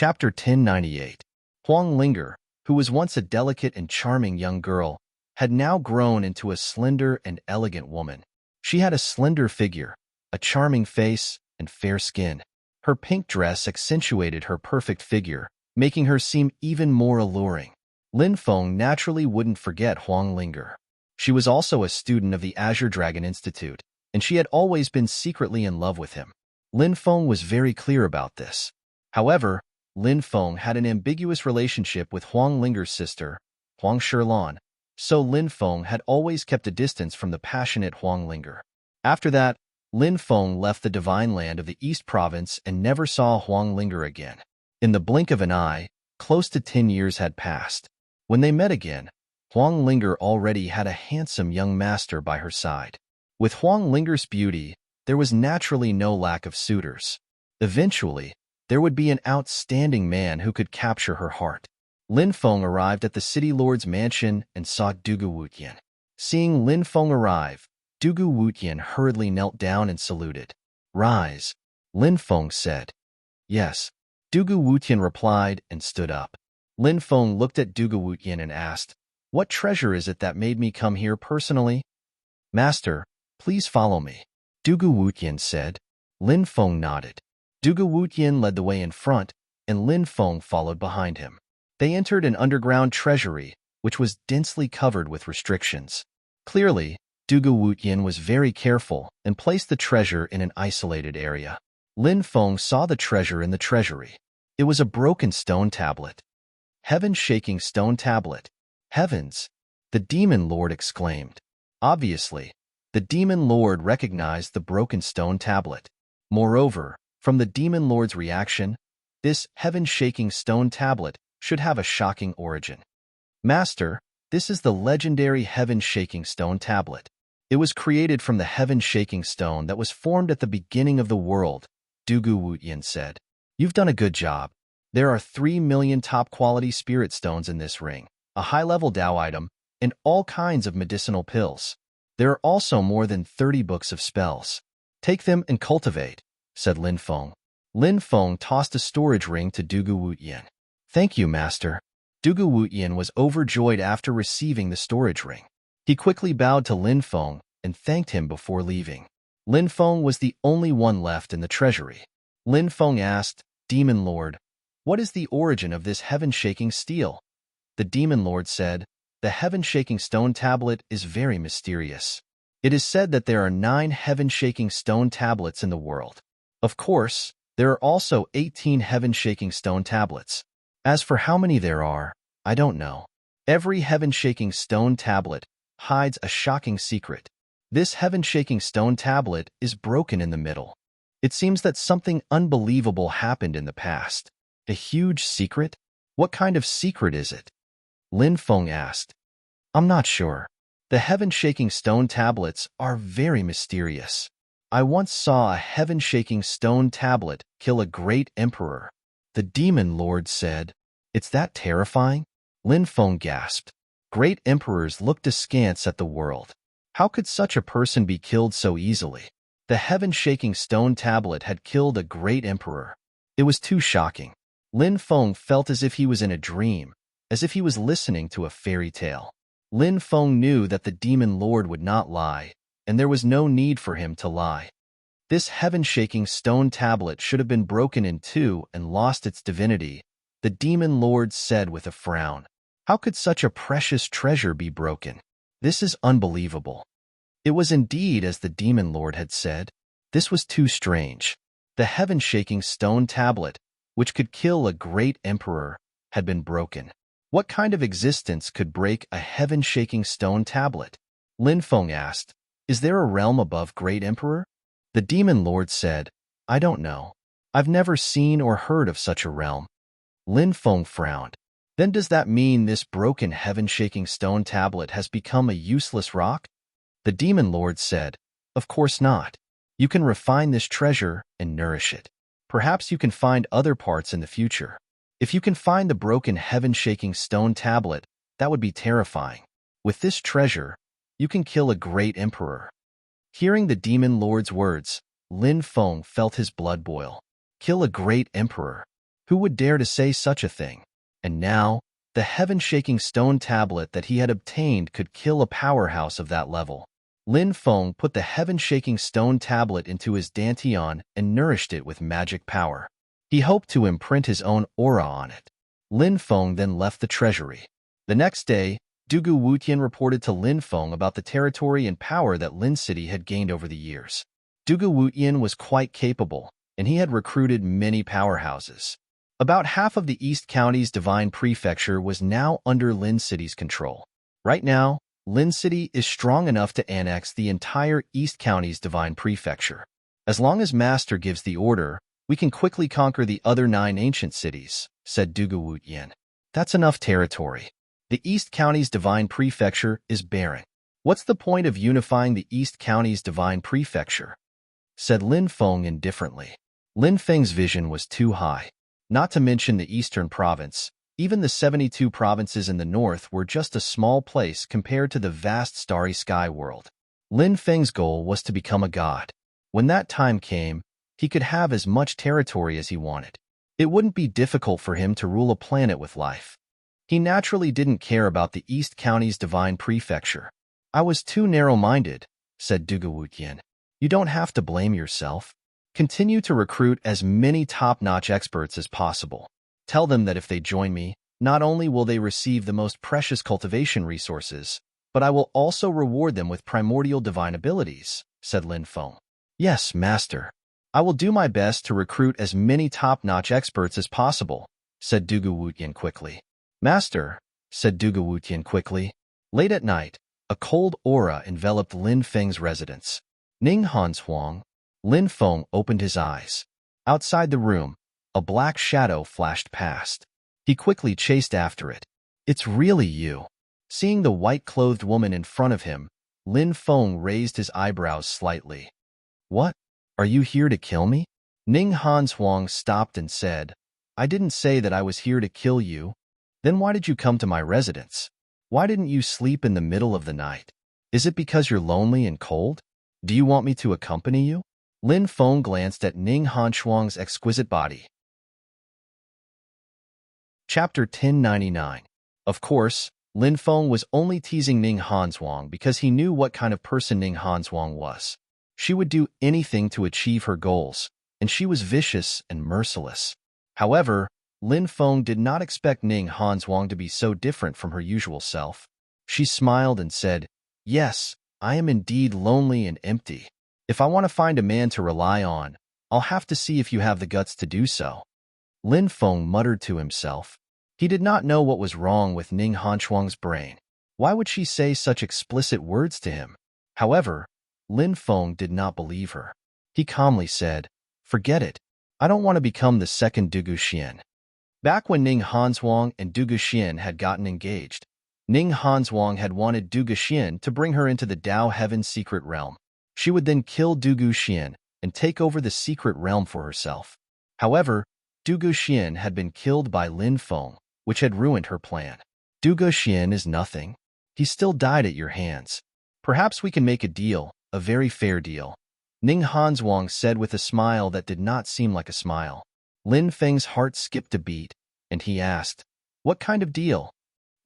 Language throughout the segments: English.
Chapter 1098. Huang Linger, who was once a delicate and charming young girl, had now grown into a slender and elegant woman. She had a slender figure, a charming face, and fair skin. Her pink dress accentuated her perfect figure, making her seem even more alluring. Lin Feng naturally wouldn't forget Huang Linger. She was also a student of the Azure Dragon Institute, and she had always been secretly in love with him. Lin Feng was very clear about this. However, Lin Feng had an ambiguous relationship with Huang Linger's sister, Huang Shilan, so Lin Feng had always kept a distance from the passionate Huang Linger. After that, Lin Feng left the divine land of the East Province and never saw Huang Linger again. In the blink of an eye, close to 10 years had passed. When they met again, Huang Linger already had a handsome young master by her side. With Huang Linger's beauty, there was naturally no lack of suitors. Eventually, there would be an outstanding man who could capture her heart. Lin Feng arrived at the city lord's mansion and saw Dugu Wutian. Seeing Lin Feng arrive, Dugu Wutian hurriedly knelt down and saluted. "Rise," Lin Feng said. "Yes." Dugu Wutian replied and stood up. Lin Feng looked at Dugu Wutian and asked, "What treasure is it that made me come here personally?" "Master, please follow me," Dugu Wutian said. Lin Feng nodded. Dugu Wutian led the way in front, and Lin Feng followed behind him. They entered an underground treasury, which was densely covered with restrictions. Clearly, Dugu Wutian was very careful and placed the treasure in an isolated area. Lin Feng saw the treasure in the treasury. It was a broken stone tablet. Heaven-shaking stone tablet. Heavens! The Demon Lord exclaimed. Obviously, the Demon Lord recognized the broken stone tablet. Moreover, from the Demon Lord's reaction, this heaven-shaking stone tablet should have a shocking origin. "Master, this is the legendary heaven-shaking stone tablet. It was created from the heaven-shaking stone that was formed at the beginning of the world," Dugu Wutian said. "You've done a good job. There are 3 million top-quality spirit stones in this ring, a high-level Dao item, and all kinds of medicinal pills. There are also more than 30 books of spells. Take them and cultivate," said Lin Feng. Lin Feng tossed a storage ring to Dugu Wutian. "Thank you, Master." Dugu Wutian was overjoyed after receiving the storage ring. He quickly bowed to Lin Feng and thanked him before leaving. Lin Feng was the only one left in the treasury. Lin Feng asked, "Demon Lord, what is the origin of this heaven-shaking steel?" The Demon Lord said, "The heaven-shaking stone tablet is very mysterious. It is said that there are 9 heaven-shaking stone tablets in the world. Of course, there are also 18 heaven-shaking stone tablets. As for how many there are, I don't know. Every heaven-shaking stone tablet hides a shocking secret. This heaven-shaking stone tablet is broken in the middle. It seems that something unbelievable happened in the past. A huge secret? What kind of secret is it?" Lin Feng asked. "I'm not sure. The heaven-shaking stone tablets are very mysterious. I once saw a heaven-shaking stone tablet kill a great emperor," the Demon Lord said. "It's that terrifying?" Lin Feng gasped. Great emperors looked askance at the world. How could such a person be killed so easily? The heaven-shaking stone tablet had killed a great emperor. It was too shocking. Lin Feng felt as if he was in a dream, as if he was listening to a fairy tale. Lin Feng knew that the Demon Lord would not lie, and there was no need for him to lie. This heaven-shaking stone tablet should have been broken in two and lost its divinity, the Demon Lord said with a frown. How could such a precious treasure be broken? This is unbelievable. It was indeed as the Demon Lord had said. This was too strange. The heaven-shaking stone tablet, which could kill a great emperor, had been broken. What kind of existence could break a heaven-shaking stone tablet? Lin Feng asked, "Is there a realm above great emperor?" The Demon Lord said, "I don't know. I've never seen or heard of such a realm." Lin Feng frowned. "Then does that mean this broken heaven-shaking stone tablet has become a useless rock?" The Demon Lord said, "Of course not. You can refine this treasure and nourish it. Perhaps you can find other parts in the future. If you can find the broken heaven-shaking stone tablet, that would be terrifying. With this treasure, you can kill a great emperor." Hearing the Demon Lord's words, Lin Feng felt his blood boil. Kill a great emperor? Who would dare to say such a thing? And now, the heaven-shaking stone tablet that he had obtained could kill a powerhouse of that level. Lin Feng put the heaven-shaking stone tablet into his dantian and nourished it with magic power. He hoped to imprint his own aura on it. Lin Feng then left the treasury. The next day, Dugu Wutian reported to Lin Feng about the territory and power that Lin City had gained over the years. Dugu Wutian was quite capable, and he had recruited many powerhouses. About half of the East County's Divine Prefecture was now under Lin City's control. Right now, Lin City is strong enough to annex the entire East County's Divine Prefecture. As long as Master gives the order, we can quickly conquer the other 9 ancient cities, said Dugu Wutian. That's enough territory. The East County's Divine Prefecture is barren. What's the point of unifying the East County's Divine Prefecture? Said Lin Feng indifferently. Lin Feng's vision was too high. Not to mention the Eastern Province, even the 72 provinces in the north were just a small place compared to the vast starry sky world. Lin Feng's goal was to become a god. When that time came, he could have as much territory as he wanted. It wouldn't be difficult for him to rule a planet with life. He naturally didn't care about the East County's Divine Prefecture. I was too narrow-minded, said Dugu Wutian. You don't have to blame yourself. Continue to recruit as many top-notch experts as possible. Tell them that if they join me, not only will they receive the most precious cultivation resources, but I will also reward them with primordial divine abilities, said Lin Feng. Yes, Master. I will do my best to recruit as many top-notch experts as possible, said Dugu Wutian quickly. Master, said Dugu Wutian quickly. Late at night, a cold aura enveloped Lin Feng's residence. Ning Hanshuang. Lin Feng opened his eyes. Outside the room, a black shadow flashed past. He quickly chased after it. It's really you. Seeing the white-clothed woman in front of him, Lin Feng raised his eyebrows slightly. What? Are you here to kill me? Ning Hanshuang stopped and said, I didn't say that I was here to kill you. Then why did you come to my residence? Why didn't you sleep in the middle of the night? Is it because you're lonely and cold? Do you want me to accompany you? Lin Feng glanced at Ning Hanshuang's exquisite body. Chapter 1099. Of course, Lin Feng was only teasing Ning Hanshuang because he knew what kind of person Ning Hanshuang was. She would do anything to achieve her goals, and she was vicious and merciless. However, Lin Feng did not expect Ning Hanshuang to be so different from her usual self. She smiled and said, Yes, I am indeed lonely and empty. If I want to find a man to rely on, I'll have to see if you have the guts to do so. Lin Feng muttered to himself. He did not know what was wrong with Ning Hanshuang's brain. Why would she say such explicit words to him? However, Lin Feng did not believe her. He calmly said, Forget it. I don't want to become the second Dugu Xian. Back when Ning Hanshuang and Dugu Xian had gotten engaged, Ning Hanshuang had wanted Dugu Xian to bring her into the Dao Heaven secret realm. She would then kill Dugu Xian and take over the secret realm for herself. However, Dugu Xian had been killed by Lin Feng, which had ruined her plan. Dugu Xian is nothing. He still died at your hands. Perhaps we can make a deal, a very fair deal. Ning Hanshuang said with a smile that did not seem like a smile. Lin Feng's heart skipped a beat, and he asked, What kind of deal?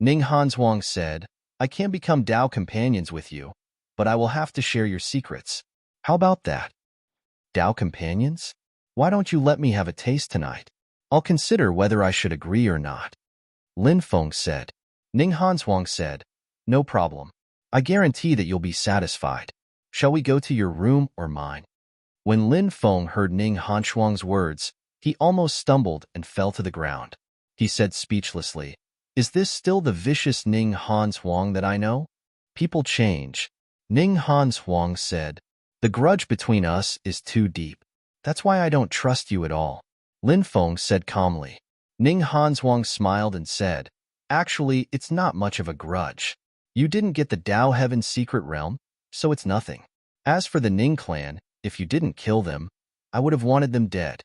Ning Hanshuang said, I can become Dao companions with you, but I will have to share your secrets. How about that? Dao companions? Why don't you let me have a taste tonight? I'll consider whether I should agree or not. Lin Feng said. Ning Hanshuang said, No problem. I guarantee that you'll be satisfied. Shall we go to your room or mine? When Lin Feng heard Ning Hanshuang's words, he almost stumbled and fell to the ground. He said speechlessly, Is this still the vicious Ning Hanshuang that I know? People change. Ning Hanshuang said, The grudge between us is too deep. That's why I don't trust you at all. Lin Feng said calmly. Ning Hanshuang smiled and said, Actually, it's not much of a grudge. You didn't get the Dao Heaven secret realm, so it's nothing. As for the Ning clan, if you didn't kill them, I would have wanted them dead.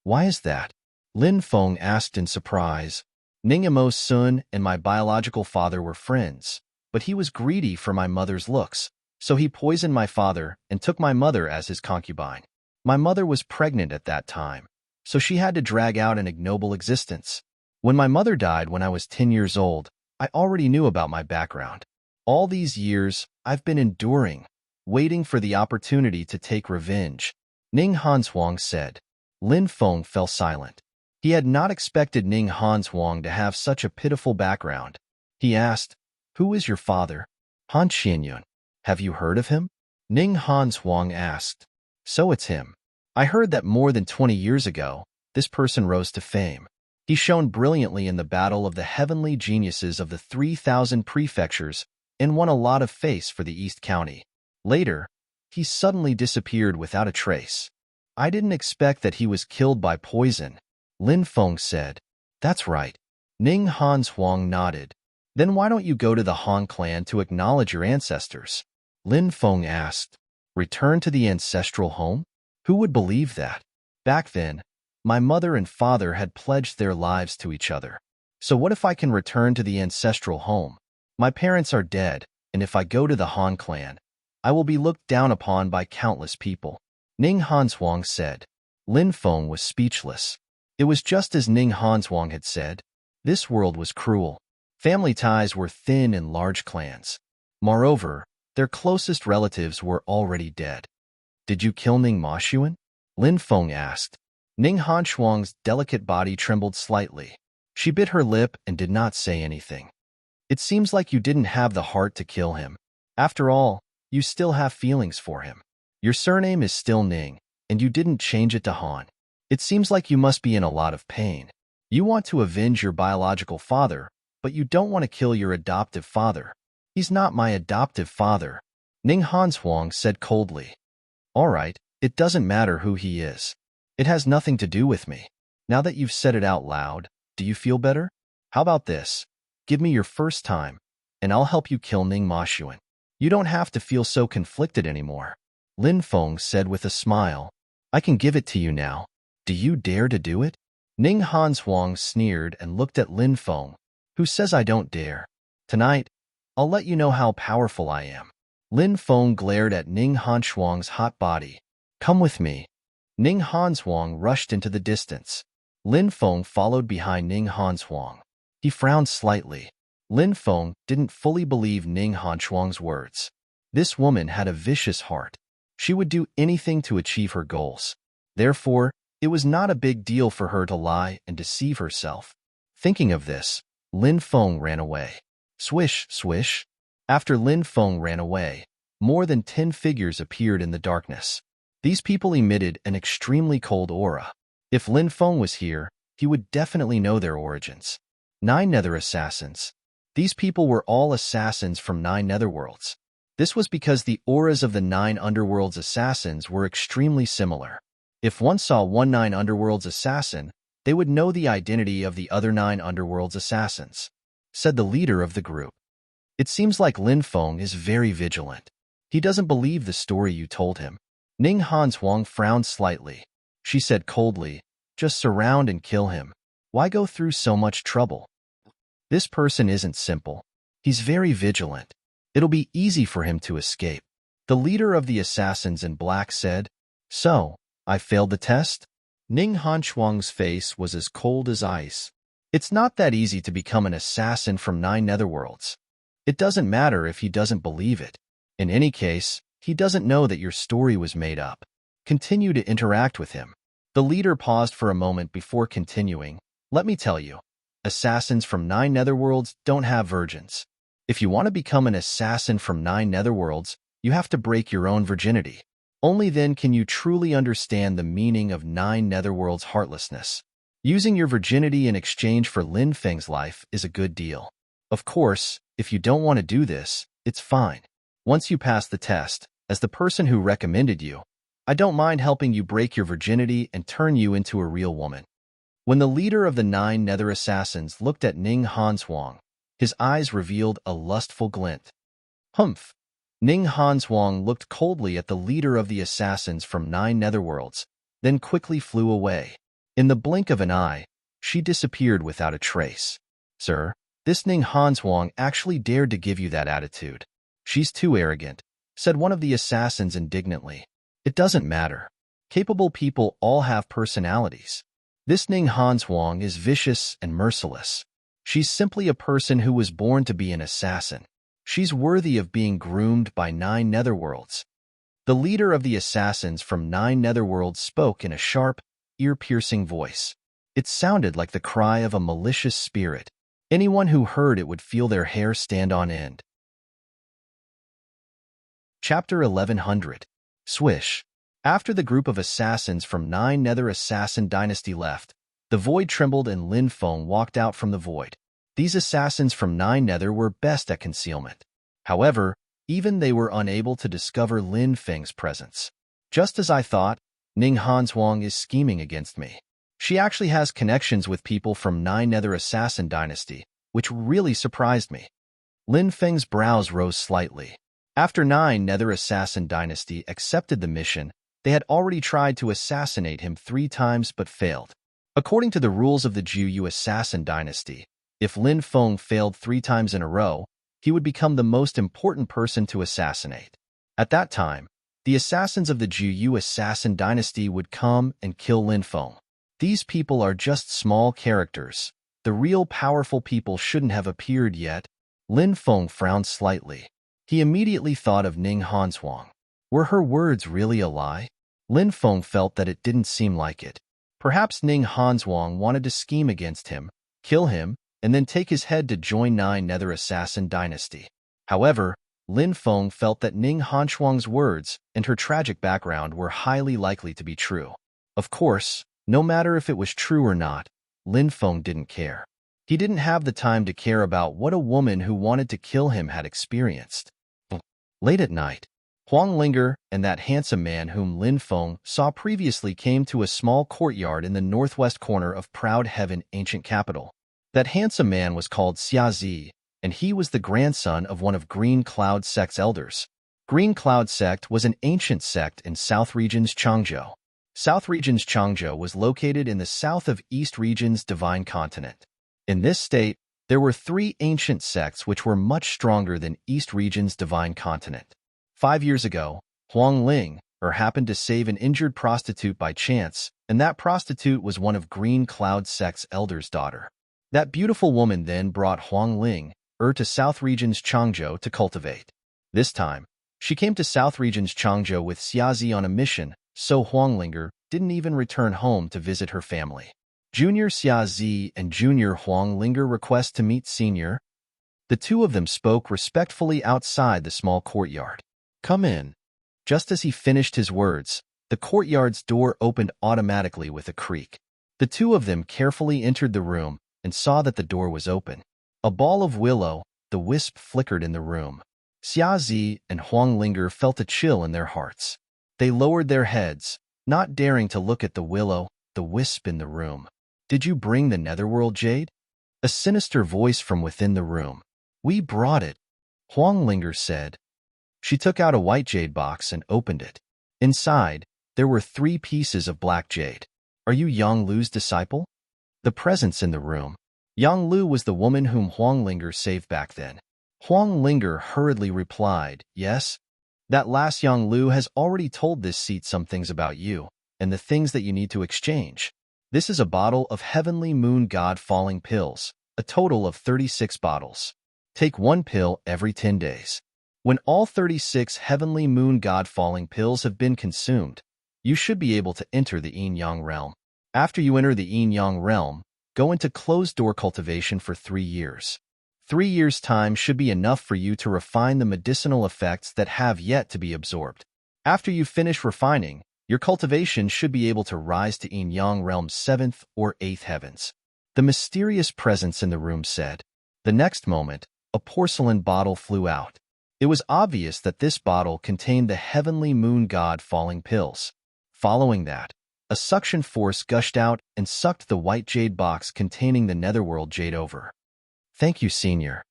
Why is that? Lin Feng asked in surprise. Ning Imo's son and my biological father were friends, but he was greedy for my mother's looks, so he poisoned my father and took my mother as his concubine. My mother was pregnant at that time, so she had to drag out an ignoble existence. When my mother died when I was 10 years old, I already knew about my background. All these years, I've been enduring, waiting for the opportunity to take revenge, Ning Hanshuang said. Lin Feng fell silent. He had not expected Ning Hanshuang to have such a pitiful background. He asked, "Who is your father?" "Han Xianyun. Have you heard of him?" Ning Hanshuang asked. "So it's him. I heard that more than 20 years ago, this person rose to fame. He shone brilliantly in the battle of the heavenly geniuses of the 3,000 prefectures and won a lot of face for the East County. Later, he suddenly disappeared without a trace. I didn't expect that he was killed by poison," Lin Feng said. "That's right." Ning Hanshuang nodded. "Then why don't you go to the Han clan to acknowledge your ancestors?" Lin Feng asked. "Return to the ancestral home? Who would believe that? Back then, my mother and father had pledged their lives to each other. So what if I can return to the ancestral home? My parents are dead, and if I go to the Han clan, I will be looked down upon by countless people," Ning Hanshuang said. Lin Feng was speechless. It was just as Ning Hanshuang had said. This world was cruel. Family ties were thin in large clans. Moreover, their closest relatives were already dead. "Did you kill Ning Mashuan?" Lin Feng asked. Ning Hanshuang's delicate body trembled slightly. She bit her lip and did not say anything. "It seems like you didn't have the heart to kill him. After all, you still have feelings for him. Your surname is still Ning, and you didn't change it to Han. It seems like you must be in a lot of pain. You want to avenge your biological father, but you don't want to kill your adoptive father." "He's not my adoptive father," Ning Hanshuang said coldly. "All right, it doesn't matter who he is. It has nothing to do with me. Now that you've said it out loud, do you feel better? How about this? Give me your first time, and I'll help you kill Ning Mashuan. You don't have to feel so conflicted anymore," Lin Feng said with a smile. "I can give it to you now. Do you dare to do it?" Ning Hanshuang sneered and looked at Lin Feng. "Who says I don't dare? Tonight, I'll let you know how powerful I am." Lin Feng glared at Ning Hanshuang's hot body. "Come with me." Ning Hanshuang rushed into the distance. Lin Feng followed behind Ning Hanshuang. He frowned slightly. Lin Feng didn't fully believe Ning Hanshuang's words. This woman had a vicious heart. She would do anything to achieve her goals. Therefore, it was not a big deal for her to lie and deceive herself. Thinking of this, Lin Feng ran away. Swish, swish. After Lin Feng ran away, more than 10 figures appeared in the darkness. These people emitted an extremely cold aura. If Lin Feng was here, he would definitely know their origins. 9 Nether Assassins. These people were all assassins from 9 Netherworlds. This was because the auras of the 9 Underworlds assassins were extremely similar. If one saw one 9 Underworlds assassin, they would know the identity of the other 9 Underworlds assassins, said the leader of the group. "It seems like Lin Feng is very vigilant. He doesn't believe the story you told him." Ning Hanshuang frowned slightly. She said coldly, "Just surround and kill him. Why go through so much trouble? This person isn't simple. He's very vigilant. It'll be easy for him to escape." The leader of the assassins in black said, "So, I failed the test?" Ning Hanshuang's face was as cold as ice. "It's not that easy to become an assassin from 9 Netherworlds. It doesn't matter if he doesn't believe it. In any case, he doesn't know that your story was made up. Continue to interact with him." The leader paused for a moment before continuing. "Let me tell you, assassins from 9 Netherworlds don't have virgins. If you want to become an assassin from 9 Netherworlds, you have to break your own virginity. Only then can you truly understand the meaning of 9 Netherworlds heartlessness. Using your virginity in exchange for Lin Feng's life is a good deal. Of course, if you don't want to do this, it's fine. Once you pass the test, as the person who recommended you, I don't mind helping you break your virginity and turn you into a real woman." When the leader of the 9 Nether Assassins looked at Ning Hanshuang, his eyes revealed a lustful glint. "Humph." Ning Hanshuang looked coldly at the leader of the assassins from 9 Netherworlds, then quickly flew away. In the blink of an eye, she disappeared without a trace. "Sir, this Ning Hanshuang actually dared to give you that attitude." "She's too arrogant," said one of the assassins indignantly. "It doesn't matter. Capable people all have personalities. This Ning Hanshuang is vicious and merciless. She's simply a person who was born to be an assassin. She's worthy of being groomed by 9 netherworlds. The leader of the assassins from 9 netherworlds spoke in a sharp, ear-piercing voice. It sounded like the cry of a malicious spirit. Anyone who heard it would feel their hair stand on end. Chapter 1100. Swish. After the group of assassins from 9 Nether Assassin Dynasty left, the void trembled and Lin Feng walked out from the void. These assassins from 9 Nether were best at concealment. However, even they were unable to discover Lin Feng's presence. Just as I thought, Ning Hanshuang is scheming against me. She actually has connections with people from 9 Nether Assassin Dynasty, which really surprised me. Lin Feng's brows rose slightly. After 9 Nether Assassin Dynasty accepted the mission, they had already tried to assassinate him 3 times but failed. According to the rules of the Juyu Assassin Dynasty, if Lin Feng failed 3 times in a row, he would become the most important person to assassinate. At that time, the assassins of the Juyu Assassin Dynasty would come and kill Lin Feng. These people are just small characters. The real powerful people shouldn't have appeared yet. Lin Feng frowned slightly. He immediately thought of Ning Hanshuang. Were her words really a lie? Lin Feng felt that it didn't seem like it. Perhaps Ning Hanshuang wanted to scheme against him, kill him, and then take his head to join 9 Nether Assassin Dynasty. However, Lin Feng felt that Ning Hanshuang's words and her tragic background were highly likely to be true. Of course, no matter if it was true or not, Lin Feng didn't care. He didn't have the time to care about what a woman who wanted to kill him had experienced. Late at night, Huang Linger and that handsome man whom Lin Feng saw previously came to a small courtyard in the northwest corner of Proud Heaven ancient capital. That handsome man was called Xia Zi, and he was the grandson of one of Green Cloud Sect's elders. Green Cloud Sect was an ancient sect in South Region's Changzhou. South Region's Changzhou was located in the south of East Region's Divine Continent. In this state, there were 3 ancient sects which were much stronger than East Region's Divine Continent. 5 years ago, Huang Ling happened to save an injured prostitute by chance, and that prostitute was one of Green Cloud Sect's elders' daughter. That beautiful woman then brought Huang Ling to South Region's Changzhou to cultivate. This time, she came to South Region's Changzhou with Xiazi on a mission, so Huang Linger didn't even return home to visit her family. Junior Xiazi and Junior Huang Linger request to meet Senior. The 2 of them spoke respectfully outside the small courtyard. Come in. Just as he finished his words, the courtyard's door opened automatically with a creak. The 2 of them carefully entered the room and saw that the door was open. A ball of willow, the wisp flickered in the room. Xiazi and Huang Linger felt a chill in their hearts. They lowered their heads, not daring to look at the willow, the wisp in the room. Did you bring the netherworld jade? A sinister voice from within the room. We brought it, Huang Linger said. She took out a white jade box and opened it. Inside, there were 3 pieces of black jade. Are you Yang Lu's disciple? The presence in the room. Yang Lu was the woman whom Huang Linger saved back then. Huang Linger hurriedly replied, yes. That last Yang Lu has already told this seat some things about you, and the things that you need to exchange. This is a bottle of Heavenly Moon God Falling pills, a total of 36 bottles. Take 1 pill every 10 days. When all 36 Heavenly Moon God Falling pills have been consumed, you should be able to enter the Yin-Yang realm. After you enter the Yin-Yang realm, go into closed-door cultivation for 3 years. 3 years' time should be enough for you to refine the medicinal effects that have yet to be absorbed. After you finish refining, your cultivation should be able to rise to Yin-Yang realm's 7th or 8th heavens. The mysterious presence in the room said. The next moment, a porcelain bottle flew out. It was obvious that this bottle contained the Heavenly Moon God Falling pills. Following that, a suction force gushed out and sucked the white jade box containing the netherworld jade over. Thank you, Senior.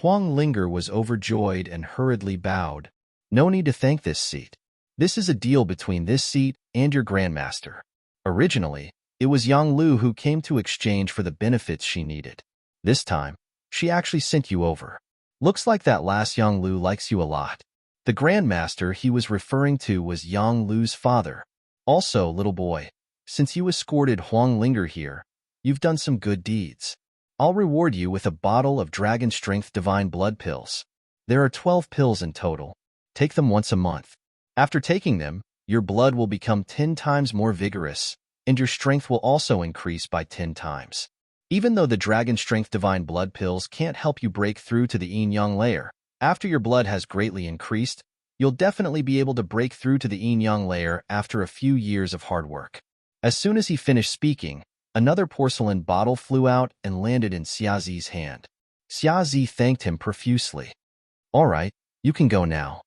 Huang Linger was overjoyed and hurriedly bowed. No need to thank this seat. This is a deal between this seat and your Grandmaster. Originally, it was Yang Lu who came to exchange for the benefits she needed. This time, she actually sent you over. Looks like that last Yang Lu likes you a lot. The Grandmaster he was referring to was Yang Lu's father. Also, little boy, Since you escorted Huang Linger here, you've done some good deeds. I'll reward you with a bottle of Dragon Strength Divine Blood Pills. There are 12 pills in total. Take them once a month. After taking them, your blood will become 10 times more vigorous, and your strength will also increase by 10 times. Even though the Dragon Strength Divine Blood Pills can't help you break through to the yin-yang layer, after your blood has greatly increased, you'll definitely be able to break through to the yin-yang layer after a few years of hard work. As soon as he finished speaking, another porcelain bottle flew out and landed in Xiazi's hand. Xiazi thanked him profusely. All right, you can go now.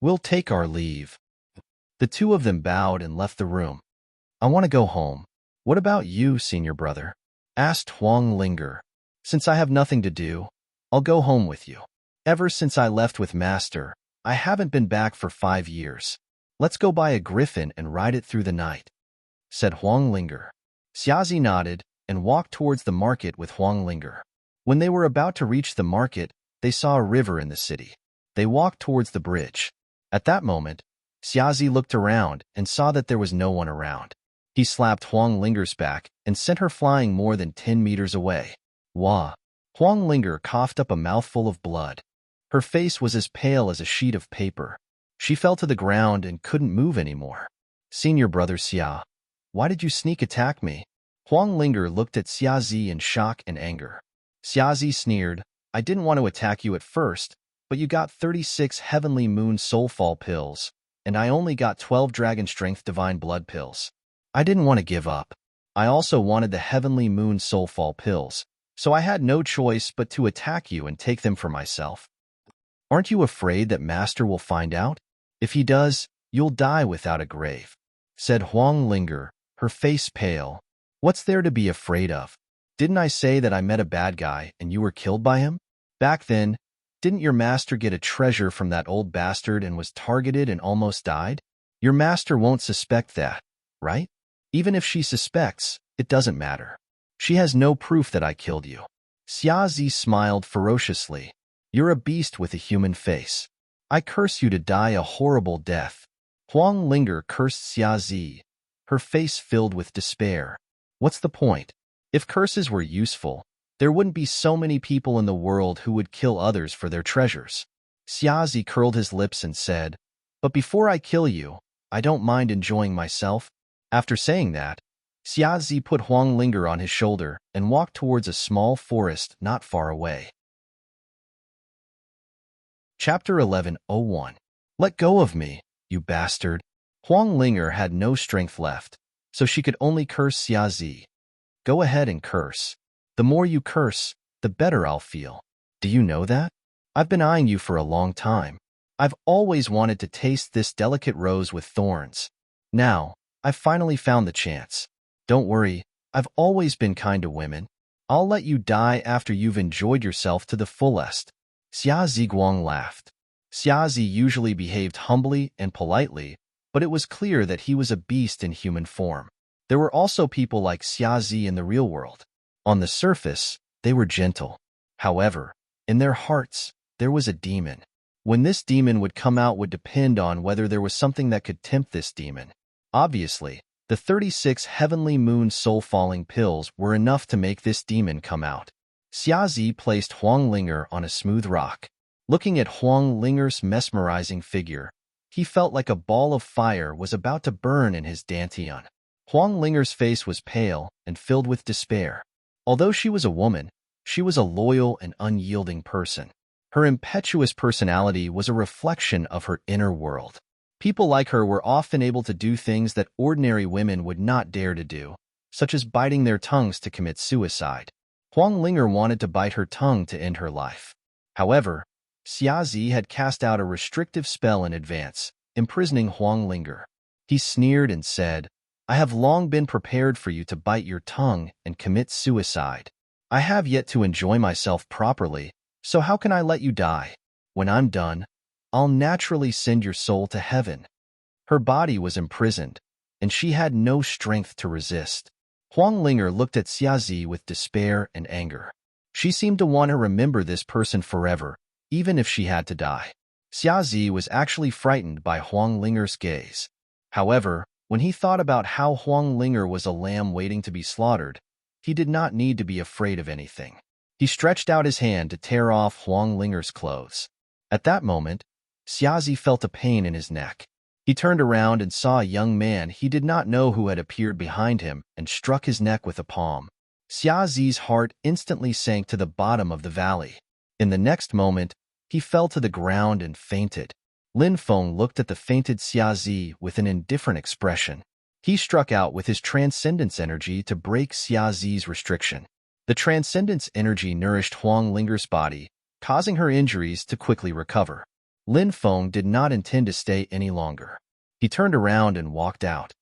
We'll take our leave. The two of them bowed and left the room. I want to go home. What about you, senior brother? Asked Huang Linger. Since I have nothing to do, I'll go home with you. Ever since I left with Master, I haven't been back for 5 years. Let's go buy a griffin and ride it through the night, said Huang Linger. Xiazi nodded and walked towards the market with Huang Linger. When they were about to reach the market, they saw a river in the city. They walked towards the bridge. At that moment, Xiazi looked around and saw that there was no one around. He slapped Huang Linger's back and sent her flying more than 10 meters away. Wah! Huang Linger coughed up a mouthful of blood. Her face was as pale as a sheet of paper. She fell to the ground and couldn't move anymore. Senior brother Xia, why did you sneak attack me? Huang Linger looked at Xiazi in shock and anger. Xiazi sneered, I didn't want to attack you at first, but you got 36 Heavenly Moon Soulfall pills, and I only got 12 Dragon Strength Divine Blood pills. I didn't want to give up. I also wanted the Heavenly Moon Soulfall pills, so I had no choice but to attack you and take them for myself. Aren't you afraid that Master will find out? If he does, you'll die without a grave, said Huang Linger, her face pale. What's there to be afraid of? Didn't I say that I met a bad guy and you were killed by him? Back then, didn't your master get a treasure from that old bastard and was targeted and almost died? Your master won't suspect that, right? Even if she suspects, it doesn't matter. She has no proof that I killed you. Xiazi smiled ferociously. You're a beast with a human face. I curse you to die a horrible death. Huang Linger cursed Xiazi, her face filled with despair. What's the point? If curses were useful, there wouldn't be so many people in the world who would kill others for their treasures. Xiazi curled his lips and said, But before I kill you, I don't mind enjoying myself. After saying that, Xiazi put Huang Linger on his shoulder and walked towards a small forest not far away. Chapter 11:01. Let go of me, you bastard. Huang Linger had no strength left, so she could only curse Xiazi. Go ahead and curse. The more you curse, the better I'll feel. Do you know that? I've been eyeing you for a long time. I've always wanted to taste this delicate rose with thorns. Now, I've finally found the chance. Don't worry, I've always been kind to women. I'll let you die after you've enjoyed yourself to the fullest. Xia Ziguang laughed. Xiazi usually behaved humbly and politely, but it was clear that he was a beast in human form. There were also people like Xiazi in the real world. On the surface, they were gentle. However, in their hearts, there was a demon. When this demon would come out would depend on whether there was something that could tempt this demon. Obviously, the 36 Heavenly Moon Soul-Falling pills were enough to make this demon come out. Xiazi placed Huang Linger on a smooth rock. Looking at Huang Linger's mesmerizing figure, he felt like a ball of fire was about to burn in his dantian. Huang Linger's face was pale and filled with despair. Although she was a woman, she was a loyal and unyielding person. Her impetuous personality was a reflection of her inner world. People like her were often able to do things that ordinary women would not dare to do, such as biting their tongues to commit suicide. Huang Linger wanted to bite her tongue to end her life. However, Xiazi had cast out a restrictive spell in advance, imprisoning Huang Linger. He sneered and said, I have long been prepared for you to bite your tongue and commit suicide. I have yet to enjoy myself properly, so how can I let you die? When I'm done, I'll naturally send your soul to heaven. Her body was imprisoned, and she had no strength to resist. Huang Linger looked at Xiazi with despair and anger. She seemed to want to remember this person forever, even if she had to die. Xiazi was actually frightened by Huang Linger's gaze. However, When he thought about how Huang Linger was a lamb waiting to be slaughtered, he did not need to be afraid of anything. He stretched out his hand to tear off Huang Linger's clothes. At that moment, Xiazi felt a pain in his neck. He turned around and saw a young man he did not know who had appeared behind him and struck his neck with a palm. Xiazi's heart instantly sank to the bottom of the valley. In the next moment, he fell to the ground and fainted. Lin Feng looked at the fainted Xiazi with an indifferent expression. He struck out with his transcendence energy to break Xiazi's restriction. The transcendence energy nourished Huang Linger's body, causing her injuries to quickly recover. Lin Feng did not intend to stay any longer. He turned around and walked out.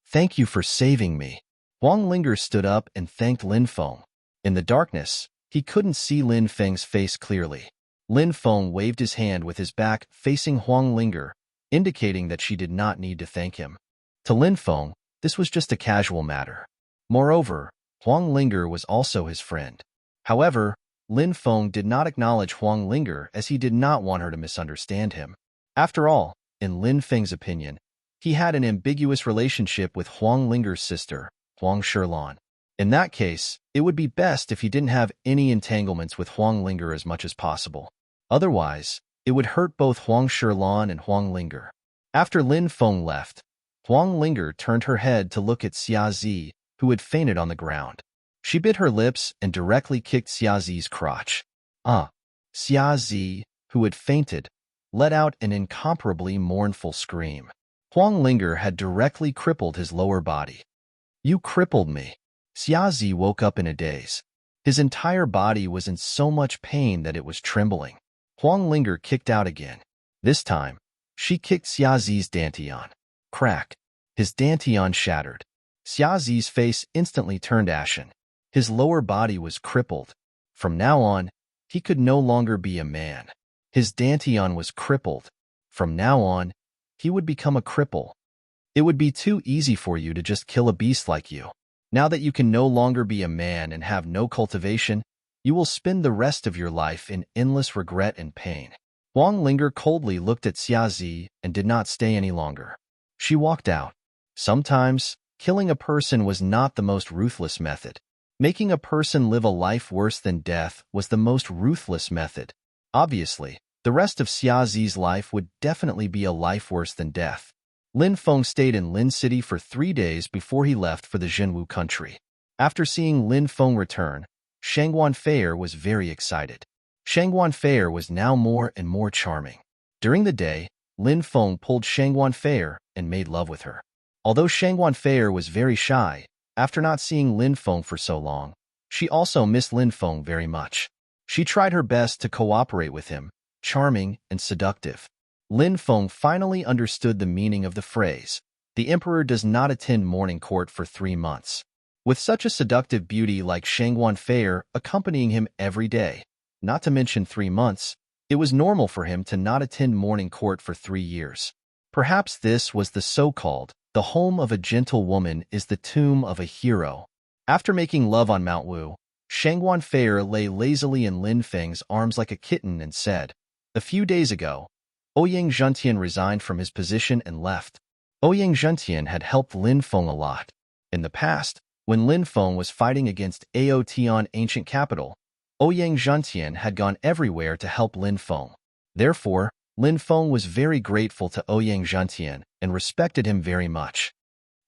"Thank you for saving me." Huang Linger stood up and thanked Lin Feng. In the darkness, he couldn't see Lin Feng's face clearly. Lin Feng waved his hand with his back facing Huang Linger, indicating that she did not need to thank him. To Lin Feng, this was just a casual matter. Moreover, Huang Linger was also his friend. However, Lin Feng did not acknowledge Huang Linger as he did not want her to misunderstand him. After all, in Lin Feng's opinion, he had an ambiguous relationship with Huang Linger's sister, Huang Shilan. In that case, it would be best if he didn't have any entanglements with Huang Linger as much as possible. Otherwise, it would hurt both Huang Shilan and Huang Linger. After Lin Feng left, Huang Linger turned her head to look at Xiazi, who had fainted on the ground. She bit her lips and directly kicked Xiazi's crotch. Xiazi, who had fainted, let out an incomparably mournful scream. Huang Linger had directly crippled his lower body. "You crippled me." Xiazi woke up in a daze. His entire body was in so much pain that it was trembling. Huang Linger kicked out again. This time, she kicked Xiazi's dantian. Crack. His dantian shattered. Xiazi's face instantly turned ashen. His lower body was crippled. From now on, he could no longer be a man. His dantian was crippled. From now on, he would become a cripple. It would be too easy for you to just kill a beast like you. Now that you can no longer be a man and have no cultivation, you will spend the rest of your life in endless regret and pain. Huang Linger coldly looked at Xiazi and did not stay any longer. She walked out. Sometimes, killing a person was not the most ruthless method. Making a person live a life worse than death was the most ruthless method. Obviously, the rest of Xiazi's life would definitely be a life worse than death. Lin Feng stayed in Lin City for 3 days before he left for the Zhenwu country. After seeing Lin Feng return, Shangguan Feier was very excited. Shangguan Feier was now more and more charming. During the day, Lin Feng pulled Shangguan Feier and made love with her. Although Shangguan Feier was very shy, after not seeing Lin Feng for so long, she also missed Lin Feng very much. She tried her best to cooperate with him, charming and seductive. Lin Feng finally understood the meaning of the phrase, "The emperor does not attend morning court for 3 months." With such a seductive beauty like Shangguan Feier accompanying him every day, not to mention 3 months, it was normal for him to not attend morning court for 3 years. Perhaps this was the so-called, "The home of a gentle woman is the tomb of a hero." After making love on Mount Wu, Shangguan Feier lay lazily in Lin Feng's arms like a kitten and said, "A few days ago, Ouyang Zhentian resigned from his position and left." Ouyang Zhentian had helped Lin Feng a lot. In the past, when Lin Feng was fighting against Aotian ancient capital, Ouyang Zhentian had gone everywhere to help Lin Feng. Therefore, Lin Feng was very grateful to Ouyang Zhentian and respected him very much.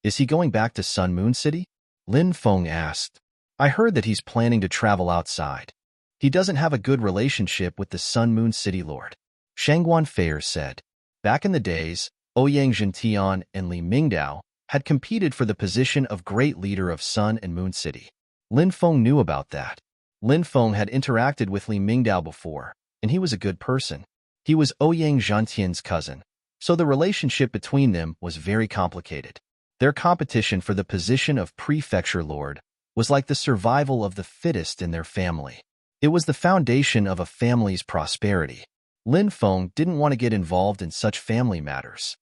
"Is he going back to Sun Moon City?" Lin Feng asked. "I heard that he's planning to travel outside. He doesn't have a good relationship with the Sun Moon City Lord," Shangguan Feier said. Back in the days, Ouyang Zhentian and Li Mingdao had competed for the position of great leader of Sun and Moon City. Lin Feng knew about that. Lin Feng had interacted with Li Mingdao before, and he was a good person. He was Ouyang Zhentian's cousin, so the relationship between them was very complicated. Their competition for the position of prefecture lord was like the survival of the fittest in their family. It was the foundation of a family's prosperity. Lin Feng didn't want to get involved in such family matters.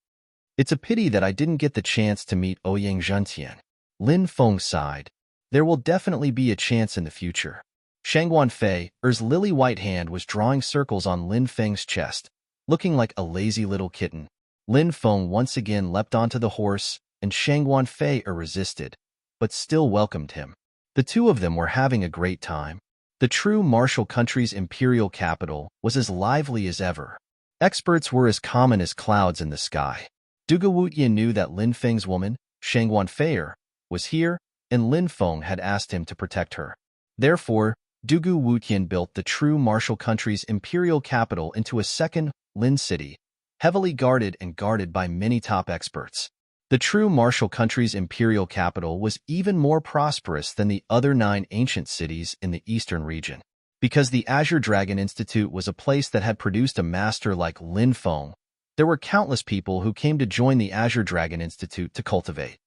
"It's a pity that I didn't get the chance to meet Ouyang Zhentian." Lin Feng sighed. "There will definitely be a chance in the future." Shangguan Feier's lily-white hand was drawing circles on Lin Feng's chest, looking like a lazy little kitten. Lin Feng once again leapt onto the horse and Shangguan Fei resisted, but still welcomed him. The two of them were having a great time. The true martial country's imperial capital was as lively as ever. Experts were as common as clouds in the sky. Dugu Wuyan knew that Lin Feng's woman, Shangguan Fei, was here, and Lin Feng had asked him to protect her. Therefore, Dugu Wuyan built the true martial country's imperial capital into a second Lin city, heavily guarded and guarded by many top experts. The true martial country's imperial capital was even more prosperous than the other 9 ancient cities in the eastern region. Because the Azure Dragon Institute was a place that had produced a master like Lin Feng, there were countless people who came to join the Azure Dragon Institute to cultivate.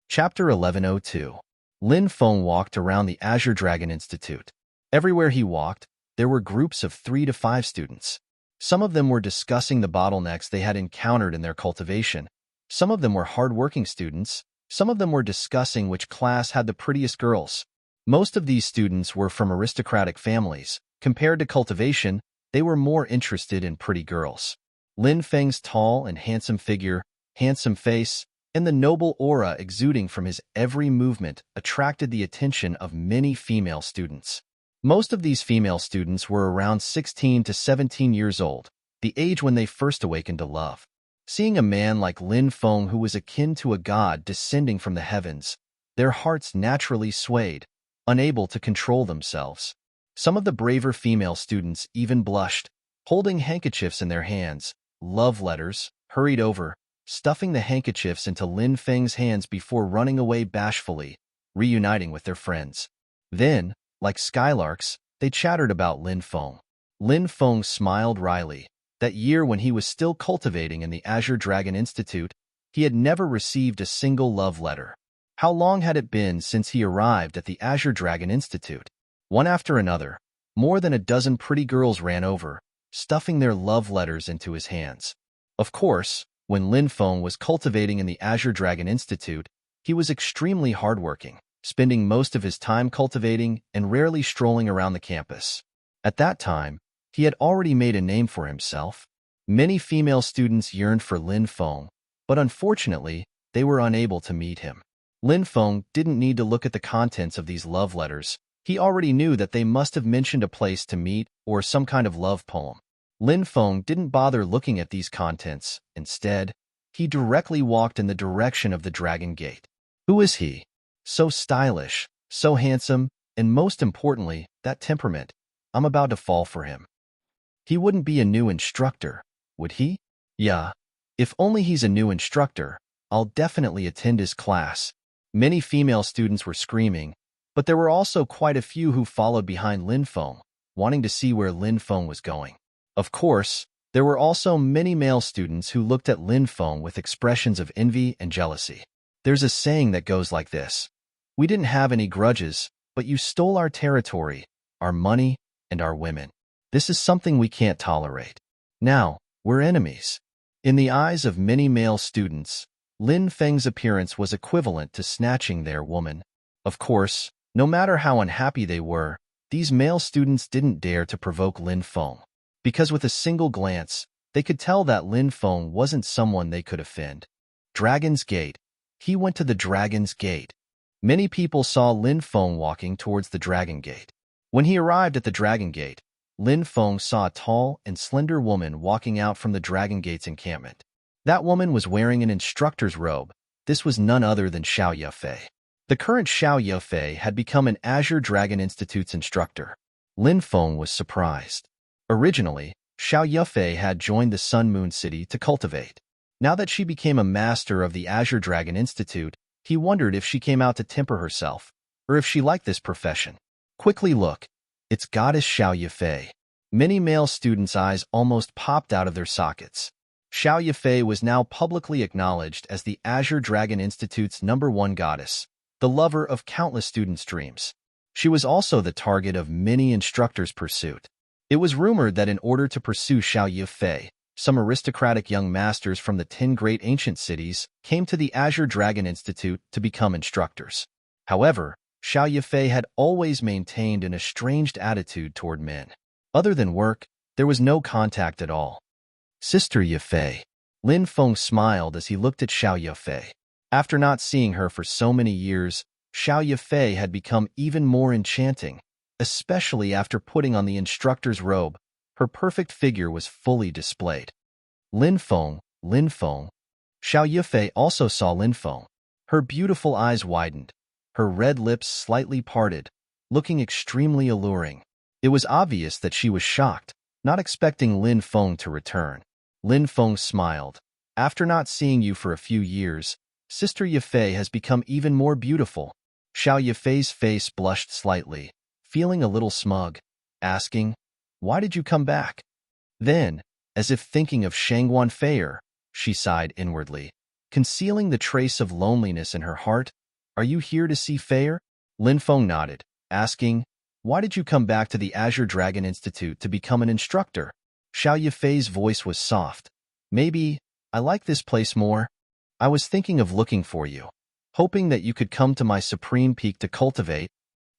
Chapter 1102. Lin Feng walked around the Azure Dragon Institute. Everywhere he walked, there were groups of 3 to 5 students. Some of them were discussing the bottlenecks they had encountered in their cultivation. Some of them were hard-working students. Some of them were discussing which class had the prettiest girls. Most of these students were from aristocratic families. Compared to cultivation, they were more interested in pretty girls. Lin Feng's tall and handsome figure, handsome face, and the noble aura exuding from his every movement attracted the attention of many female students. Most of these female students were around 16 to 17 years old, the age when they first awakened to love. Seeing a man like Lin Feng who was akin to a god descending from the heavens, their hearts naturally swayed, unable to control themselves. Some of the braver female students even blushed, holding handkerchiefs in their hands, love letters, hurried over, stuffing the handkerchiefs into Lin Feng's hands before running away bashfully, reuniting with their friends. Then, like skylarks, they chattered about Lin Feng. Lin Feng smiled wryly. That year when he was still cultivating in the Azure Dragon Institute, he had never received a single love letter. How long had it been since he arrived at the Azure Dragon Institute? One after another, more than a dozen pretty girls ran over, stuffing their love letters into his hands. Of course, when Lin Feng was cultivating in the Azure Dragon Institute, he was extremely hardworking, spending most of his time cultivating and rarely strolling around the campus. At that time, he had already made a name for himself. Many female students yearned for Lin Feng, but unfortunately, they were unable to meet him. Lin Feng didn't need to look at the contents of these love letters. He already knew that they must have mentioned a place to meet or some kind of love poem. Lin Feng didn't bother looking at these contents. Instead, he directly walked in the direction of the Dragon Gate. Who is he? So stylish, so handsome, and most importantly, that temperament. I'm about to fall for him. He wouldn't be a new instructor, would he? Yeah. If only he's a new instructor, I'll definitely attend his class. Many female students were screaming, but there were also quite a few who followed behind Lin Feng, wanting to see where Lin Feng was going. Of course, there were also many male students who looked at Lin Feng with expressions of envy and jealousy. There's a saying that goes like this: "We didn't have any grudges, but you stole our territory, our money, and our women. This is something we can't tolerate. Now, we're enemies." In the eyes of many male students, Lin Feng's appearance was equivalent to snatching their woman. Of course, no matter how unhappy they were, these male students didn't dare to provoke Lin Feng, because with a single glance, they could tell that Lin Feng wasn't someone they could offend. Dragon's Gate. He went to the Dragon's Gate. Many people saw Lin Feng walking towards the Dragon Gate. When he arrived at the Dragon Gate, Lin Feng saw a tall and slender woman walking out from the Dragon Gate's encampment. That woman was wearing an instructor's robe. This was none other than Xiao Yefei. The current Xiao Yefei had become an Azure Dragon Institute's instructor. Lin Feng was surprised. Originally, Xiao Yefei had joined the Sun Moon City to cultivate. Now that she became a master of the Azure Dragon Institute, he wondered if she came out to temper herself, or if she liked this profession. Quickly look. It's Goddess Xiao Yefei. Many male students' eyes almost popped out of their sockets. Xiao Yefei was now publicly acknowledged as the Azure Dragon Institute's #1 goddess, the lover of countless students' dreams. She was also the target of many instructors' pursuit. It was rumored that in order to pursue Xiao Yefei, some aristocratic young masters from the 10 great ancient cities came to the Azure Dragon Institute to become instructors. However, Xiao Yefei had always maintained an estranged attitude toward men. Other than work, there was no contact at all. "Sister Yefei, Lin Feng smiled as he looked at Xiao Yafei. After not seeing her for so many years, Xiao Yafei had become even more enchanting, especially after putting on the instructor's robe. Her perfect figure was fully displayed. Lin Feng. Xiao Yafei also saw Lin Feng. Her beautiful eyes widened, her red lips slightly parted, looking extremely alluring. It was obvious that she was shocked, not expecting Lin Feng to return. Lin Feng smiled. After not seeing you for a few years, Sister Yafei has become even more beautiful. Xiao Yafei's face blushed slightly, feeling a little smug, asking, "Why did you come back?" Then, as if thinking of Shangguan Feier, she sighed inwardly, concealing the trace of loneliness in her heart. "Are you here to see Feier?" Lin Feng nodded, asking, "Why did you come back to the Azure Dragon Institute to become an instructor?" Xiao Yafei's voice was soft. "Maybe I like this place more. I was thinking of looking for you, hoping that you could come to my supreme peak to cultivate,"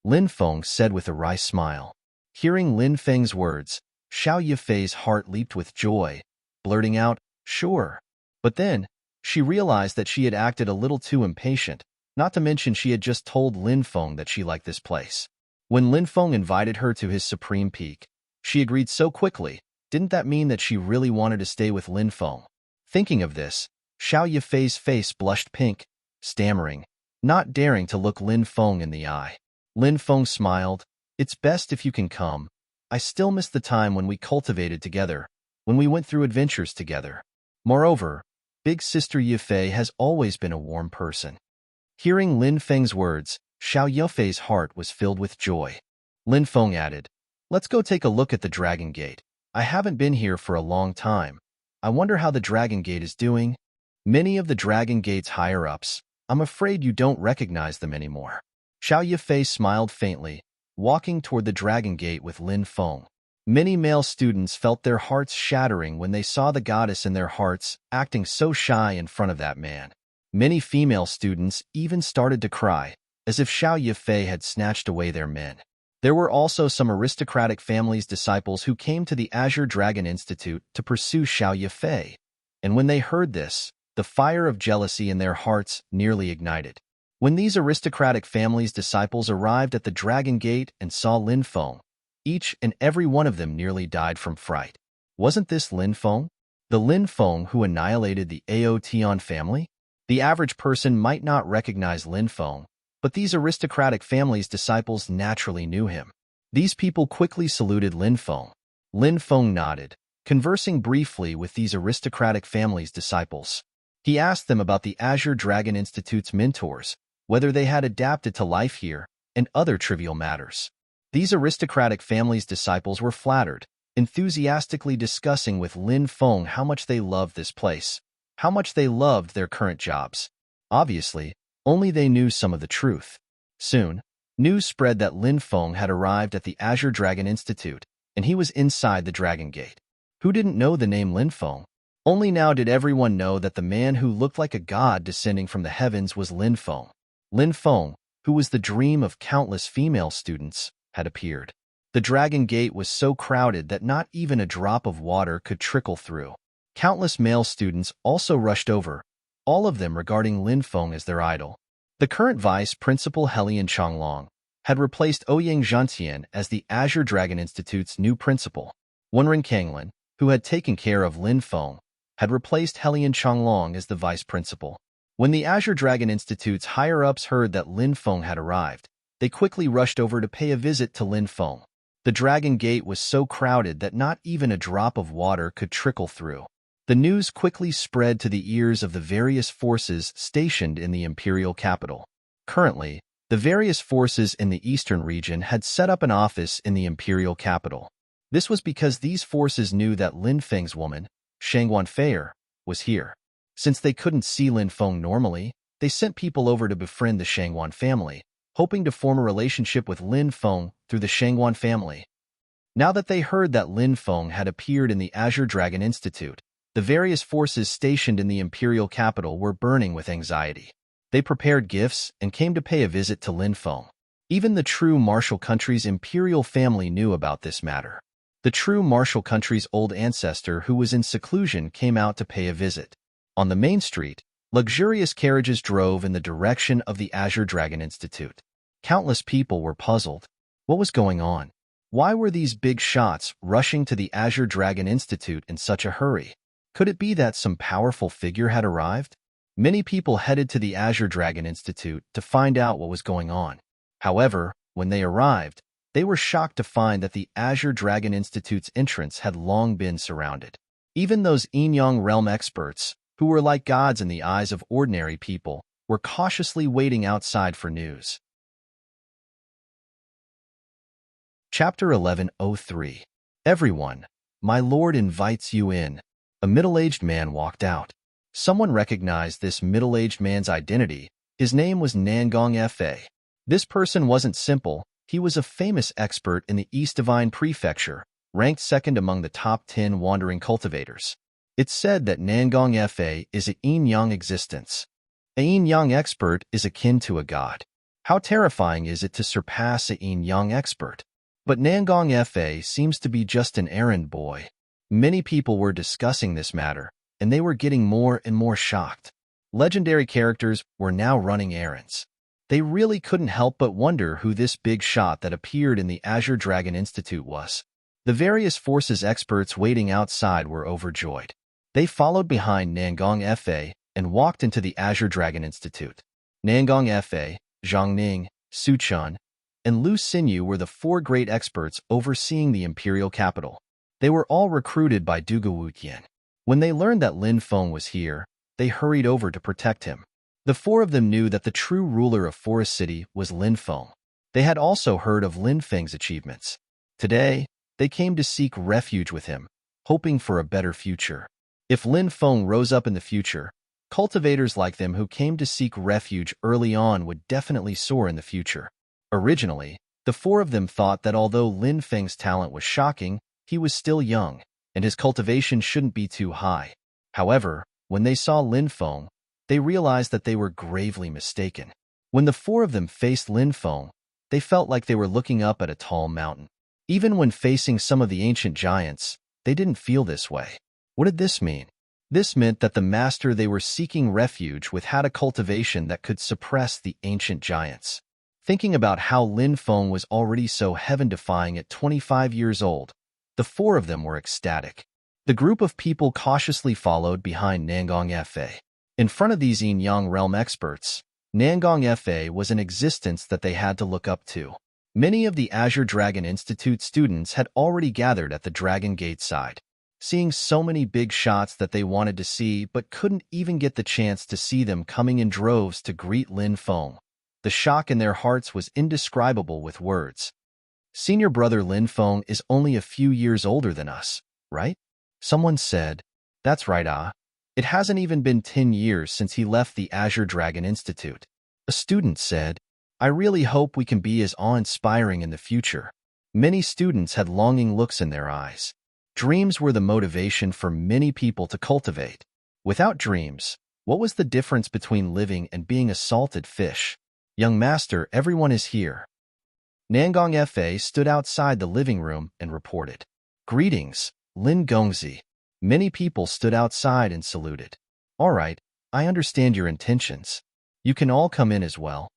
Lin Feng said with a wry smile. Hearing Lin Feng's words, Xiao Yafei's heart leaped with joy, blurting out, "Sure." But then, she realized that she had acted a little too impatient, not to mention she had just told Lin Feng that she liked this place. When Lin Feng invited her to his supreme peak, she agreed so quickly. Didn't that mean that she really wanted to stay with Lin Feng? Thinking of this, Xiao Yafei's face blushed pink, stammering, not daring to look Lin Feng in the eye. Lin Feng smiled. "It's best if you can come. I still miss the time when we cultivated together, when we went through adventures together. Moreover, Big Sister Yafei has always been a warm person." Hearing Lin Feng's words, Xiao Yafei's heart was filled with joy. Lin Feng added, "Let's go take a look at the Dragon Gate. I haven't been here for a long time. I wonder how the Dragon Gate is doing." Many of the Dragon Gate's higher-ups, "I'm afraid you don't recognize them anymore." Xiao Yafei smiled faintly, walking toward the Dragon Gate with Lin Feng. Many male students felt their hearts shattering when they saw the goddess in their hearts acting so shy in front of that man. Many female students even started to cry, as if Xiao Yafei had snatched away their men. There were also some aristocratic families' disciples who came to the Azure Dragon Institute to pursue Xiao Yafei, and when they heard this, the fire of jealousy in their hearts nearly ignited. When these aristocratic families' disciples arrived at the Dragon Gate and saw Lin Feng, each and every one of them nearly died from fright. Wasn't this Lin Feng? The Lin Feng who annihilated the Ao Tian family? The average person might not recognize Lin Feng, but these aristocratic families' disciples naturally knew him. These people quickly saluted Lin Feng. Lin Feng nodded, conversing briefly with these aristocratic families' disciples. He asked them about the Azure Dragon Institute's mentors, whether they had adapted to life here, and other trivial matters. These aristocratic families' disciples were flattered, enthusiastically discussing with Lin Feng how much they loved this place, how much they loved their current jobs. Obviously, only they knew some of the truth. Soon, news spread that Lin Feng had arrived at the Azure Dragon Institute, and he was inside the Dragon Gate. Who didn't know the name Lin Feng? Only now did everyone know that the man who looked like a god descending from the heavens was Lin Feng. Lin Feng, who was the dream of countless female students, had appeared. The Dragon Gate was so crowded that not even a drop of water could trickle through. Countless male students also rushed over, all of them regarding Lin Feng as their idol. The current vice principal Helian Changlong had replaced Ouyang Zhantian as the Azure Dragon Institute's new principal. Wenren Kanglin, who had taken care of Lin Feng, had replaced Helian Changlong as the vice principal. When the Azure Dragon Institute's higher-ups heard that Lin Feng had arrived, they quickly rushed over to pay a visit to Lin Feng. The Dragon Gate was so crowded that not even a drop of water could trickle through. The news quickly spread to the ears of the various forces stationed in the imperial capital. Currently, the various forces in the eastern region had set up an office in the imperial capital. This was because these forces knew that Lin Feng's woman, Shangguan Feier, was here. Since they couldn't see Lin Feng normally, they sent people over to befriend the Shangguan family, hoping to form a relationship with Lin Feng through the Shangguan family. Now that they heard that Lin Feng had appeared in the Azure Dragon Institute, the various forces stationed in the imperial capital were burning with anxiety. They prepared gifts and came to pay a visit to Lin Feng. Even the true martial country's imperial family knew about this matter. The true martial country's old ancestor who was in seclusion came out to pay a visit. On the main street, luxurious carriages drove in the direction of the Azure Dragon Institute. Countless people were puzzled. What was going on? Why were these big shots rushing to the Azure Dragon Institute in such a hurry? Could it be that some powerful figure had arrived? Many people headed to the Azure Dragon Institute to find out what was going on. However, when they arrived, they were shocked to find that the Azure Dragon Institute's entrance had long been surrounded. Even those Yin-Yang realm experts, who were like gods in the eyes of ordinary people, were cautiously waiting outside for news. Chapter 1103. Everyone, my lord invites you in. A middle-aged man walked out. Someone recognized this middle-aged man's identity. His name was Nangong Fa. This person wasn't simple. He was a famous expert in the East Divine Prefecture, ranked second among the top 10 wandering cultivators. It's said that Nangong Fa is a yin-yang existence. A yin-yang expert is akin to a god. How terrifying is it to surpass a yin-yang expert? But Nangong Fa seems to be just an errand boy. Many people were discussing this matter, and they were getting more and more shocked. Legendary characters were now running errands. They really couldn't help but wonder who this big shot that appeared in the Azure Dragon Institute was. The various forces experts waiting outside were overjoyed. They followed behind Nangong Fa and walked into the Azure Dragon Institute. Nangong Fa, Zhang Ning, Su Chun, and Lu Xinyu were the four great experts overseeing the imperial capital. They were all recruited by Duga Wutian. When they learned that Lin Feng was here, they hurried over to protect him. The four of them knew that the true ruler of Forest City was Lin Feng. They had also heard of Lin Feng's achievements. Today, they came to seek refuge with him, hoping for a better future. If Lin Feng rose up in the future, cultivators like them who came to seek refuge early on would definitely soar in the future. Originally, the four of them thought that although Lin Feng's talent was shocking, he was still young, and his cultivation shouldn't be too high. However, when they saw Lin Feng, they realized that they were gravely mistaken. When the four of them faced Lin Feng, they felt like they were looking up at a tall mountain. Even when facing some of the ancient giants, they didn't feel this way. What did this mean? This meant that the master they were seeking refuge with had a cultivation that could suppress the ancient giants. Thinking about how Lin Feng was already so heaven-defying at 25 years old, the four of them were ecstatic. The group of people cautiously followed behind Nangong Fa. In front of these yin-yang realm experts, Nangong Fa was an existence that they had to look up to. Many of the Azure Dragon Institute students had already gathered at the Dragon Gate side. Seeing so many big shots that they wanted to see but couldn't even get the chance to see them coming in droves to greet Lin Feng, the shock in their hearts was indescribable with words. Senior brother Lin Feng is only a few years older than us, right? Someone said, that's right, It hasn't even been 10 years since he left the Azure Dragon Institute. A student said, I really hope we can be as awe-inspiring in the future. Many students had longing looks in their eyes. Dreams were the motivation for many people to cultivate. Without dreams, what was the difference between living and being a salted fish? Young master, everyone is here. Nangong Fa stood outside the living room and reported. Greetings, Lin Gongzi. Many people stood outside and saluted. All right, I understand your intentions. You can all come in as well.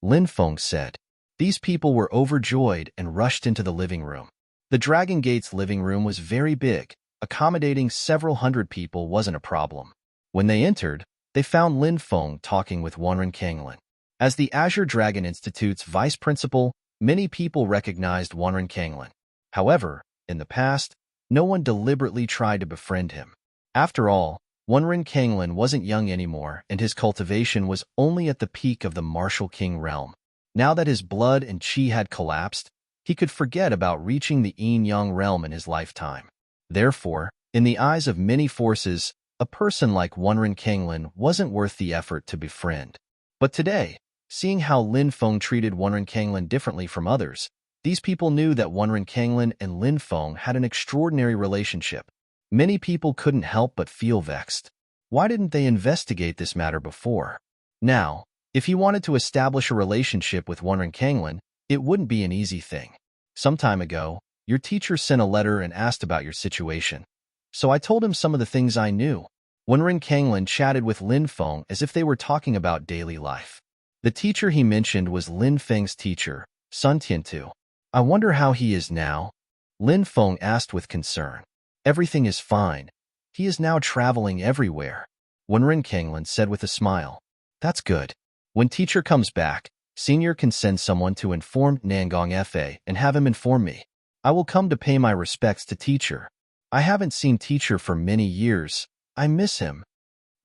Lin Feng said. These people were overjoyed and rushed into the living room. The Dragon Gate's living room was very big. Accommodating several hundred people wasn't a problem. When they entered, they found Lin Feng talking with Wanren Kanglin. As the Azure Dragon Institute's vice principal, many people recognized Wanren Kanglin. However, in the past, no one deliberately tried to befriend him. After all, Wanren Kanglin wasn't young anymore, and his cultivation was only at the peak of the Martial King realm. Now that his blood and chi had collapsed, he could forget about reaching the yin-yang realm in his lifetime. Therefore, in the eyes of many forces, a person like Wanren Kanglin wasn't worth the effort to befriend. But today, seeing how Lin Feng treated Wanren Kanglin differently from others, these people knew that Wanren Kanglin and Lin Feng had an extraordinary relationship. Many people couldn't help but feel vexed. Why didn't they investigate this matter before? Now, if he wanted to establish a relationship with Wanren Kanglin, it wouldn't be an easy thing. Some time ago, Your teacher sent a letter and asked about your situation. So I told him some of the things I knew. Wenren Kanglin chatted with Lin Feng as if they were talking about daily life. The teacher he mentioned was Lin Feng's teacher, Sun Tiantu. I wonder how he is now? Lin Feng asked with concern. Everything is fine. He is now traveling everywhere. Wenren Kanglin said with a smile. That's good. When teacher comes back, senior can send someone to inform Nangong Fa and have him inform me. I will come to pay my respects to teacher. I haven't seen teacher for many years. I miss him.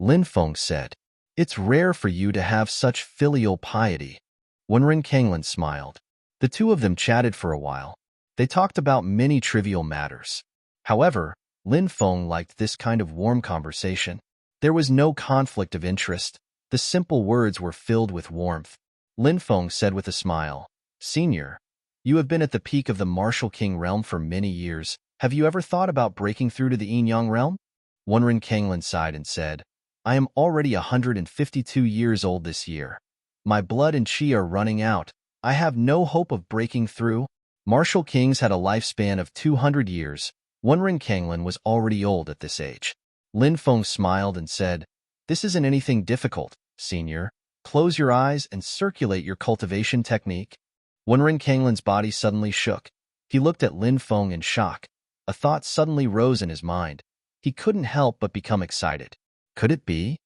Lin Feng said. It's rare for you to have such filial piety. Wenren Kanglin smiled. The two of them chatted for a while. They talked about many trivial matters. However, Lin Feng liked this kind of warm conversation. There was no conflict of interest. The simple words were filled with warmth. Lin Feng said with a smile, Senior, you have been at the peak of the Martial King realm for many years. Have you ever thought about breaking through to the Yin Yang realm? Wenren Kanglin sighed and said, I am already 152 years old this year. My blood and qi are running out. I have no hope of breaking through. Martial kings had a lifespan of 200 years. Wenren Kanglin was already old at this age. Lin Feng smiled and said, This isn't anything difficult, Senior. Close your eyes and circulate your cultivation technique. Wenren Kanglin's body suddenly shook. He looked at Lin Feng in shock. A thought suddenly rose in his mind. He couldn't help but become excited. Could it be?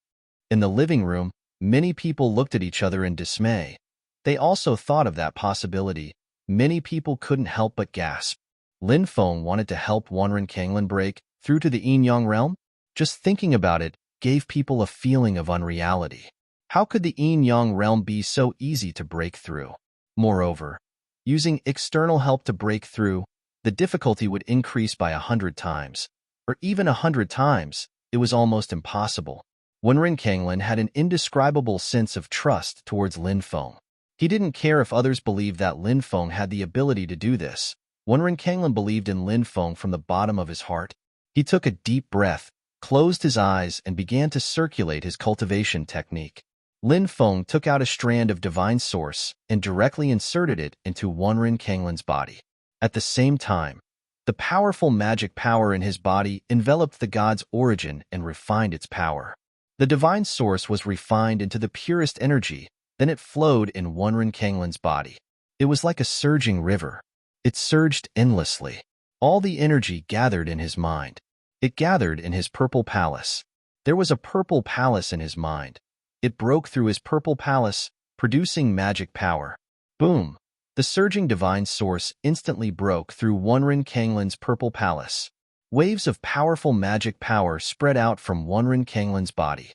In the living room, many people looked at each other in dismay. They also thought of that possibility. Many people couldn't help but gasp. Lin Feng wanted to help Wenren Kanglin break through to the Yin Yang realm? Just thinking about it gave people a feeling of unreality. How could the Yin Yang realm be so easy to break through? Moreover, using external help to break through, the difficulty would increase by 100 times. Or even 100 times, it was almost impossible. Wenren Kanglin had an indescribable sense of trust towards Lin Feng. He didn't care if others believed that Lin Feng had the ability to do this. Wenren Kanglin believed in Lin Feng from the bottom of his heart. He took a deep breath, closed his eyes, and began to circulate his cultivation technique. Lin Feng took out a strand of divine source and directly inserted it into Wenren Kanglin's body. At the same time, the powerful magic power in his body enveloped the god's origin and refined its power. The divine source was refined into the purest energy, then it flowed in Wenren Kanglin's body. It was like a surging river. It surged endlessly. All the energy gathered in his mind. It gathered in his purple palace. There was a purple palace in his mind. It broke through his purple palace, producing magic power. Boom! The surging divine source instantly broke through Wenren Kanglin's purple palace. Waves of powerful magic power spread out from Wenren Kanglin's body.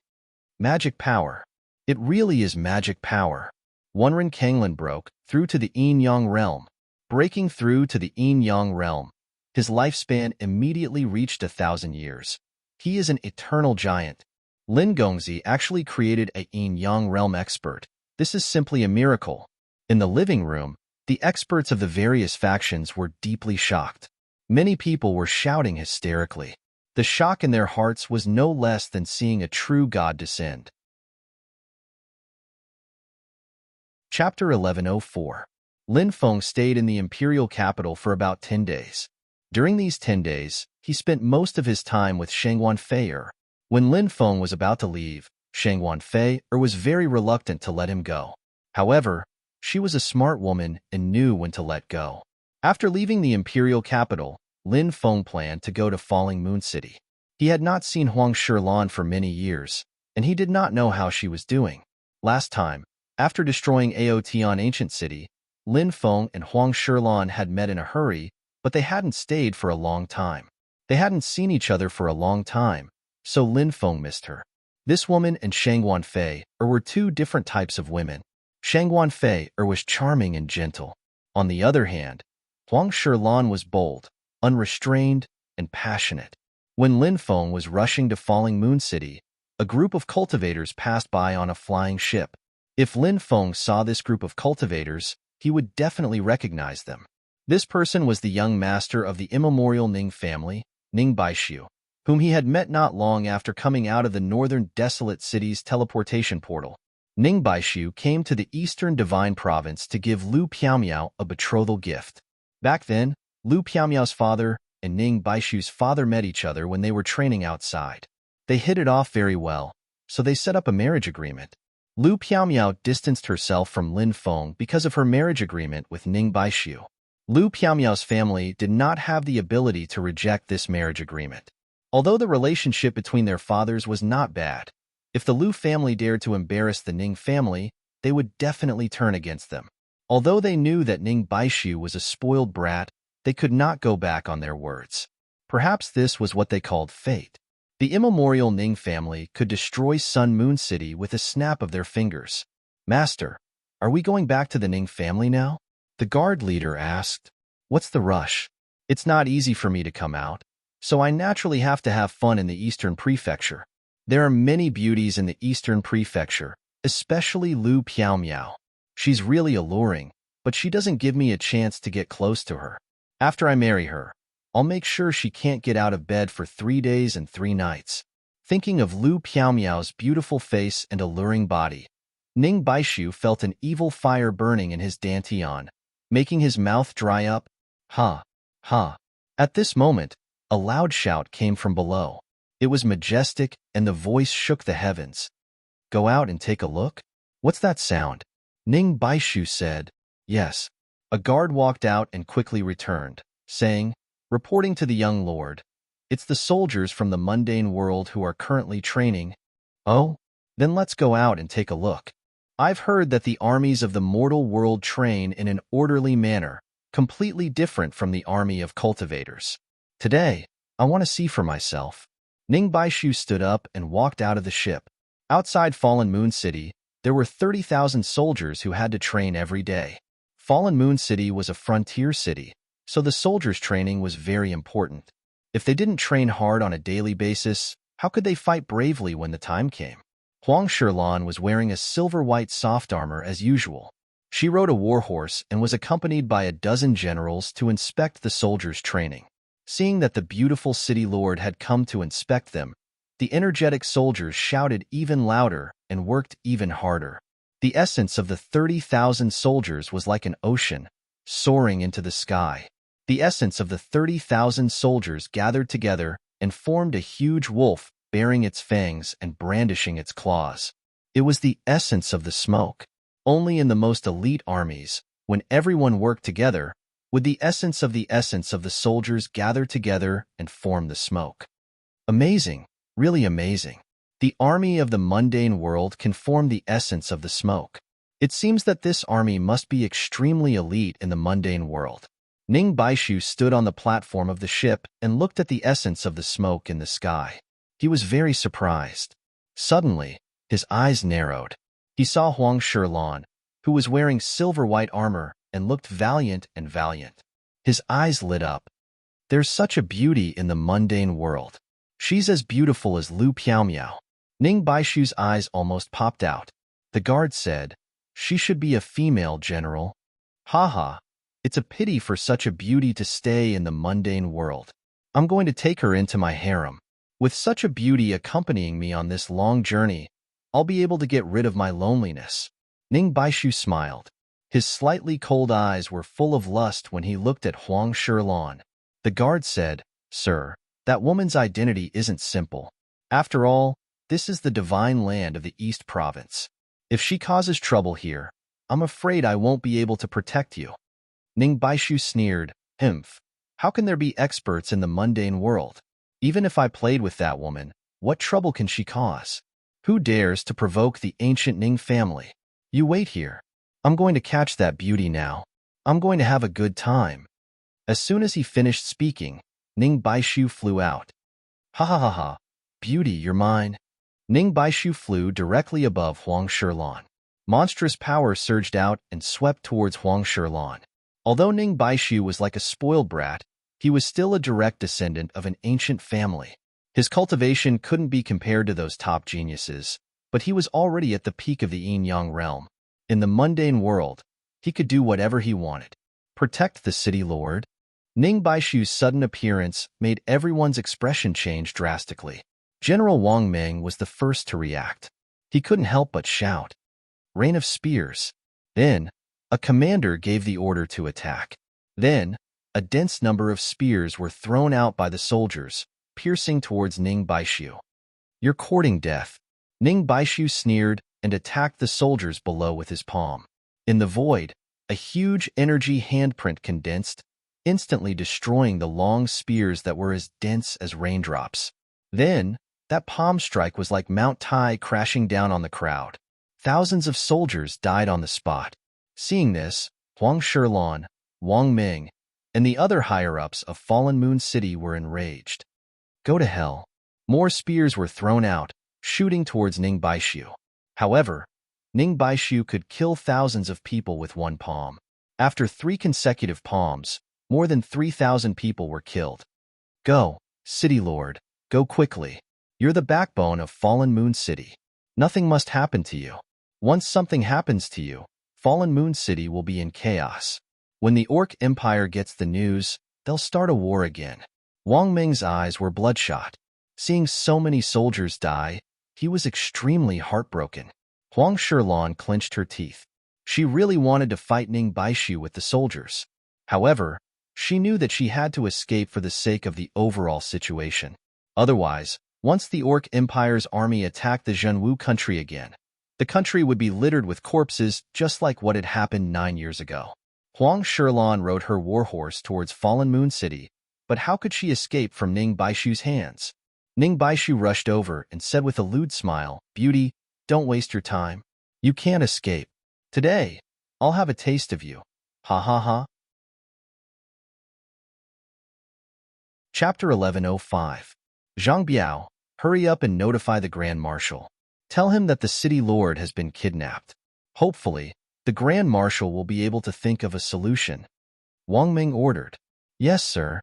Magic power. It really is magic power. Wenren Kanglin broke through to the Yin Yang realm. Breaking through to the Yin Yang realm, his lifespan immediately reached 1,000 years. He is an eternal giant. Lin Gongzi actually created a Yin Yang realm expert. This is simply a miracle. In the living room, the experts of the various factions were deeply shocked. Many people were shouting hysterically. The shock in their hearts was no less than seeing a true god descend. Chapter 1104. Lin Feng stayed in the imperial capital for about 10 days. During these 10 days, he spent most of his time with Shangguan Fei. When Lin Feng was about to leave, Shangguan Fei was very reluctant to let him go. However, she was a smart woman and knew when to let go. After leaving the imperial capital, Lin Feng planned to go to Falling Moon City. He had not seen Huang Shilan for many years, and he did not know how she was doing. Last time, after destroying Aotian Ancient City, Lin Feng and Huang Shilan had met in a hurry, but they hadn't stayed for a long time. They hadn't seen each other for a long time, so Lin Feng missed her. This woman and Shangguan Fei were two different types of women. Shangguan Fei was charming and gentle. On the other hand, Huang Shilan was bold, unrestrained, and passionate. When Lin Feng was rushing to Falling Moon City, a group of cultivators passed by on a flying ship. If Lin Feng saw this group of cultivators, he would definitely recognize them. This person was the young master of the immemorial Ning family, Ning Baishu, whom he had met not long after coming out of the northern desolate city's teleportation portal. Ning Baishu came to the eastern divine province to give Lu Piaomiao a betrothal gift. Back then, Lu Piaomiao's father and Ning Baishu's father met each other when they were training outside. They hit it off very well, so they set up a marriage agreement. Lu Piaomiao distanced herself from Lin Feng because of her marriage agreement with Ning Baishu. Lu Piaomiao's family did not have the ability to reject this marriage agreement. Although the relationship between their fathers was not bad, if the Lu family dared to embarrass the Ning family, they would definitely turn against them. Although they knew that Ning Baishu was a spoiled brat, they could not go back on their words. Perhaps this was what they called fate. The immemorial Ning family could destroy Sun Moon City with a snap of their fingers. Master, are we going back to the Ning family now? The guard leader asked. What's the rush? It's not easy for me to come out, so I naturally have to have fun in the Eastern Prefecture. There are many beauties in the Eastern Prefecture, especially Lu Piaomiao. She's really alluring, but she doesn't give me a chance to get close to her. After I marry her, I'll make sure she can't get out of bed for 3 days and 3 nights. Thinking of Lu Piaomiao's beautiful face and alluring body, Ning Baishu felt an evil fire burning in his dantian, making his mouth dry up. Ha! Ha! At this moment, a loud shout came from below. It was majestic, and the voice shook the heavens. Go out and take a look? What's that sound? Ning Baishu said. Yes. A guard walked out and quickly returned, saying, reporting to the young lord, it's the soldiers from the mundane world who are currently training. Oh? Then let's go out and take a look. I've heard that the armies of the mortal world train in an orderly manner, completely different from the army of cultivators. Today, I want to see for myself. Ning Baishu stood up and walked out of the ship. Outside Fallen Moon City, there were 30,000 soldiers who had to train every day. Fallen Moon City was a frontier city, so the soldiers' training was very important. If they didn't train hard on a daily basis, how could they fight bravely when the time came? Huang Shilan was wearing a silver-white soft armor as usual. She rode a warhorse and was accompanied by a dozen generals to inspect the soldiers' training. Seeing that the beautiful city lord had come to inspect them, the energetic soldiers shouted even louder and worked even harder. The essence of the 30,000 soldiers was like an ocean, soaring into the sky. The essence of the 30,000 soldiers gathered together and formed a huge wolf, baring its fangs and brandishing its claws. It was the essence of the smoke. Only in the most elite armies, when everyone worked together, would the essence of the soldiers gather together and form the smoke. Amazing, really amazing. The army of the mundane world can form the essence of the smoke. It seems that this army must be extremely elite in the mundane world. Ning Baishu stood on the platform of the ship and looked at the essence of the smoke in the sky. He was very surprised. Suddenly, his eyes narrowed. He saw Huang Shilan, who was wearing silver-white armor and looked valiant and valiant. His eyes lit up. There's such a beauty in the mundane world. She's as beautiful as Lu Piaomiao. Ning Baishu's eyes almost popped out. The guard said, she should be a female general. Ha. It's a pity for such a beauty to stay in the mundane world. I'm going to take her into my harem. With such a beauty accompanying me on this long journey, I'll be able to get rid of my loneliness. Ning Baishu smiled. His slightly cold eyes were full of lust when he looked at Huang Shilan. The guard said, Sir, that woman's identity isn't simple. After all, this is the divine land of the East Province. If she causes trouble here, I'm afraid I won't be able to protect you. Ning Baishu sneered, how can there be experts in the mundane world? Even if I played with that woman, what trouble can she cause? Who dares to provoke the ancient Ning family? You wait here. I'm going to catch that beauty now. I'm going to have a good time. As soon as he finished speaking, Ning Baishu flew out. Ha. Beauty, you're mine. Ning Baishu flew directly above Huang Shilan. Monstrous power surged out and swept towards Huang Shilan. Although Ning Baishu was like a spoiled brat, he was still a direct descendant of an ancient family. His cultivation couldn't be compared to those top geniuses, but he was already at the peak of the yin-yang realm. In the mundane world, he could do whatever he wanted. Protect the city lord? Ning Baishu's sudden appearance made everyone's expression change drastically. General Wang Meng was the first to react. He couldn't help but shout, Rain of spears. Then, a commander gave the order to attack. Then, a dense number of spears were thrown out by the soldiers, piercing towards Ning Baishu. "You're courting death." Ning Baishu sneered and attacked the soldiers below with his palm. In the void, a huge energy handprint condensed, instantly destroying the long spears that were as dense as raindrops. Then, that palm strike was like Mount Tai crashing down on the crowd. Thousands of soldiers died on the spot. Seeing this, Huang Shilan, Wang Ming, and the other higher-ups of Fallen Moon City were enraged. "Go to hell." More spears were thrown out, shooting towards Ning Baishu. However, Ning Baishu could kill thousands of people with one palm. After 3 consecutive palms, more than 3,000 people were killed. "Go, City Lord, go quickly. You're the backbone of Fallen Moon City. Nothing must happen to you. Once something happens to you, Fallen Moon City will be in chaos. When the Orc Empire gets the news, they'll start a war again." Wang Ming's eyes were bloodshot. Seeing so many soldiers die, he was extremely heartbroken. Huang Shilan clenched her teeth. She really wanted to fight Ning Baishu with the soldiers. However, she knew that she had to escape for the sake of the overall situation. Otherwise, once the Orc Empire's army attacked the Zhenwu country again, the country would be littered with corpses just like what had happened 9 years ago. Huang Shilan rode her warhorse towards Fallen Moon City, but how could she escape from Ning Baishu's hands? Ning Baishu rushed over and said with a lewd smile, "Beauty, don't waste your time. You can't escape. Today, I'll have a taste of you. Ha ha ha." Chapter 1105. Zhang Biao, hurry up and notify the Grand Marshal. Tell him that the city lord has been kidnapped. Hopefully, the Grand Marshal will be able to think of a solution. Wang Ming ordered. "Yes, sir."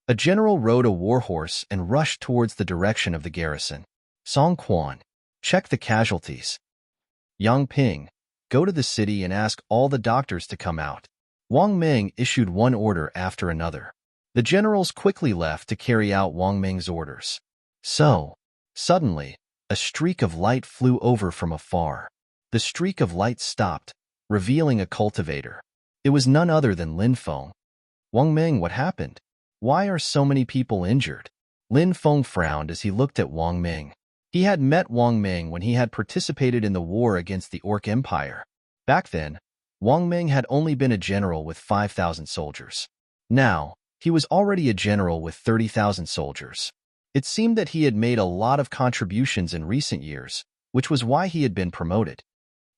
A general rode a warhorse and rushed towards the direction of the garrison. Song Quan, check the casualties. Yang Ping, go to the city and ask all the doctors to come out. Wang Ming issued one order after another. The generals quickly left to carry out Wang Ming's orders. Suddenly, a streak of light flew over from afar. The streak of light stopped, revealing a cultivator. It was none other than Lin Feng. "Wang Ming, what happened? Why are so many people injured?" Lin Feng frowned as he looked at Wang Ming. He had met Wang Ming when he had participated in the war against the Orc Empire. Back then, Wang Ming had only been a general with 5,000 soldiers. Now, he was already a general with 30,000 soldiers. It seemed that he had made a lot of contributions in recent years, which was why he had been promoted.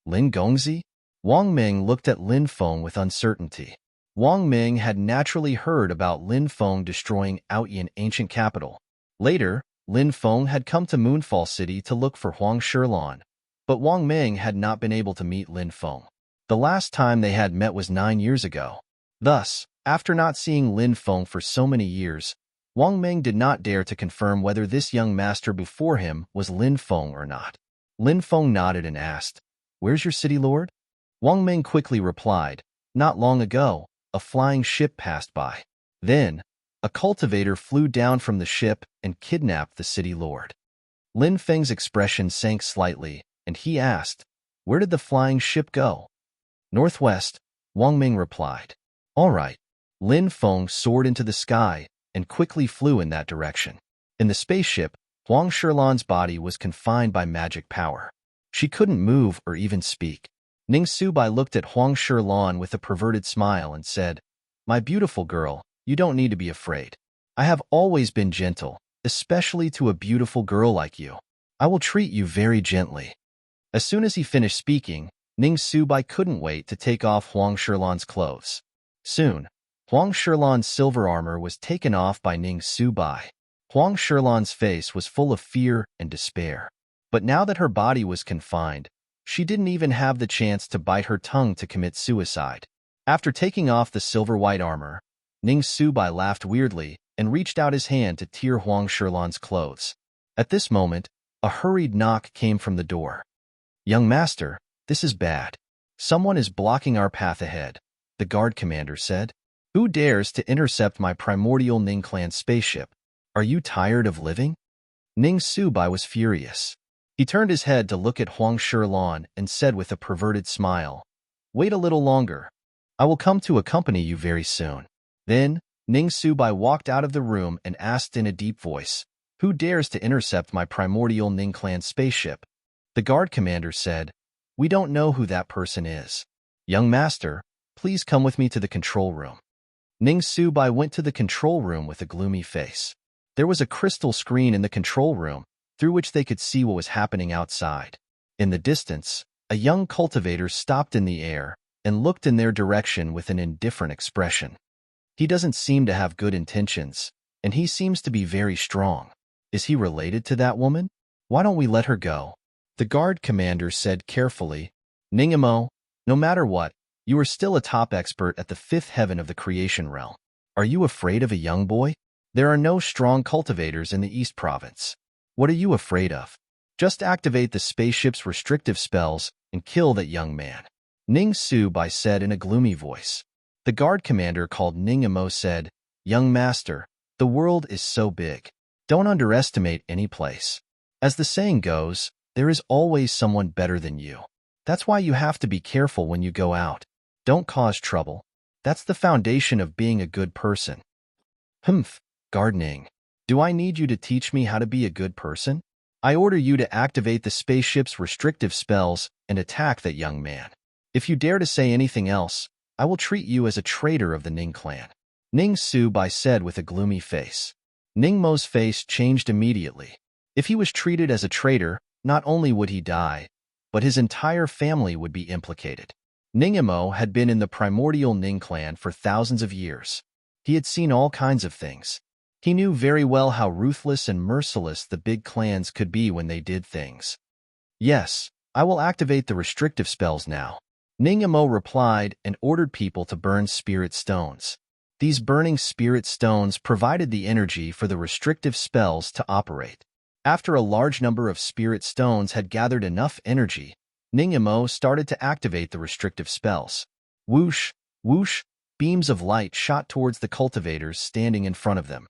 Lin Gongzi? Wang Ming looked at Lin Feng with uncertainty. Wang Ming had naturally heard about Lin Feng destroying Outyan ancient capital. Later, Lin Feng had come to Moonfall City to look for Huang Shilan, but Wang Ming had not been able to meet Lin Feng. The last time they had met was 9 years ago. Thus, after not seeing Lin Feng for so many years, Wang Ming did not dare to confirm whether this young master before him was Lin Feng or not. Lin Feng nodded and asked, "Where's your city lord?" Wang Ming quickly replied, "Not long ago, a flying ship passed by. Then, a cultivator flew down from the ship and kidnapped the city lord." Lin Feng's expression sank slightly, and he asked, "Where did the flying ship go?" "Northwest," Wang Ming replied. "All right." Lin Feng soared into the sky and quickly flew in that direction. In the spaceship, Huang Shilan's body was confined by magic power. She couldn't move or even speak. Ning Subai looked at Huang Shilan with a perverted smile and said, "My beautiful girl, you don't need to be afraid. I have always been gentle, especially to a beautiful girl like you. I will treat you very gently." As soon as he finished speaking, Ning Subai couldn't wait to take off Huang Shilan's clothes. Soon, Huang Shilan's silver armor was taken off by Ning Subai. Huang Shilan's face was full of fear and despair. But now that her body was confined, she didn't even have the chance to bite her tongue to commit suicide. After taking off the silver-white armor, Ning Subai laughed weirdly and reached out his hand to tear Huang Shilan's clothes. At this moment, a hurried knock came from the door. "Young master, this is bad. Someone is blocking our path ahead," the guard commander said. "Who dares to intercept my primordial Ning clan spaceship? Are you tired of living?" Ning Subai was furious. He turned his head to look at Huang Shilan and said with a perverted smile, "Wait a little longer. I will come to accompany you very soon." Then, Ning Subai walked out of the room and asked in a deep voice, "Who dares to intercept my primordial Ning clan spaceship?" The guard commander said, "We don't know who that person is. Young master, please come with me to the control room." Ning Subai went to the control room with a gloomy face. There was a crystal screen in the control room, through which they could see what was happening outside. In the distance, a young cultivator stopped in the air and looked in their direction with an indifferent expression. He doesn't seem to have good intentions, and he seems to be very strong. Is he related to that woman? Why don't we let her go? The guard commander said carefully, "Ningamo, no matter what, you are still a top expert at the fifth heaven of the creation realm. Are you afraid of a young boy? There are no strong cultivators in the East Province. What are you afraid of? Just activate the spaceship's restrictive spells and kill that young man." Ning Subai said in a gloomy voice. The guard commander called Ning Imo said, "Young master, the world is so big. Don't underestimate any place. As the saying goes, there is always someone better than you. That's why you have to be careful when you go out. Don't cause trouble. That's the foundation of being a good person." "Humph, gardening. Do I need you to teach me how to be a good person? I order you to activate the spaceship's restrictive spells and attack that young man. If you dare to say anything else, I will treat you as a traitor of the Ning clan." Ning Subai said with a gloomy face. Ning Mo's face changed immediately. If he was treated as a traitor, not only would he die, but his entire family would be implicated. Ning Imo had been in the primordial Ning clan for thousands of years. He had seen all kinds of things. He knew very well how ruthless and merciless the big clans could be when they did things. "Yes, I will activate the restrictive spells now." Ning Imo replied and ordered people to burn spirit stones. These burning spirit stones provided the energy for the restrictive spells to operate. After a large number of spirit stones had gathered enough energy, Ning Imo started to activate the restrictive spells. Whoosh, whoosh, beams of light shot towards the cultivators standing in front of them.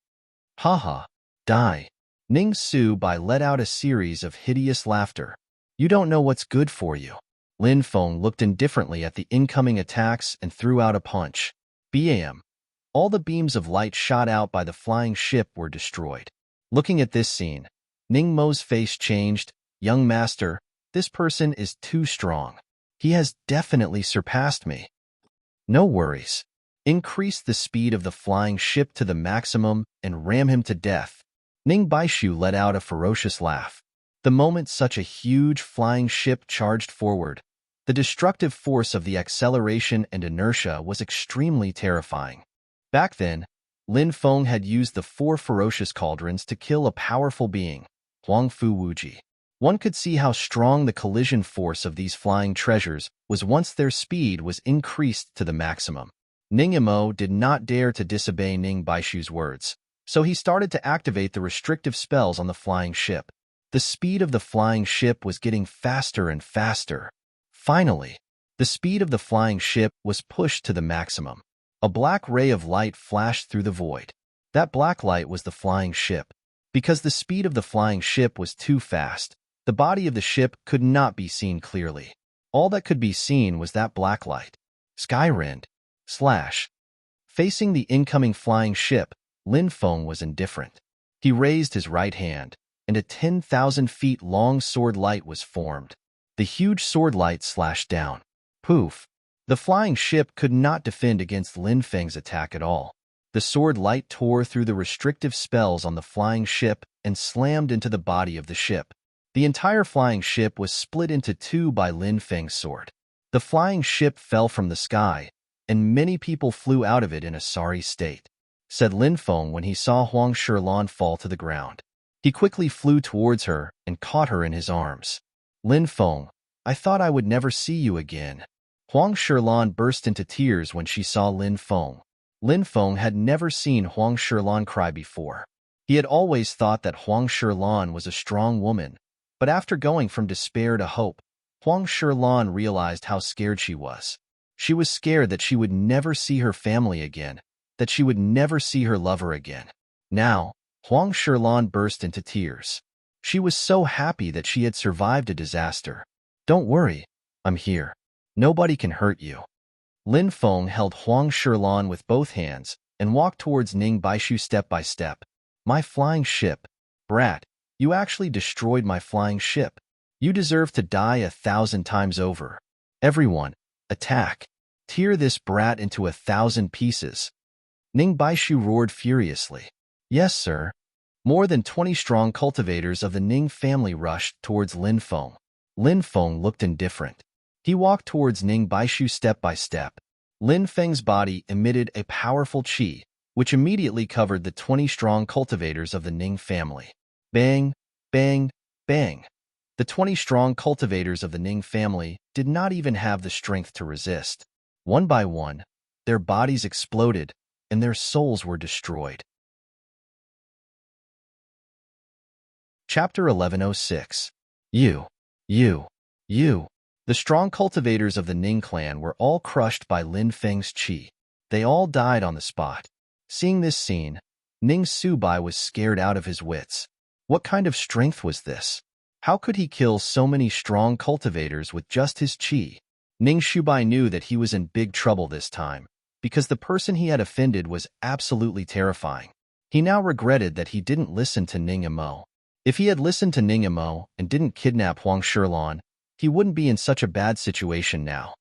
"Ha, die." Ning Subai let out a series of hideous laughter. "You don't know what's good for you." Lin Feng looked indifferently at the incoming attacks and threw out a punch. Bam! All the beams of light shot out by the flying ship were destroyed. Looking at this scene, Ning Mo's face changed. "Young master, this person is too strong. He has definitely surpassed me." "No worries. Increase the speed of the flying ship to the maximum and ram him to death." Ning Baishu let out a ferocious laugh. The moment such a huge flying ship charged forward, the destructive force of the acceleration and inertia was extremely terrifying. Back then, Lin Feng had used the 4 ferocious cauldrons to kill a powerful being, Huang Fu Wuji. One could see how strong the collision force of these flying treasures was once their speed was increased to the maximum. Ning Imo did not dare to disobey Ning Baishu's words, so he started to activate the restrictive spells on the flying ship. The speed of the flying ship was getting faster and faster. Finally, the speed of the flying ship was pushed to the maximum. A black ray of light flashed through the void. That black light was the flying ship. Because the speed of the flying ship was too fast, the body of the ship could not be seen clearly. All that could be seen was that black light. Skyrend. Slash. Facing the incoming flying ship, Lin Feng was indifferent. He raised his right hand, and a 10,000 feet long sword light was formed. The huge sword light slashed down. Poof! The flying ship could not defend against Lin Feng's attack at all. The sword light tore through the restrictive spells on the flying ship and slammed into the body of the ship. The entire flying ship was split into 2 by Lin Feng's sword. The flying ship fell from the sky, and many people flew out of it in a sorry state, said Lin Feng when he saw Huang Shilan fall to the ground. He quickly flew towards her and caught her in his arms. "Lin Feng, I thought I would never see you again." Huang Shilan burst into tears when she saw Lin Feng. Lin Feng had never seen Huang Shilan cry before. He had always thought that Huang Shilan was a strong woman, but after going from despair to hope, Huang Shilan realized how scared she was. She was scared that she would never see her family again, that she would never see her lover again. Now, Huang Shilan burst into tears. She was so happy that she had survived a disaster. "Don't worry, I'm here. Nobody can hurt you." Lin Feng held Huang Shilan with both hands and walked towards Ning Baishu step by step. My flying ship. Brat, you actually destroyed my flying ship. You deserve to die 1,000 times over. Everyone, attack. Tear this brat into 1,000 pieces. Ning Baishu roared furiously. Yes, sir. More than 20 strong cultivators of the Ning family rushed towards Lin Feng. Lin Feng looked indifferent. He walked towards Ning Baishu step by step. Lin Feng's body emitted a powerful qi, which immediately covered the 20 strong cultivators of the Ning family. Bang, bang, bang. The 20 strong cultivators of the Ning family did not even have the strength to resist. One by one, their bodies exploded and their souls were destroyed. Chapter 1106. You. The strong cultivators of the Ning clan were all crushed by Lin Feng's qi. They all died on the spot. Seeing this scene, Ning Subai was scared out of his wits. What kind of strength was this? How could he kill so many strong cultivators with just his qi? Ning Subai knew that he was in big trouble this time, because the person he had offended was absolutely terrifying. He now regretted that he didn't listen to Ning Imo. If he had listened to Ning Imo and didn't kidnap Huang Shirlan, he wouldn't be in such a bad situation now.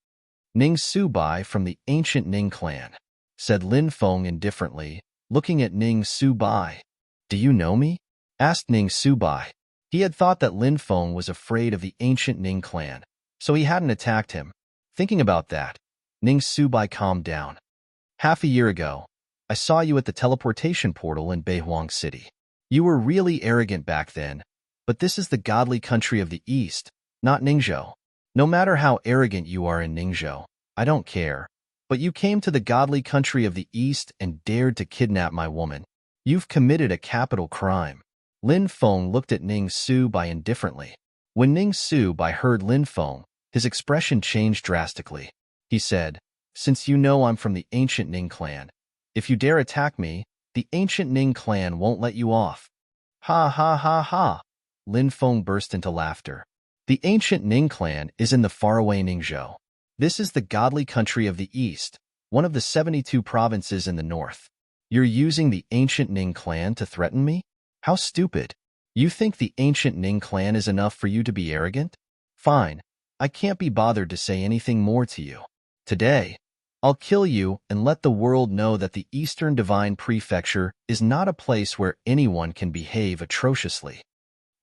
Ning Subai from the ancient Ning clan, said Lin Feng indifferently, looking at Ning Subai. Do you know me? Asked Ning Subai. He had thought that Lin Feng was afraid of the ancient Ning clan, so he hadn't attacked him. Thinking about that, Ning Subai calmed down. Half a year ago, I saw you at the teleportation portal in Beihuang City. You were really arrogant back then, but this is the godly country of the East, not Ningzhou. No matter how arrogant you are in Ningzhou, I don't care. But you came to the godly country of the East and dared to kidnap my woman. You've committed a capital crime. Lin Feng looked at Ning Subai indifferently. When Ning Subai heard Lin Feng, his expression changed drastically. He said, Since you know I'm from the ancient Ning clan, if you dare attack me, the ancient Ning clan won't let you off. Ha ha ha ha! Lin Feng burst into laughter. The ancient Ning clan is in the faraway Ningzhou. This is the godly country of the East, one of the 72 provinces in the north. You're using the ancient Ning clan to threaten me? How stupid. You think the ancient Ning clan is enough for you to be arrogant? Fine, I can't be bothered to say anything more to you. Today, I'll kill you and let the world know that the Eastern Divine Prefecture is not a place where anyone can behave atrociously.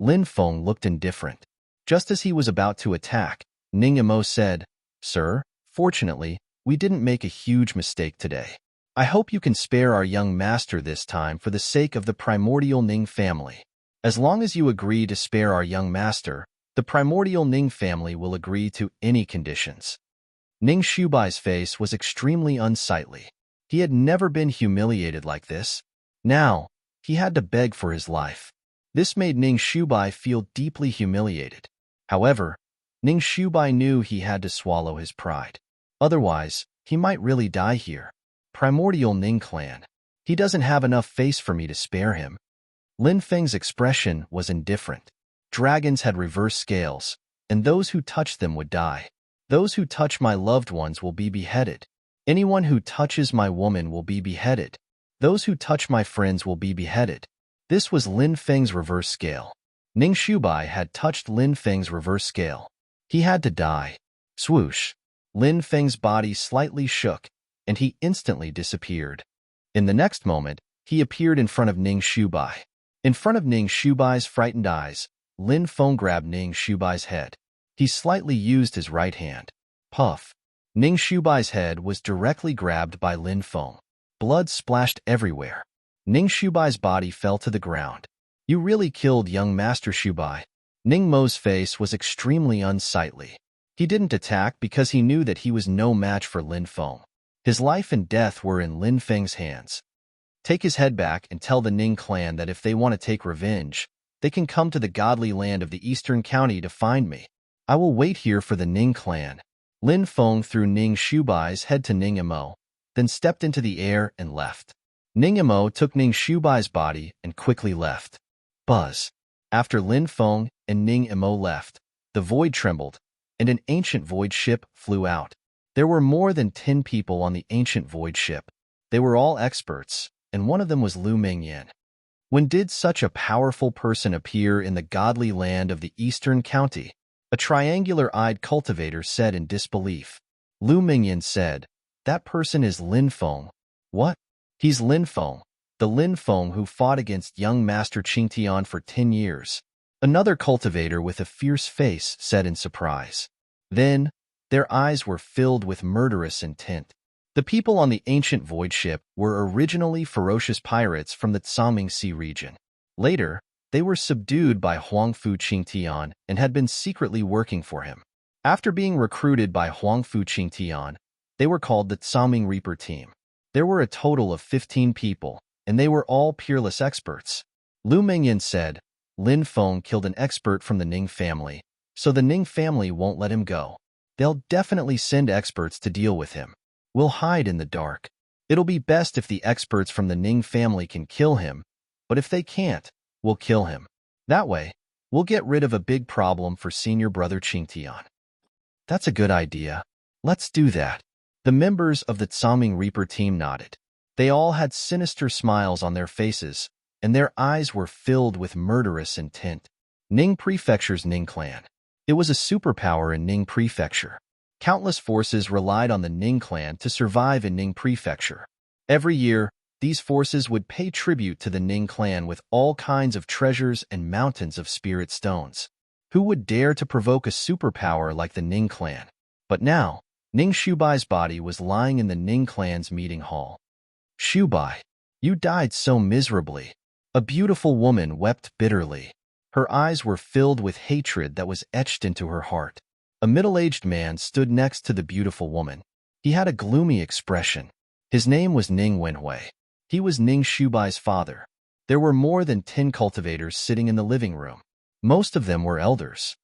Lin Feng looked indifferent. Just as he was about to attack, Ning Imo said, Sir, fortunately, we didn't make a huge mistake today. I hope you can spare our young master this time for the sake of the primordial Ning family. As long as you agree to spare our young master, the primordial Ning family will agree to any conditions. Ning Shubai's face was extremely unsightly. He had never been humiliated like this. Now, he had to beg for his life. This made Ning Shubai feel deeply humiliated. However, Ning Shubai knew he had to swallow his pride. Otherwise, he might really die here. Primordial Ning clan. He doesn't have enough face for me to spare him. Lin Feng's expression was indifferent. Dragons had reverse scales, and those who touched them would die. Those who touch my loved ones will be beheaded. Anyone who touches my woman will be beheaded. Those who touch my friends will be beheaded. This was Lin Feng's reverse scale. Ning Shubai had touched Lin Feng's reverse scale. He had to die. Swoosh. Lin Feng's body slightly shook, and he instantly disappeared. In the next moment, he appeared in front of Ning Shubai. In front of Ning Shubai's frightened eyes, Lin Feng grabbed Ning Shubai's head. He slightly used his right hand. Puff. Ning Shubai's head was directly grabbed by Lin Feng. Blood splashed everywhere. Ning Shubai's body fell to the ground. You really killed young Master Shubai. Ning Mo's face was extremely unsightly. He didn't attack because he knew that he was no match for Lin Feng. His life and death were in Lin Feng's hands. Take his head back and tell the Ning clan that if they want to take revenge, they can come to the godly land of the Eastern County to find me. I will wait here for the Ning clan. Lin Feng threw Ning Shubai's head to Ning Imo, then stepped into the air and left. Ning Imo took Ning Shubai's body and quickly left. Buzz. After Lin Feng and Ning Imo left, the void trembled, and an ancient void ship flew out. There were more than 10 people on the ancient void ship. They were all experts, and one of them was Lu Mingyan. When did such a powerful person appear in the godly land of the Eastern County? A triangular-eyed cultivator said in disbelief. Lu Mingyan said, "That person is Lin Feng." "What? He's Lin Feng, the Lin Feng who fought against young Master Qingtian for 10 years. Another cultivator with a fierce face said in surprise. Then, their eyes were filled with murderous intent. The people on the ancient void ship were originally ferocious pirates from the Tsangming Sea region. Later, they were subdued by Huangfu Qingtian and had been secretly working for him. After being recruited by Huangfu Qingtian, they were called the Tsangming Reaper team. There were a total of 15 people, and they were all peerless experts. Lu Mingyan said, Lin Feng killed an expert from the Ning family, so the Ning family won't let him go. They'll definitely send experts to deal with him. We'll hide in the dark. It'll be best if the experts from the Ning family can kill him, but if they can't, we'll kill him. That way, we'll get rid of a big problem for senior brother Qingtian. That's a good idea. Let's do that. The members of the Tsangming Reaper team nodded. They all had sinister smiles on their faces, and their eyes were filled with murderous intent. Ning Prefecture's Ning clan. It was a superpower in Ning Prefecture. Countless forces relied on the Ning clan to survive in Ning Prefecture. Every year, these forces would pay tribute to the Ning clan with all kinds of treasures and mountains of spirit stones. Who would dare to provoke a superpower like the Ning clan? But now, Ning Shubai's body was lying in the Ning clan's meeting hall. Shubai, you died so miserably. A beautiful woman wept bitterly. Her eyes were filled with hatred that was etched into her heart. A middle-aged man stood next to the beautiful woman. He had a gloomy expression. His name was Ning Wenhui. He was Ning Shubai's father. There were more than 10 cultivators sitting in the living room. Most of them were elders.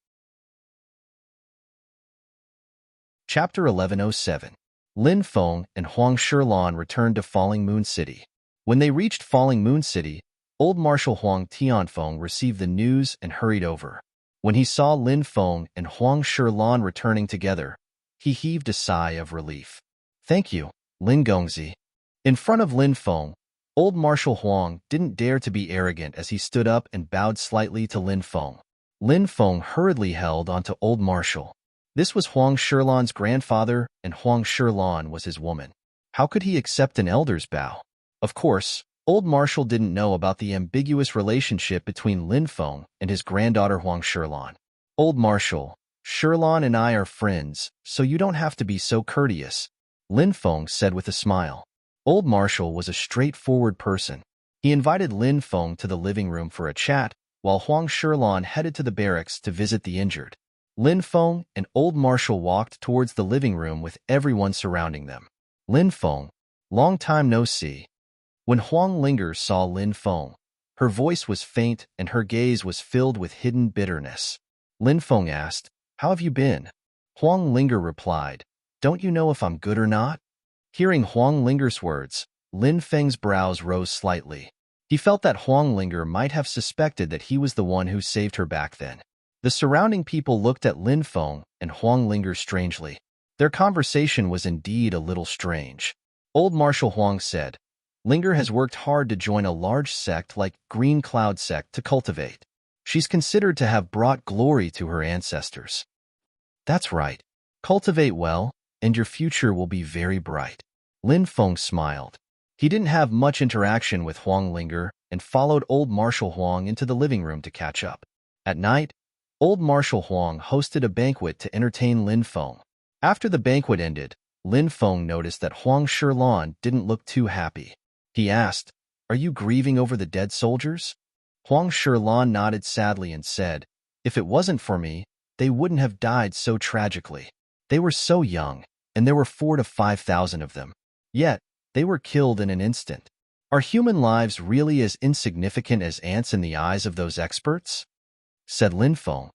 Chapter 1107. Lin Feng and Huang Shilan returned to Falling Moon City. When they reached Falling Moon City, Old Marshal Huang Tianfeng received the news and hurried over. When he saw Lin Feng and Huang Shilan returning together, he heaved a sigh of relief. Thank you, Lin Gongzi. In front of Lin Feng, Old Marshal Huang didn't dare to be arrogant as he stood up and bowed slightly to Lin Feng. Lin Feng hurriedly held onto Old Marshal. This was Huang Shilan's grandfather, and Huang Shilan was his woman. How could he accept an elder's bow? Of course, Old Marshal didn't know about the ambiguous relationship between Lin Feng and his granddaughter Huang Shilan. Old Marshal, Shilan and I are friends, so you don't have to be so courteous, Lin Feng said with a smile. Old Marshal was a straightforward person. He invited Lin Feng to the living room for a chat, while Huang Shilan headed to the barracks to visit the injured. Lin Feng and Old Marshal walked towards the living room with everyone surrounding them. Lin Feng, long time no see. When Huang Linger saw Lin Feng, her voice was faint and her gaze was filled with hidden bitterness. Lin Feng asked, How have you been? Huang Linger replied, Don't you know if I'm good or not? Hearing Huang Linger's words, Lin Feng's brows rose slightly. He felt that Huang Linger might have suspected that he was the one who saved her back then. The surrounding people looked at Lin Feng and Huang Linger strangely. Their conversation was indeed a little strange. Old Marshal Huang said, Linger has worked hard to join a large sect like Green Cloud Sect to cultivate. She's considered to have brought glory to her ancestors. That's right. Cultivate well, and your future will be very bright. Lin Feng smiled. He didn't have much interaction with Huang Linger and followed Old Marshal Huang into the living room to catch up. At night, Old Marshal Huang hosted a banquet to entertain Lin Feng. After the banquet ended, Lin Feng noticed that Huang Shilan didn't look too happy. He asked, Are you grieving over the dead soldiers? Huang Shilan nodded sadly and said, If it wasn't for me, they wouldn't have died so tragically. They were so young, and there were 4,000 to 5,000 of them. Yet, they were killed in an instant. Are human lives really as insignificant as ants in the eyes of those experts? Said Lin Feng.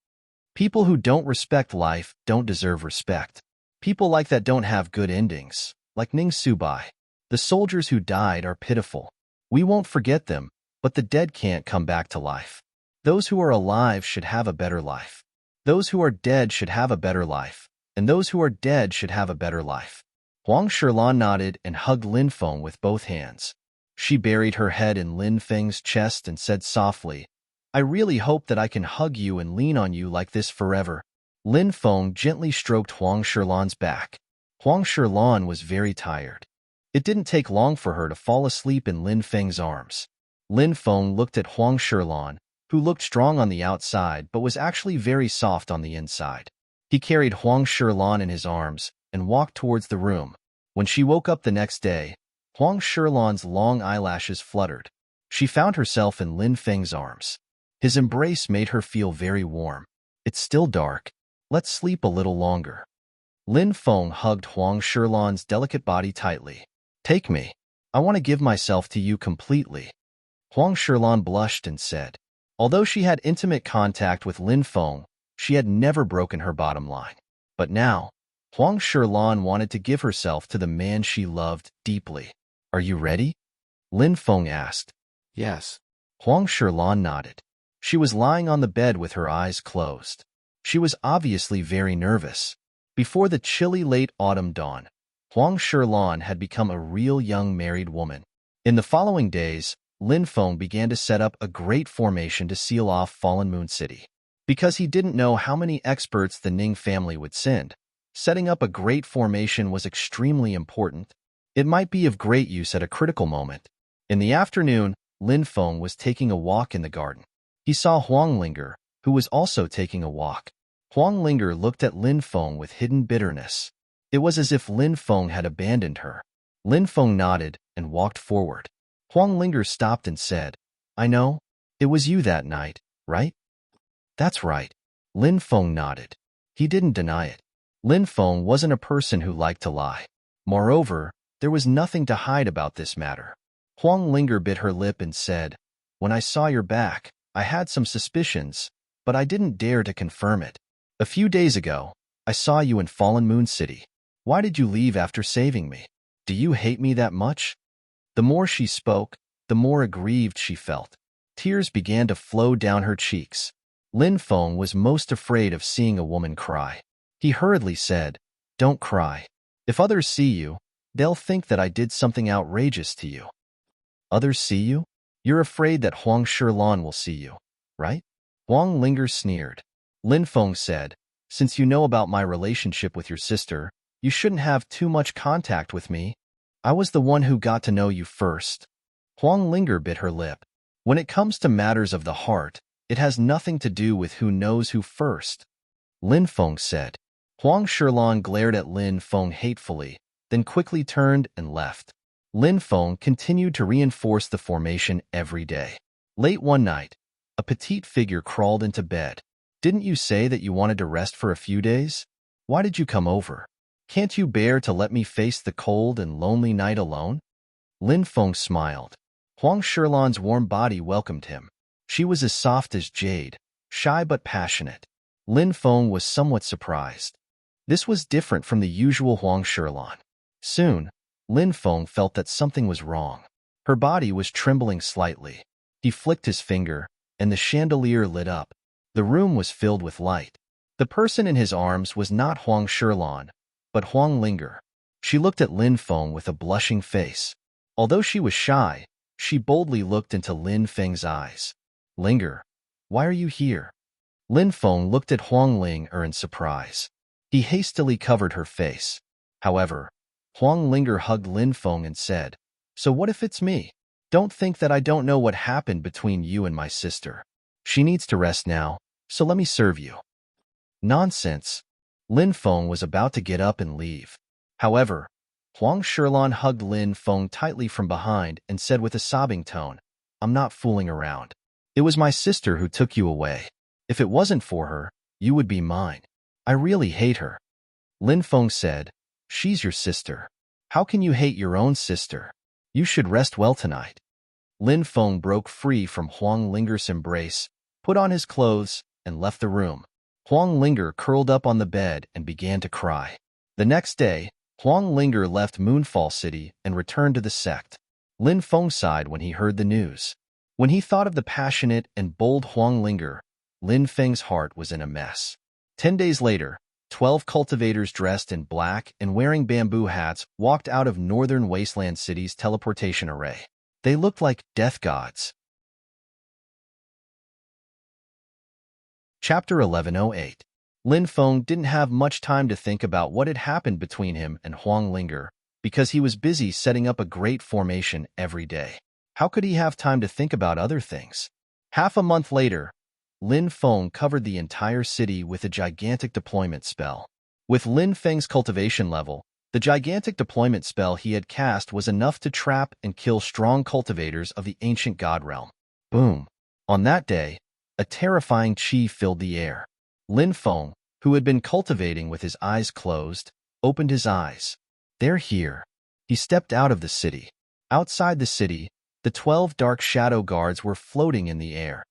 People who don't respect life don't deserve respect. People like that don't have good endings, like Ning Subai. The soldiers who died are pitiful. We won't forget them, but the dead can't come back to life. Those who are alive should have a better life. Those who are dead should have a better life, and those who are dead should have a better life. Huang Shilan nodded and hugged Lin Feng with both hands. She buried her head in Lin Feng's chest and said softly, "I really hope that I can hug you and lean on you like this forever." Lin Feng gently stroked Huang Shilan's back. Huang Shilan was very tired. It didn't take long for her to fall asleep in Lin Feng's arms. Lin Feng looked at Huang Shilan, who looked strong on the outside but was actually very soft on the inside. He carried Huang Shilan in his arms and walked towards the room. When she woke up the next day, Huang Shilan's long eyelashes fluttered. She found herself in Lin Feng's arms. His embrace made her feel very warm. "It's still dark. Let's sleep a little longer." Lin Feng hugged Huang Shilan's delicate body tightly. "Take me. I want to give myself to you completely." Huang Shilan blushed and said. Although she had intimate contact with Lin Feng, she had never broken her bottom line. But now, Huang Shilan wanted to give herself to the man she loved deeply. "Are you ready?" Lin Feng asked. Yes. Huang Shilan nodded. She was lying on the bed with her eyes closed. She was obviously very nervous. Before the chilly late autumn dawn, Huang Shilan had become a real young married woman. In the following days, Lin Feng began to set up a great formation to seal off Fallen Moon City. Because he didn't know how many experts the Ning family would send, setting up a great formation was extremely important. It might be of great use at a critical moment. In the afternoon, Lin Feng was taking a walk in the garden. He saw Huang Linger, who was also taking a walk. Huang Linger looked at Lin Feng with hidden bitterness. It was as if Lin Feng had abandoned her. Lin Feng nodded and walked forward. Huang Linger stopped and said, "I know. It was you that night, right?" "That's right." Lin Feng nodded. He didn't deny it. Lin Feng wasn't a person who liked to lie. Moreover, there was nothing to hide about this matter. Huang Linger bit her lip and said, "When I saw your back, I had some suspicions, but I didn't dare to confirm it. A few days ago, I saw you in Fallen Moon City. Why did you leave after saving me? Do you hate me that much?" The more she spoke, the more aggrieved she felt. Tears began to flow down her cheeks. Lin Feng was most afraid of seeing a woman cry. He hurriedly said, "Don't cry. If others see you, they'll think that I did something outrageous to you." "Others see you? You're afraid that Huang Shilan will see you, right?" Huang Linger sneered. Lin Feng said, "Since you know about my relationship with your sister, you shouldn't have too much contact with me. I was the one who got to know you first." Huang Linger bit her lip. When it comes to matters of the heart, it has nothing to do with who knows who first. Lin Feng said. Huang Shilan glared at Lin Feng hatefully, then quickly turned and left. Lin Feng continued to reinforce the formation every day. Late one night, a petite figure crawled into bed. "Didn't you say that you wanted to rest for a few days? Why did you come over? Can't you bear to let me face the cold and lonely night alone?" Lin Feng smiled. Huang Shilan's warm body welcomed him. She was as soft as jade, shy but passionate. Lin Feng was somewhat surprised. This was different from the usual Huang Shilan. Soon, Lin Feng felt that something was wrong. Her body was trembling slightly. He flicked his finger, and the chandelier lit up. The room was filled with light. The person in his arms was not Huang Shilan, but Huang Linger. She looked at Lin Feng with a blushing face. Although she was shy, she boldly looked into Lin Feng's eyes. "Linger, why are you here?" Lin Feng looked at Huang Linger in surprise. He hastily covered her face. However, Huang Linger hugged Lin Feng and said, "So what if it's me? Don't think that I don't know what happened between you and my sister. She needs to rest now, so let me serve you." "Nonsense." Lin Feng was about to get up and leave. However, Huang Shilan hugged Lin Feng tightly from behind and said with a sobbing tone, "I'm not fooling around. It was my sister who took you away. If it wasn't for her, you would be mine. I really hate her." Lin Feng said, "She's your sister. How can you hate your own sister? You should rest well tonight." Lin Feng broke free from Huang Linger's embrace, put on his clothes, and left the room. Huang Linger curled up on the bed and began to cry. The next day, Huang Linger left Moonfall City and returned to the sect. Lin Feng sighed when he heard the news. When he thought of the passionate and bold Huang Linger, Lin Feng's heart was in a mess. 10 days later, 12 cultivators dressed in black and wearing bamboo hats walked out of northern wasteland city's teleportation array. They looked like death gods. Chapter 1108. Lin Feng didn't have much time to think about what had happened between him and Huang Linger because he was busy setting up a great formation every day. How could he have time to think about other things? Half a month later, Lin Feng covered the entire city with a gigantic deployment spell. With Lin Feng's cultivation level, the gigantic deployment spell he had cast was enough to trap and kill strong cultivators of the ancient god realm. Boom! On that day, a terrifying chi filled the air. Lin Feng, who had been cultivating with his eyes closed, opened his eyes. They're here. He stepped out of the city. Outside the city, the 12 dark shadow guards were floating in the air,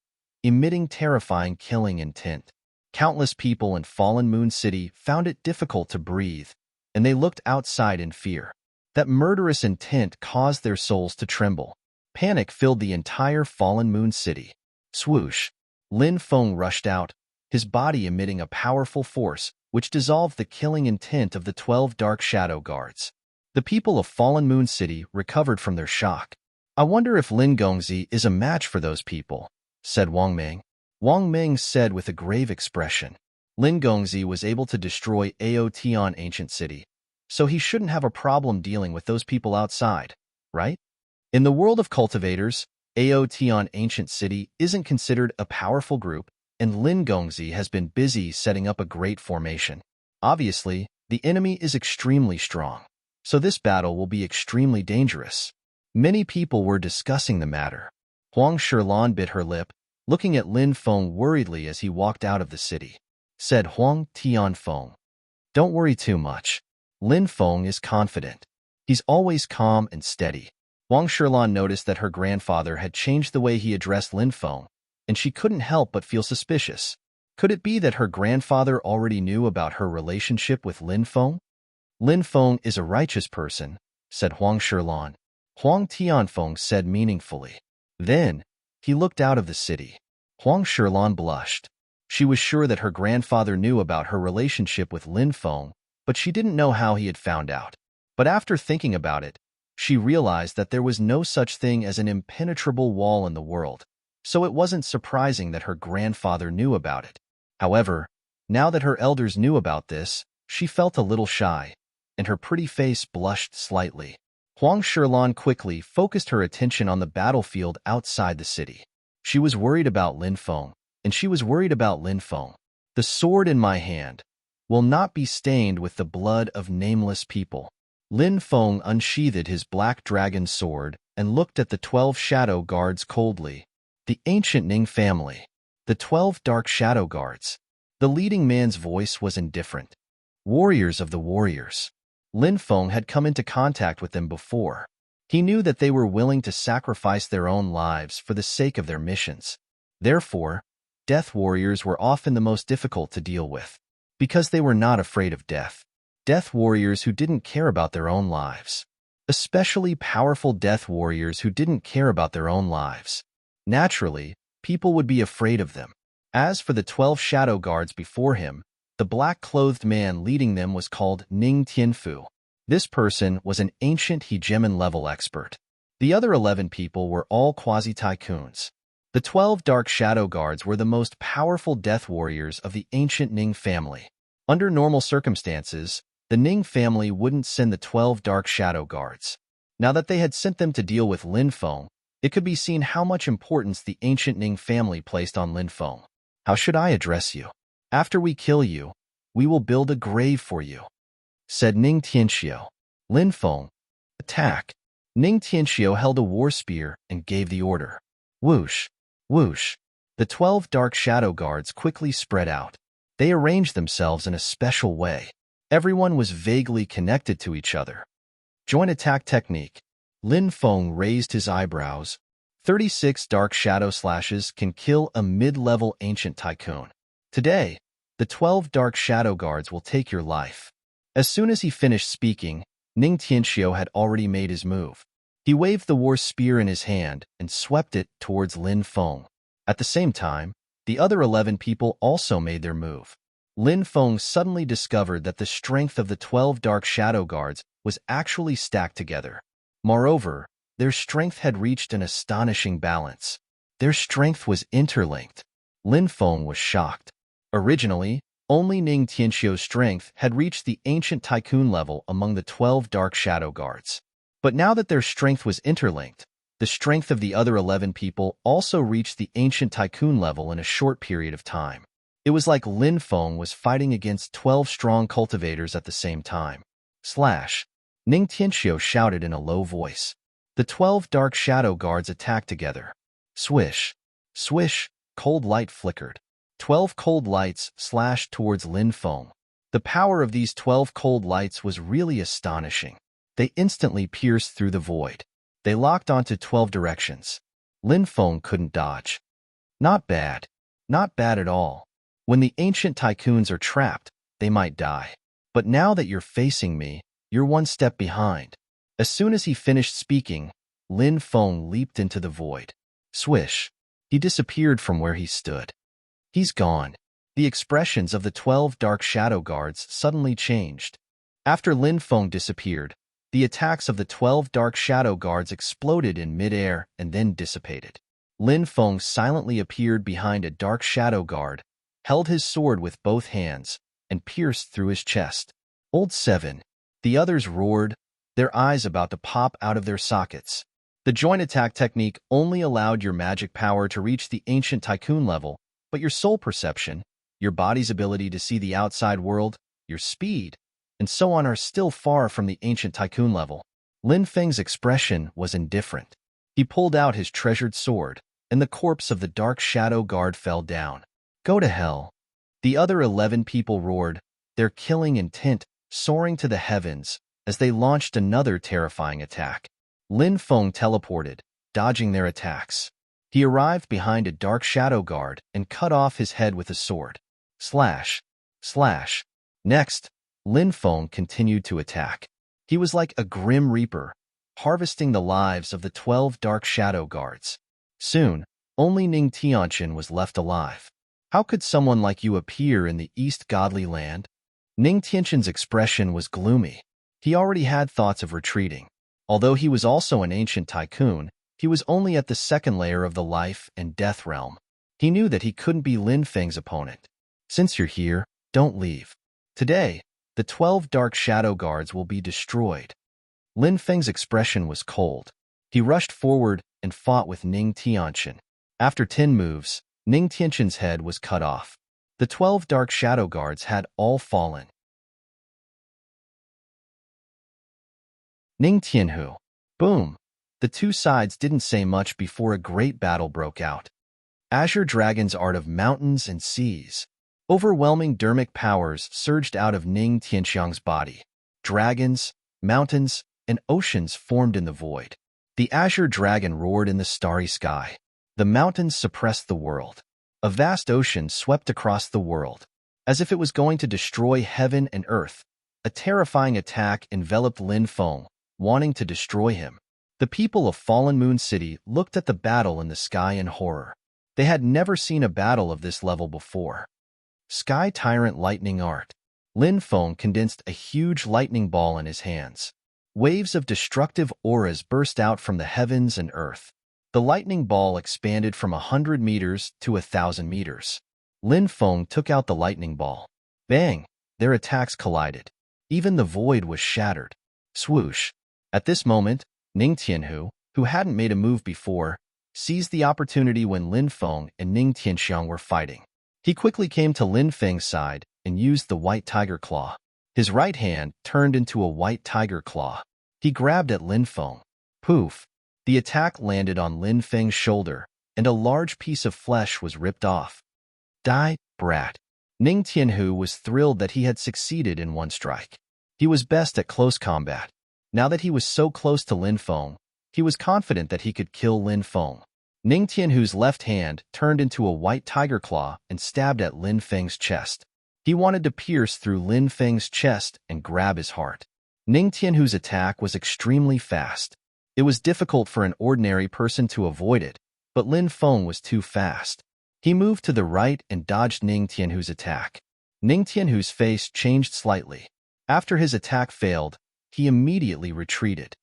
emitting terrifying killing intent. Countless people in Fallen Moon City found it difficult to breathe, and they looked outside in fear. That murderous intent caused their souls to tremble. Panic filled the entire Fallen Moon City. Swoosh! Lin Feng rushed out, his body emitting a powerful force which dissolved the killing intent of the 12 dark shadow guards. The people of Fallen Moon City recovered from their shock. I wonder if Lin Gongzi is a match for those people, said Wang Meng. Wang Meng said with a grave expression. Lin Gongzi was able to destroy Aotian Ancient City, so he shouldn't have a problem dealing with those people outside, right? In the world of cultivators, Aotian Ancient City isn't considered a powerful group, and Lin Gongzi has been busy setting up a great formation. Obviously, the enemy is extremely strong, so this battle will be extremely dangerous. Many people were discussing the matter. Huang Shilan bit her lip, looking at Lin Feng worriedly as he walked out of the city. Said Huang Tianfeng, "Don't worry too much. Lin Feng is confident. He's always calm and steady." Huang Shilan noticed that her grandfather had changed the way he addressed Lin Feng, and she couldn't help but feel suspicious. Could it be that her grandfather already knew about her relationship with Lin Feng? Lin Feng is a righteous person, said Huang Shilan. Huang Tianfeng said meaningfully. Then, he looked out of the city. Huang Shilan blushed. She was sure that her grandfather knew about her relationship with Lin Feng, but she didn't know how he had found out. But after thinking about it, she realized that there was no such thing as an impenetrable wall in the world, so it wasn't surprising that her grandfather knew about it. However, now that her elders knew about this, she felt a little shy, and her pretty face blushed slightly. Huang Shilan quickly focused her attention on the battlefield outside the city. She was worried about Lin Feng, and she was worried about Lin Feng. The sword in my hand will not be stained with the blood of nameless people. Lin Feng unsheathed his black dragon sword and looked at the 12 shadow guards coldly. The ancient Ning family. The 12 dark shadow guards. The leading man's voice was indifferent. Warriors of the warriors. Lin Feng had come into contact with them before. He knew that they were willing to sacrifice their own lives for the sake of their missions. Therefore, death warriors were often the most difficult to deal with, because they were not afraid of death. Death warriors who didn't care about their own lives. Especially powerful death warriors who didn't care about their own lives. Naturally, people would be afraid of them. As for the 12 shadow guards before him, the black-clothed man leading them was called Ning Tianfu. This person was an ancient hegemon-level expert. The other 11 people were all quasi-tycoons. The 12 dark shadow guards were the most powerful death warriors of the ancient Ning family. Under normal circumstances, the Ning family wouldn't send the 12 dark shadow guards. Now that they had sent them to deal with Lin Feng, it could be seen how much importance the ancient Ning family placed on Lin Feng. How should I address you? After we kill you, we will build a grave for you, said Ning Tianxiu. Lin Feng, attack. Ning Tianxiu held a war spear and gave the order. Whoosh, whoosh. The 12 dark shadow guards quickly spread out. They arranged themselves in a special way. Everyone was vaguely connected to each other. Joint attack technique. Lin Feng raised his eyebrows. 36 dark shadow slashes can kill a mid-level ancient tycoon. Today, the 12 dark shadow guards will take your life. As soon as he finished speaking, Ning Tianxiu had already made his move. He waved the war spear in his hand and swept it towards Lin Feng. At the same time, the other 11 people also made their move. Lin Feng suddenly discovered that the strength of the 12 dark shadow guards was actually stacked together. Moreover, their strength had reached an astonishing balance. Their strength was interlinked. Lin Feng was shocked. Originally, only Ning Tianxiu's strength had reached the ancient tycoon level among the 12 dark shadow guards. But now that their strength was interlinked, the strength of the other 11 people also reached the ancient tycoon level in a short period of time. It was like Lin Feng was fighting against 12 strong cultivators at the same time. Slash! Ning Tianxiu shouted in a low voice. The 12 dark shadow guards attacked together. Swish! Swish! Cold light flickered. 12 cold lights slashed towards Lin Feng. The power of these 12 cold lights was really astonishing. They instantly pierced through the void. They locked onto 12 directions. Lin Feng couldn't dodge. Not bad. Not bad at all. When the ancient tycoons are trapped, they might die. But now that you're facing me, you're one step behind. As soon as he finished speaking, Lin Feng leaped into the void. Swish! He disappeared from where he stood. He's gone. The expressions of the 12 dark shadow guards suddenly changed. After Lin Feng disappeared, the attacks of the 12 dark shadow guards exploded in midair and then dissipated. Lin Feng silently appeared behind a dark shadow guard, held his sword with both hands, and pierced through his chest. Old 7. The others roared, their eyes about to pop out of their sockets. The joint attack technique only allowed your magic power to reach the ancient tycoon level, but your soul perception, your body's ability to see the outside world, your speed, and so on are still far from the ancient tycoon level. Lin Feng's expression was indifferent. He pulled out his treasured sword, and the corpse of the dark shadow guard fell down. Go to hell. The other 11 people roared, their killing intent soaring to the heavens as they launched another terrifying attack. Lin Feng teleported, dodging their attacks. He arrived behind a dark shadow guard and cut off his head with a sword. Slash! Slash! Next, Lin Feng continued to attack. He was like a grim reaper, harvesting the lives of the 12 dark shadow guards. Soon, only Ning Tianxiu was left alive. How could someone like you appear in the East Godly Land? Ning Tianxiu's expression was gloomy. He already had thoughts of retreating. Although he was also an ancient tycoon, he was only at the second layer of the life and death realm. He knew that he couldn't be Lin Feng's opponent. Since you're here, don't leave. Today, the 12 dark shadow guards will be destroyed. Lin Feng's expression was cold. He rushed forward and fought with Ning Tianxiu. After 10 moves, Ning Tianxiu's head was cut off. The 12 dark shadow guards had all fallen. Ning Tianhu. Boom! The two sides didn't say much before a great battle broke out. Azure Dragon's art of mountains and seas. Overwhelming dermic powers surged out of Ning Tianxiang's body. Dragons, mountains, and oceans formed in the void. The Azure Dragon roared in the starry sky. The mountains suppressed the world. A vast ocean swept across the world. As if it was going to destroy heaven and earth, a terrifying attack enveloped Lin Feng, wanting to destroy him. The people of Fallen Moon City looked at the battle in the sky in horror. They had never seen a battle of this level before. Sky Tyrant Lightning Art. Lin Feng condensed a huge lightning ball in his hands. Waves of destructive auras burst out from the heavens and earth. The lightning ball expanded from 100 meters to 1,000 meters. Lin Feng took out the lightning ball. Bang! Their attacks collided. Even the void was shattered. Swoosh! At this moment, Ning Tianhu, who hadn't made a move before, seized the opportunity when Lin Feng and Ning Tianxiang were fighting. He quickly came to Lin Feng's side and used the white tiger claw. His right hand turned into a white tiger claw. He grabbed at Lin Feng. Poof! The attack landed on Lin Feng's shoulder, and a large piece of flesh was ripped off. Die, brat! Ning Tianhu was thrilled that he had succeeded in one strike. He was best at close combat. Now that he was so close to Lin Feng, he was confident that he could kill Lin Feng. Ning Tianhu's left hand turned into a white tiger claw and stabbed at Lin Feng's chest. He wanted to pierce through Lin Feng's chest and grab his heart. Ning Tianhu's attack was extremely fast. It was difficult for an ordinary person to avoid it, but Lin Feng was too fast. He moved to the right and dodged Ning Tianhu's attack. Ning Tianhu's face changed slightly. After his attack failed, he immediately retreated.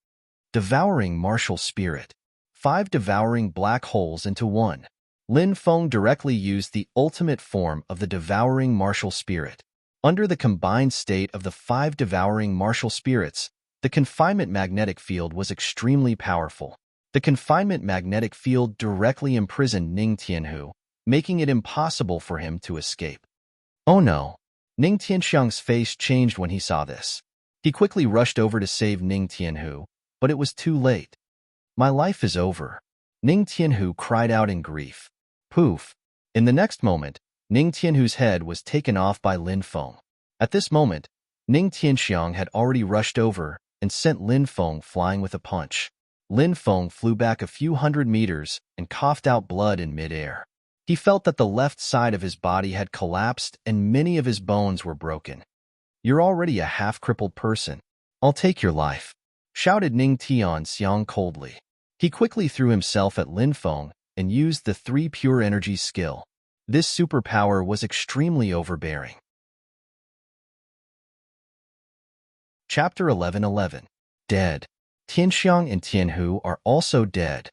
Devouring martial spirit. 5 devouring black holes into 1. Lin Feng directly used the ultimate form of the devouring martial spirit. Under the combined state of the 5 devouring martial spirits, the confinement magnetic field was extremely powerful. The confinement magnetic field directly imprisoned Ning Tianhu, making it impossible for him to escape. Oh no! Ning Tianxiang's face changed when he saw this. He quickly rushed over to save Ning Tianhu, but it was too late. My life is over. Ning Tianhu cried out in grief. Poof! In the next moment, Ning Tianhu's head was taken off by Lin Feng. At this moment, Ning Tianxiang had already rushed over and sent Lin Feng flying with a punch. Lin Feng flew back a few hundred meters and coughed out blood in midair. He felt that the left side of his body had collapsed and many of his bones were broken. You're already a half-crippled person. I'll take your life, shouted Ning Tianxiang coldly. He quickly threw himself at Lin Feng and used the 3 pure energy skill. This superpower was extremely overbearing. Chapter 11:11. Dead. Tianxiang and Tianhu are also dead.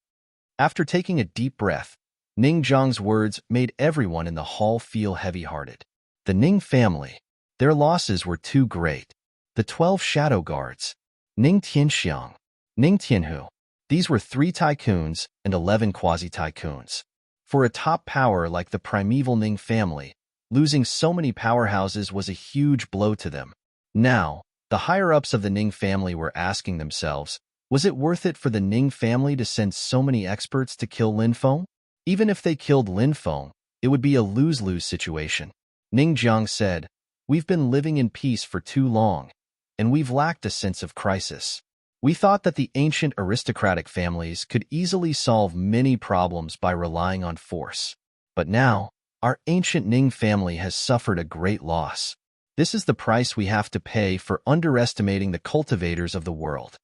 After taking a deep breath, Ning Zhang's words made everyone in the hall feel heavy-hearted. The Ning family. Their losses were too great. The 12 shadow guards. Ning Tianxiang. Ning Tianhu. These were 3 tycoons and 11 quasi-tycoons. For a top power like the Primeval Ning family, losing so many powerhouses was a huge blow to them. Now, the higher-ups of the Ning family were asking themselves, was it worth it for the Ning family to send so many experts to kill Lin Feng? Even if they killed Lin Feng, it would be a lose-lose situation. Ning Zhang said, "We've been living in peace for too long, and we've lacked a sense of crisis. We thought that the ancient aristocratic families could easily solve many problems by relying on force. But now, our ancient Ning family has suffered a great loss. This is the price we have to pay for underestimating the cultivators of the world."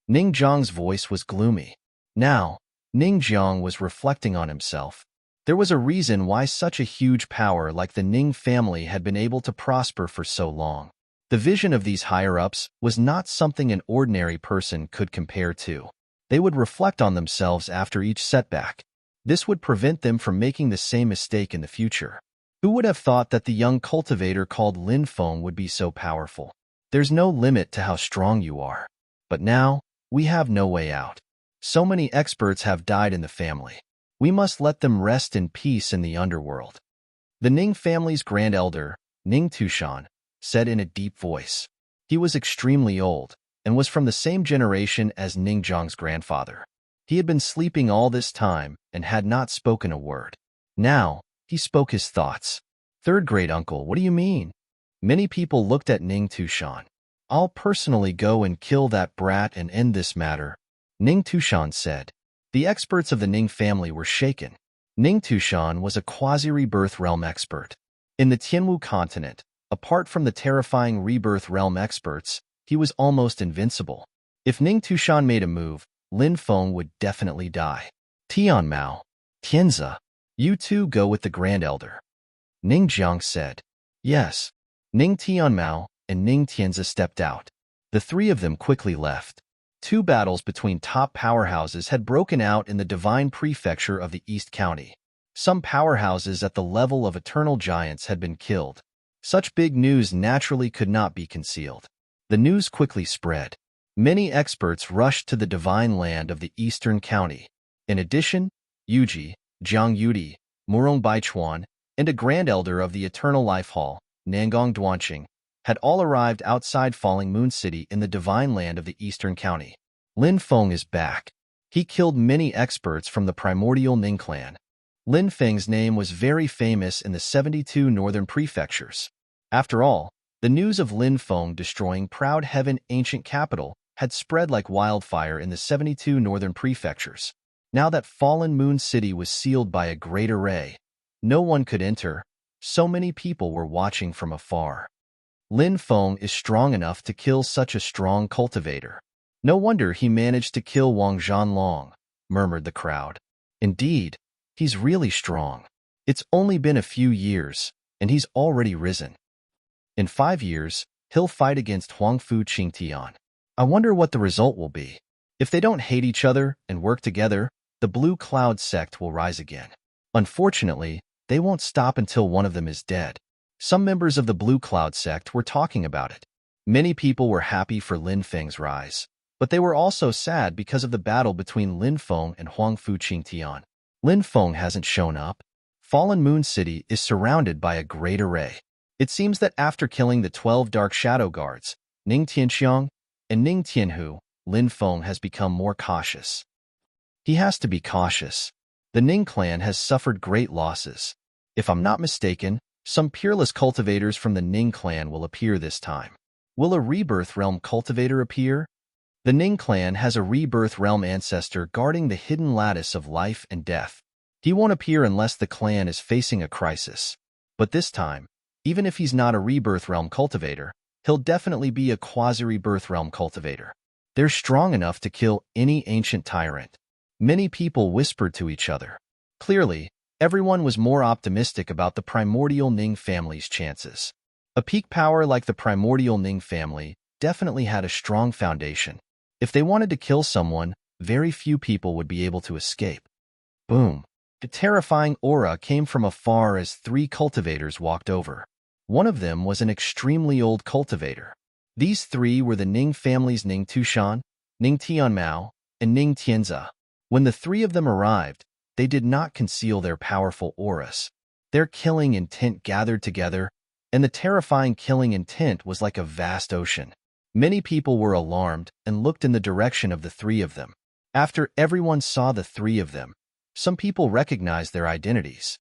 Ning Zhang's voice was gloomy. Now, Ning Zhang was reflecting on himself. There was a reason why such a huge power like the Ning family had been able to prosper for so long. The vision of these higher-ups was not something an ordinary person could compare to. They would reflect on themselves after each setback. This would prevent them from making the same mistake in the future. Who would have thought that the young cultivator called Lin Feng would be so powerful? There's no limit to how strong you are. But now, we have no way out. So many experts have died in the family. We must let them rest in peace in the underworld. The Ning family's grand elder, Ning Tushan, said in a deep voice. He was extremely old and was from the same generation as Ning Zhang's grandfather. He had been sleeping all this time and had not spoken a word. Now, he spoke his thoughts. "Third great uncle, what do you mean?" Many people looked at Ning Tushan. "I'll personally go and kill that brat and end this matter," Ning Tushan said. The experts of the Ning family were shaken. Ning Tushan was a quasi-rebirth realm expert. In the Tianwu continent, apart from the terrifying rebirth realm experts, he was almost invincible. If Ning Tushan made a move, Lin Feng would definitely die. "Tian Mao, Tianzi, you two go with the Grand Elder," Ning Zhang said. Yes. Ning Tianmao and Ning Tianzi stepped out. The 3 of them quickly left. 2 battles between top powerhouses had broken out in the Divine Prefecture of the East County. Some powerhouses at the level of eternal giants had been killed. Such big news naturally could not be concealed. The news quickly spread. Many experts rushed to the divine land of the Eastern County. In addition, Yuji, Jiang Yudi, Murong Baichuan, and a Grand Elder of the Eternal Life Hall, Nangong Duanqing, had all arrived outside Falling Moon City in the divine land of the Eastern County. Lin Feng is back. He killed many experts from the primordial Ning clan. Lin Feng's name was very famous in the 72 northern prefectures. After all, the news of Lin Feng destroying Proud Heaven ancient capital had spread like wildfire in the 72 northern prefectures. Now that Fallen Moon City was sealed by a great array, no one could enter. So many people were watching from afar. Lin Feng is strong enough to kill such a strong cultivator. No wonder he managed to kill Wang Zhanlong, murmured the crowd. Indeed, he's really strong. It's only been a few years, and he's already risen. In 5 years, he'll fight against Huangfu Qingtian. I wonder what the result will be. If they don't hate each other and work together, the Blue Cloud sect will rise again. Unfortunately, they won't stop until one of them is dead. Some members of the Blue Cloud sect were talking about it. Many people were happy for Lin Feng's rise, but they were also sad because of the battle between Lin Feng and Huangfu Qingtian. Lin Feng hasn't shown up. Fallen Moon City is surrounded by a great array. It seems that after killing the 12 Dark Shadow Guards, Ning Tianxiang and Ning Tianhu, Lin Feng has become more cautious. He has to be cautious. The Ning clan has suffered great losses. If I'm not mistaken, some peerless cultivators from the Ning clan will appear this time. Will a Rebirth Realm cultivator appear? The Ning clan has a Rebirth Realm ancestor guarding the hidden lattice of life and death. He won't appear unless the clan is facing a crisis. But this time, even if he's not a Rebirth Realm cultivator, he'll definitely be a quasi-Rebirth Realm cultivator. They're strong enough to kill any ancient tyrant. Many people whispered to each other. Clearly, everyone was more optimistic about the primordial Ning family's chances. A peak power like the primordial Ning family definitely had a strong foundation. If they wanted to kill someone, very few people would be able to escape. Boom! A terrifying aura came from afar as 3 cultivators walked over. One of them was an extremely old cultivator. These 3 were the Ning family's Ning Tushan, Ning Tianmao, and Ning Tianza. When the 3 of them arrived, they did not conceal their powerful auras. Their killing intent gathered together, and the terrifying killing intent was like a vast ocean. Many people were alarmed and looked in the direction of the 3 of them. After everyone saw the 3 of them, some people recognized their identities.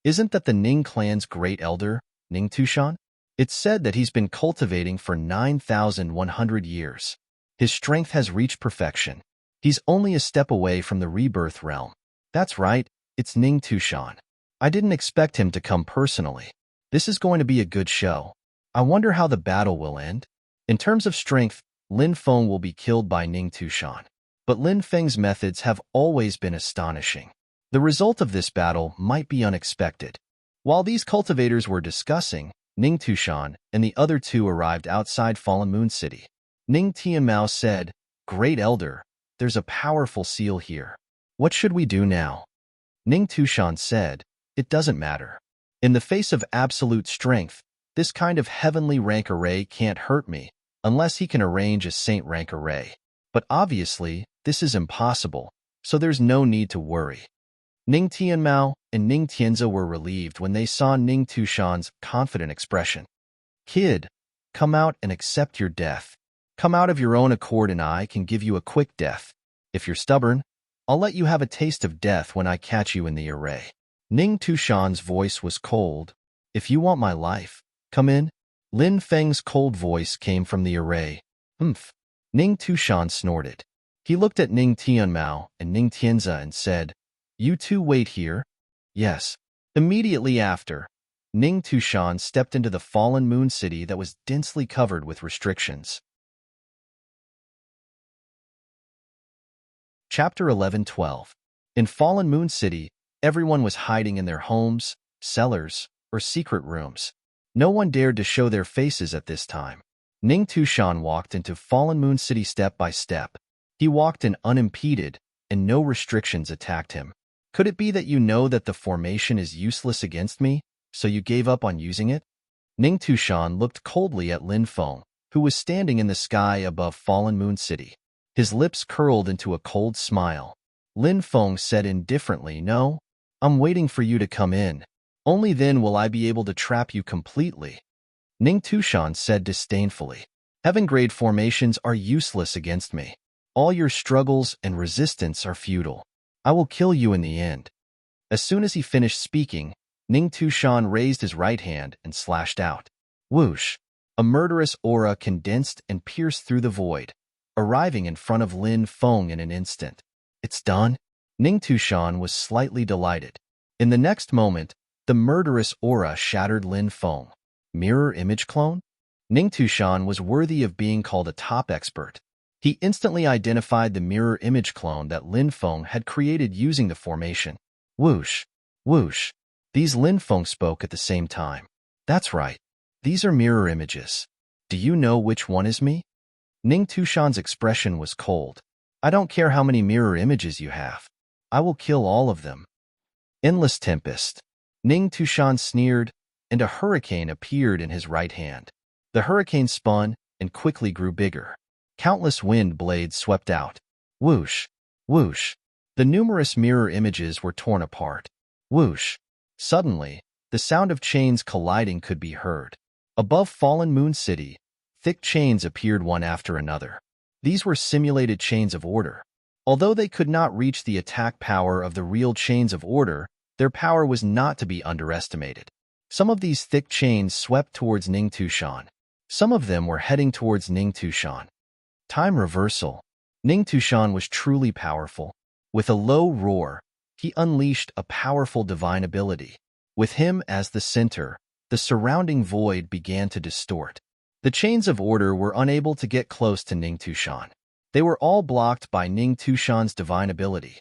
Isn't that the Ning clan's great elder, Ning Tushan? It's said that he's been cultivating for 9,100 years. His strength has reached perfection. He's only a step away from the Rebirth Realm. That's right, it's Ning Tushan. I didn't expect him to come personally. This is going to be a good show. I wonder how the battle will end. In terms of strength, Lin Feng will be killed by Ning Tushan. But Lin Feng's methods have always been astonishing. The result of this battle might be unexpected. While these cultivators were discussing, Ning Tushan and the other 2 arrived outside Fallen Moon City. Ning Tianmao said, "Great Elder, there's a powerful seal here. What should we do now?" Ning Tushan said, "It doesn't matter. In the face of absolute strength, this kind of heavenly rank array can't hurt me, unless he can arrange a saint rank array. But obviously, this is impossible, so there's no need to worry." Ning Tianmao and Ning Tianza were relieved when they saw Ning Tushan's confident expression. "Kid, come out and accept your death. Come out of your own accord and I can give you a quick death. If you're stubborn, I'll let you have a taste of death when I catch you in the array." Ning Tushan's voice was cold. "If you want my life, come in." Lin Feng's cold voice came from the array. "Humph." Ning Tushan snorted. He looked at Ning Tianmao and Ning Tianza and said, "You 2 wait here?" "Yes." Immediately after, Ning Tushan stepped into the Fallen Moon City that was densely covered with restrictions. Chapter 11-12. In Fallen Moon City, everyone was hiding in their homes, cellars, or secret rooms. No one dared to show their faces at this time. Ning Tushan walked into Fallen Moon City step by step. He walked in unimpeded, and no restrictions attacked him. "Could it be that you know that the formation is useless against me, so you gave up on using it?" Ning Tushan looked coldly at Lin Feng, who was standing in the sky above Fallen Moon City. His lips curled into a cold smile. Lin Feng said indifferently, "No, I'm waiting for you to come in. Only then will I be able to trap you completely." Ning Tushan said disdainfully, "Heaven-grade formations are useless against me. All your struggles and resistance are futile. I will kill you in the end." As soon as he finished speaking, Ning Tushan raised his right hand and slashed out. Whoosh! A murderous aura condensed and pierced through the void, arriving in front of Lin Feng in an instant. "It's done?" Ning Tushan was slightly delighted. In the next moment, the murderous aura shattered Lin Feng. Mirror image clone? Ning Tushan was worthy of being called a top expert. He instantly identified the mirror image clone that Lin Feng had created using the formation. Whoosh! Whoosh! These Lin Feng spoke at the same time. "That's right. These are mirror images. Do you know which one is me? Ning Tushan's expression was cold. I don't care how many mirror images you have. I will kill all of them. Endless tempest. Ning Tushan sneered, and a hurricane appeared in his right hand. The hurricane spun and quickly grew bigger. Countless wind blades swept out. Whoosh, whoosh. The numerous mirror images were torn apart. Whoosh. Suddenly, the sound of chains colliding could be heard. Above Fallen Moon City, thick chains appeared one after another. These were simulated chains of order. Although they could not reach the attack power of the real chains of order, their power was not to be underestimated. Some of these thick chains swept towards Ning Tushan. Some of them were heading towards Ning Tushan. Time reversal. Ning Tushan was truly powerful. With a low roar, he unleashed a powerful divine ability. With him as the center, the surrounding void began to distort. The chains of order were unable to get close to Ning Tushan. They were all blocked by Ning Tushan's divine ability.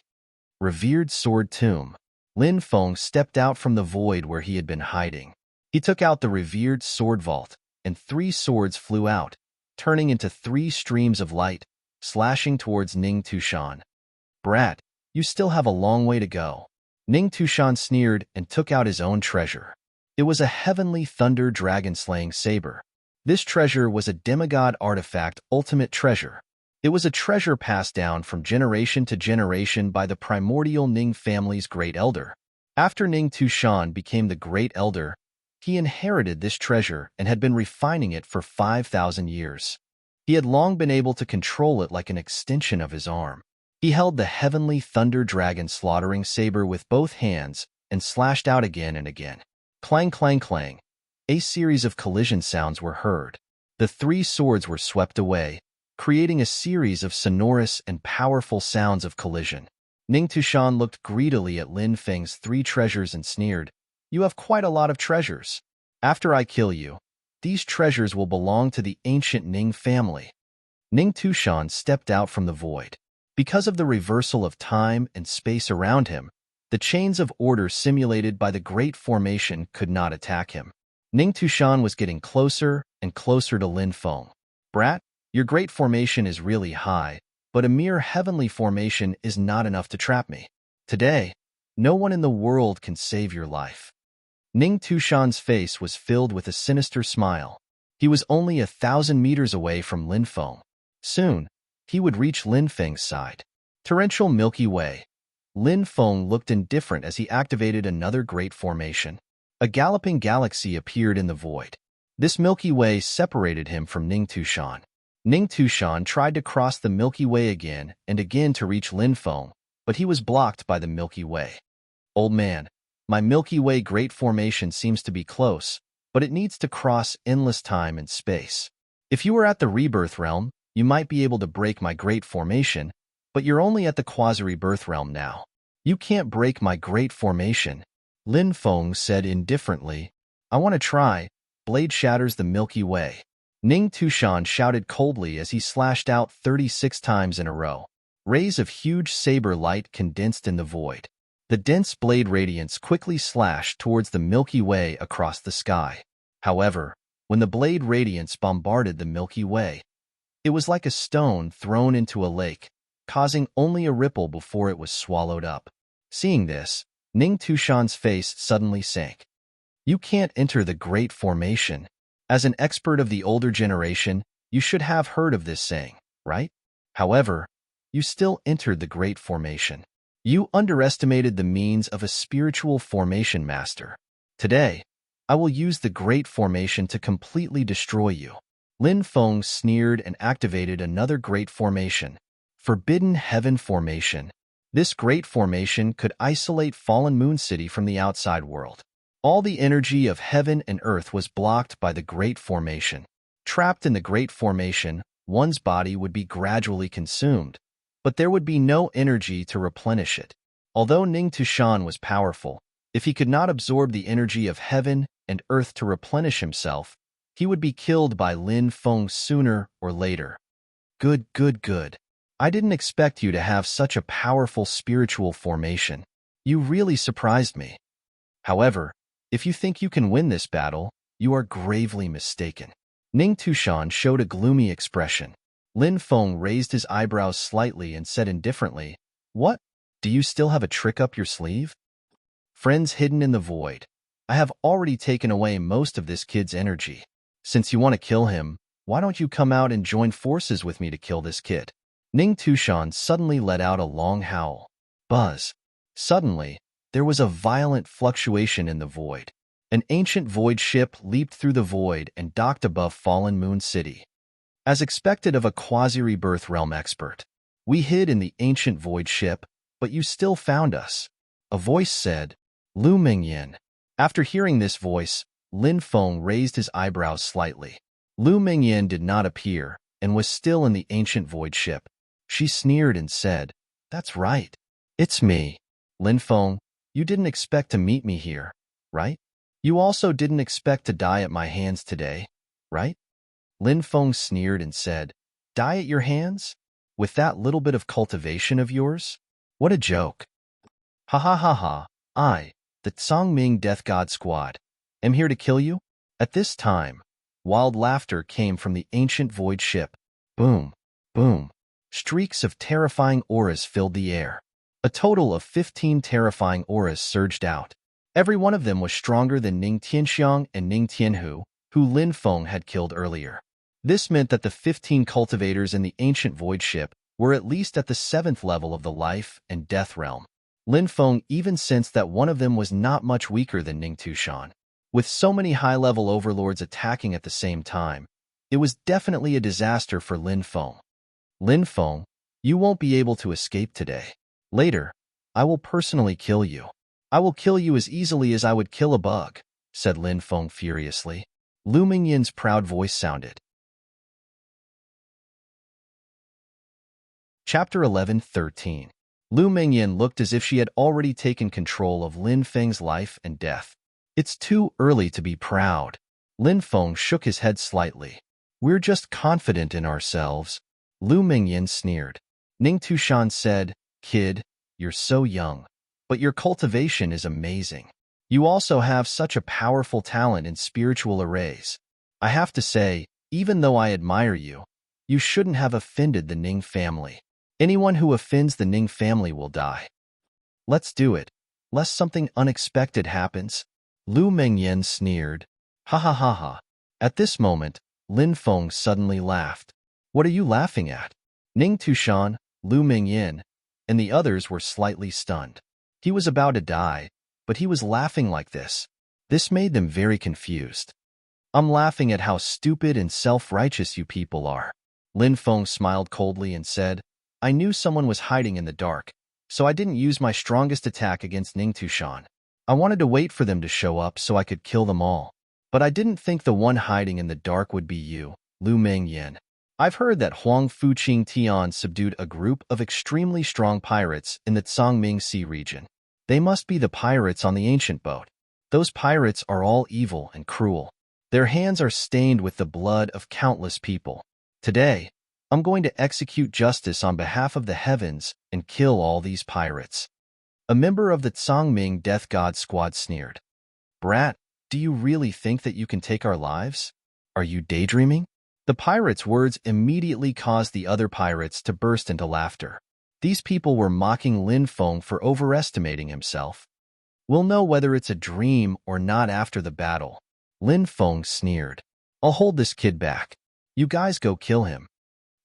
Revered Sword Tomb. Lin Feng stepped out from the void where he had been hiding. He took out the revered sword vault, and 3 swords flew out, turning into 3 streams of light, slashing towards Ning Tushan. Brat, you still have a long way to go. Ning Tushan sneered and took out his own treasure. It was a heavenly thunder dragon-slaying saber. This treasure was a demigod artifact ultimate treasure. It was a treasure passed down from generation to generation by the primordial Ning family's great elder. After Ning Tushan became the great elder, he inherited this treasure and had been refining it for 5,000 years. He had long been able to control it like an extension of his arm. He held the heavenly thunder dragon slaughtering saber with both hands and slashed out again and again. Clang, clang, clang. A series of collision sounds were heard. The 3 swords were swept away, creating a series of sonorous and powerful sounds of collision. Ning Tushan looked greedily at Lin Feng's 3 treasures and sneered, "You have quite a lot of treasures. After I kill you, these treasures will belong to the ancient Ning family." Ning Tushan stepped out from the void. Because of the reversal of time and space around him, the chains of order simulated by the Great Formation could not attack him. Ning Tushan was getting closer and closer to Lin Feng. "Brat, your Great Formation is really high, but a mere heavenly formation is not enough to trap me. Today, no one in the world can save your life." Ning Tushan's face was filled with a sinister smile. He was only 1,000 meters away from Lin Feng. Soon, he would reach Lin Feng's side. Torrential Milky Way. Lin Feng looked indifferent as he activated another great formation. A galloping galaxy appeared in the void. This Milky Way separated him from Ning Tushan. Ning Tushan tried to cross the Milky Way again and again to reach Lin Feng, but he was blocked by the Milky Way. "Old man, my Milky Way great formation seems to be close, but it needs to cross endless time and space. If you were at the rebirth realm, you might be able to break my great formation, but you're only at the quasi-rebirth realm now. You can't break my great formation." Lin Feng said indifferently, "I want to try." Blade shatters the Milky Way. Ning Tushan shouted coldly as he slashed out 36 times in a row. Rays of huge saber light condensed in the void. The dense blade radiance quickly slashed towards the Milky Way across the sky. However, when the blade radiance bombarded the Milky Way, it was like a stone thrown into a lake, causing only a ripple before it was swallowed up. Seeing this, Ning Tushan's face suddenly sank. "You can't enter the Great Formation. As an expert of the older generation, you should have heard of this saying, right? However, you still entered the Great Formation. You underestimated the means of a spiritual formation master. Today, I will use the Great Formation to completely destroy you." Lin Feng sneered and activated another Great Formation. Forbidden Heaven Formation. This Great Formation could isolate Fallen Moon City from the outside world. All the energy of heaven and earth was blocked by the Great Formation. Trapped in the Great Formation, one's body would be gradually consumed, but there would be no energy to replenish it. Although Ning Tushan was powerful, if he could not absorb the energy of heaven and earth to replenish himself, he would be killed by Lin Feng sooner or later. "Good, good, good. I didn't expect you to have such a powerful spiritual formation. You really surprised me. However, if you think you can win this battle, You are gravely mistaken. Ning Tushan showed a gloomy expression. Lin Feng raised his eyebrows slightly and said indifferently, "What? Do you still have a trick up your sleeve?" Friends hidden in the void. I have already taken away most of this kid's energy. Since you want to kill him, why don't you come out and join forces with me to kill this kid? Ning Tushan suddenly let out a long howl. Buzz. Suddenly, there was a violent fluctuation in the void. An ancient void ship leaped through the void and docked above Fallen Moon City. As expected of a quasi-rebirth realm expert, we hid in the ancient void ship, but you still found us. A voice said, Lu Mingyan. After hearing this voice, Lin Feng raised his eyebrows slightly. Lu Mingyan did not appear and was still in the ancient void ship. She sneered and said, "That's right. It's me. Lin Feng, you didn't expect to meet me here, right? You also didn't expect to die at my hands today, right?" Lin Feng sneered and said, "Die at your hands? With that little bit of cultivation of yours? What a joke." Ha ha ha ha. I, the Tsangming Death God Squad, am here to kill you? At this time, wild laughter came from the ancient void ship. Boom, boom. Streaks of terrifying auras filled the air. A total of 15 terrifying auras surged out. Every one of them was stronger than Ning Tianxiang and Ning Tianhu, who Lin Feng had killed earlier. This meant that the 15 cultivators in the ancient void ship were at least at the 7th level of the life and death realm. Lin Feng even sensed that one of them was not much weaker than Ning Tushan. With so many high-level overlords attacking at the same time, it was definitely a disaster for Lin Feng. Lin Feng, you won't be able to escape today. Later, I will personally kill you. I will kill you as easily as I would kill a bug, said Lin Feng furiously. Lu Mingyan's proud voice sounded. Chapter 11:13. Lu Mingyan looked as if she had already taken control of Lin Feng's life and death. It's too early to be proud. Lin Feng shook his head slightly. We're just confident in ourselves. Lu Mingyan sneered. Ning Tushan said, Kid, you're so young, but your cultivation is amazing. You also have such a powerful talent in spiritual arrays. I have to say, even though I admire you, you shouldn't have offended the Ning family. Anyone who offends the Ning family will die. Let's do it, lest something unexpected happens. Lu Mingyan sneered. Ha ha ha ha. At this moment, Lin Feng suddenly laughed. What are you laughing at? Ning Tushan, Lu Mingyan, and the others were slightly stunned. He was about to die, but he was laughing like this. This made them very confused. I'm laughing at how stupid and self-righteous you people are. Lin Feng smiled coldly and said, I knew someone was hiding in the dark, so I didn't use my strongest attack against Ning Tushan. I wanted to wait for them to show up so I could kill them all. But I didn't think the one hiding in the dark would be you, Lu Mingyan. I've heard that Huang Fuqing Tian subdued a group of extremely strong pirates in the Tsangming Sea region. They must be the pirates on the ancient boat. Those pirates are all evil and cruel. Their hands are stained with the blood of countless people. Today, I'm going to execute justice on behalf of the heavens and kill all these pirates. A member of the Tsangming Death God Squad sneered. Brat, do you really think that you can take our lives? Are you daydreaming? The pirates' words immediately caused the other pirates to burst into laughter. These people were mocking Lin Feng for overestimating himself. We'll know whether it's a dream or not after the battle. Lin Feng sneered. I'll hold this kid back. You guys go kill him.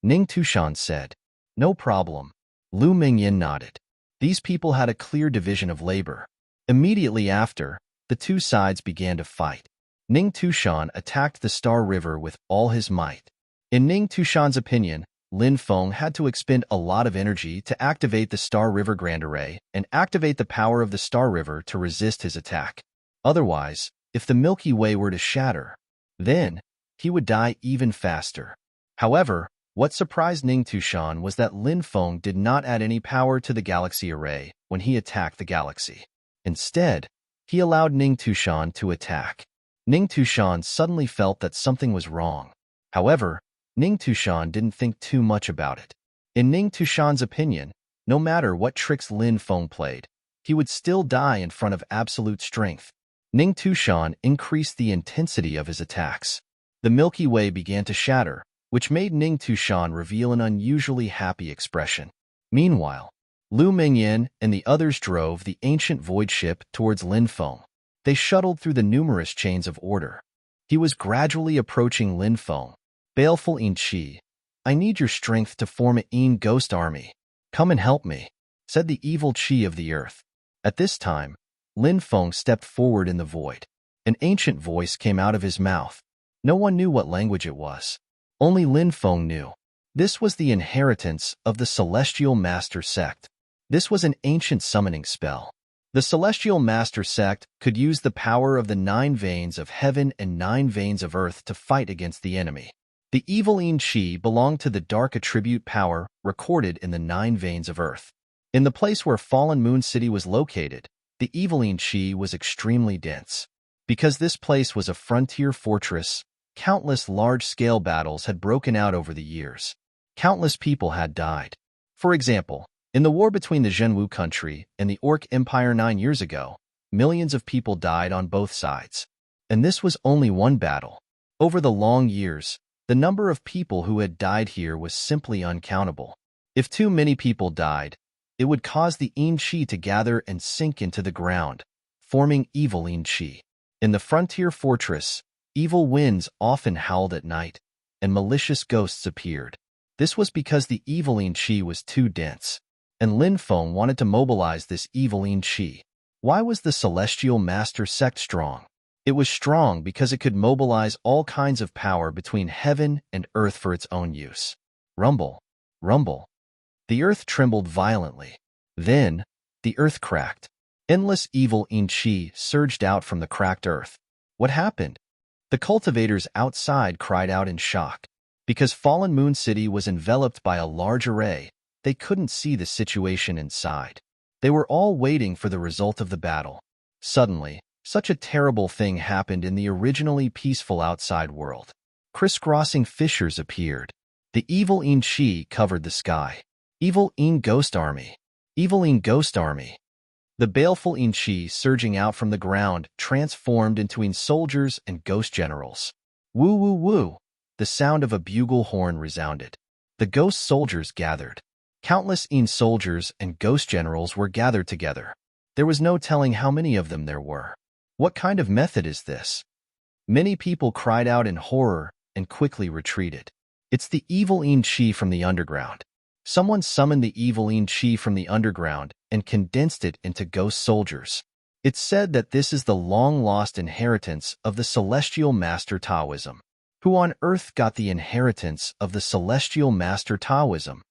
Ning Tushan said. No problem. Lu Mingyan nodded. These people had a clear division of labor. Immediately after, the two sides began to fight. Ning Tushan attacked the Star River with all his might. In Ning Tushan's opinion, Lin Feng had to expend a lot of energy to activate the Star River Grand Array and activate the power of the Star River to resist his attack. Otherwise, if the Milky Way were to shatter, then he would die even faster. However, what surprised Ning Tushan was that Lin Feng did not add any power to the galaxy array when he attacked the galaxy. Instead, he allowed Ning Tushan to attack. Ning Tushan suddenly felt that something was wrong. However, Ning Tushan didn't think too much about it. In Ning Tushan's opinion, no matter what tricks Lin Feng played, he would still die in front of absolute strength. Ning Tushan increased the intensity of his attacks. The Milky Way began to shatter, which made Ning Tushan reveal an unusually happy expression. Meanwhile, Lu Mingyan and the others drove the ancient void ship towards Linfeng. They shuttled through the numerous chains of order. He was gradually approaching Linfeng. Baleful In Chi, I need your strength to form an In ghost army. Come and help me, said the evil Chi of the earth. At this time, Linfeng stepped forward in the void. An ancient voice came out of his mouth. No one knew what language it was. Only Linfeng knew. This was the inheritance of the Celestial Master Sect. This was an ancient summoning spell. The Celestial Master Sect could use the power of the 9 veins of heaven and 9 veins of earth to fight against the enemy. The evil In Chi belonged to the dark attribute power recorded in the 9 veins of earth. In the place where Fallen Moon City was located, the evil In Chi was extremely dense. Because this place was a frontier fortress, countless large-scale battles had broken out over the years. Countless people had died. For example, in the war between the Zhenwu country and the Orc Empire 9 years ago, millions of people died on both sides. And this was only one battle. Over the long years, the number of people who had died here was simply uncountable. If too many people died, it would cause the In Chi to gather and sink into the ground, forming evil In Chi. In the frontier fortress, evil winds often howled at night, and malicious ghosts appeared. This was because the evil In Chi was too dense, and Linfeng wanted to mobilize this evil In Chi. Why was the Celestial Master Sect strong? It was strong because it could mobilize all kinds of power between heaven and earth for its own use. Rumble, rumble. The earth trembled violently. Then, the earth cracked. Endless evil In Chi surged out from the cracked earth. What happened? The cultivators outside cried out in shock. Because Fallen Moon City was enveloped by a large array, they couldn't see the situation inside. They were all waiting for the result of the battle. Suddenly, such a terrible thing happened in the originally peaceful outside world. Crisscrossing fissures appeared. The evil In Chi covered the sky. Evil In Ghost Army. Evil In Ghost Army. The baleful In Chi surging out from the ground transformed into In soldiers and ghost generals. Woo woo woo! The sound of a bugle horn resounded. The ghost soldiers gathered. Countless In soldiers and ghost generals were gathered together. There was no telling how many of them there were. What kind of method is this? Many people cried out in horror and quickly retreated. It's the evil In Chi from the underground. Someone summoned the evil In Chi from the underground and condensed it into ghost soldiers. It's said that this is the long-lost inheritance of the Celestial Master Taoism. Who on earth got the inheritance of the Celestial Master Taoism?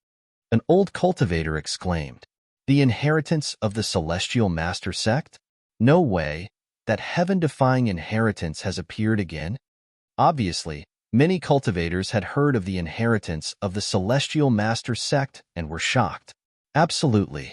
An old cultivator exclaimed. The inheritance of the Celestial Master Sect? No way. That heaven-defying inheritance has appeared again? Obviously, many cultivators had heard of the inheritance of the Celestial Master Sect and were shocked. Absolutely.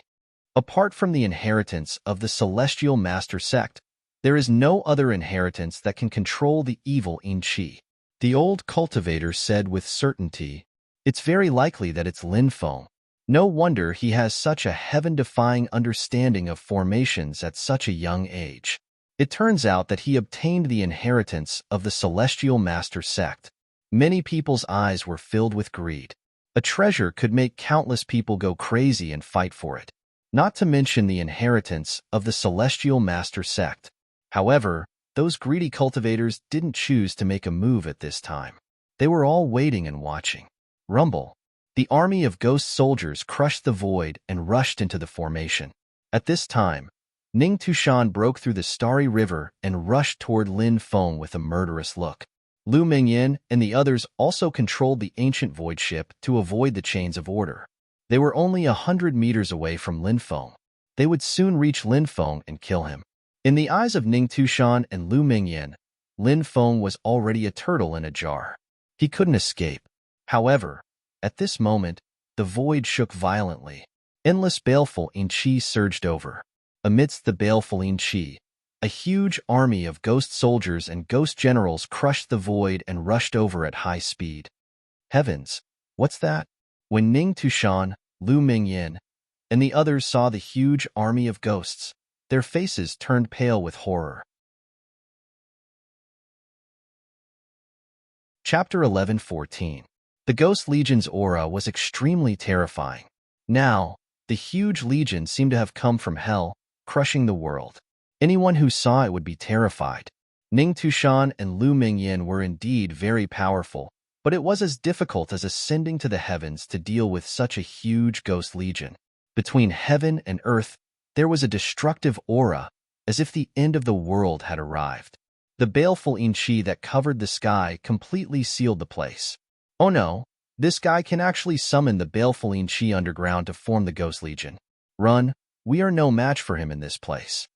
Apart from the inheritance of the Celestial Master Sect, there is no other inheritance that can control the evil In Chi. The old cultivator said with certainty, it's very likely that it's Linfeng. No wonder he has such a heaven-defying understanding of formations at such a young age. It turns out that he obtained the inheritance of the Celestial Master Sect. Many people's eyes were filled with greed. A treasure could make countless people go crazy and fight for it. Not to mention the inheritance of the Celestial Master Sect. However, those greedy cultivators didn't choose to make a move at this time. They were all waiting and watching. Rumble. The army of ghost soldiers crushed the void and rushed into the formation. At this time, Ning Tushan broke through the starry river and rushed toward Linfeng with a murderous look. Lu Mingyan and the others also controlled the ancient void ship to avoid the chains of order. They were only 100 meters away from Linfeng. They would soon reach Linfeng and kill him. In the eyes of Ning Tushan and Lu Mingyan, Linfeng was already a turtle in a jar. He couldn't escape. However, at this moment, the void shook violently. Endless baleful In Chi surged over. Amidst the baleful In Chi, a huge army of ghost soldiers and ghost generals crushed the void and rushed over at high speed. Heavens, what's that? When Ning Tushan, Lu Mingyan, and the others saw the huge army of ghosts, their faces turned pale with horror. Chapter 11:14. The Ghost Legion's aura was extremely terrifying. Now, the huge legion seemed to have come from hell, crushing the world. Anyone who saw it would be terrified. Ning Tushan and Lu Mingyin were indeed very powerful, but it was as difficult as ascending to the heavens to deal with such a huge ghost legion. Between heaven and earth, there was a destructive aura, as if the end of the world had arrived. The baleful Inchi that covered the sky completely sealed the place. Oh no, this guy can actually summon the baleful Inchi underground to form the Ghost Legion. Run, we are no match for him in this place.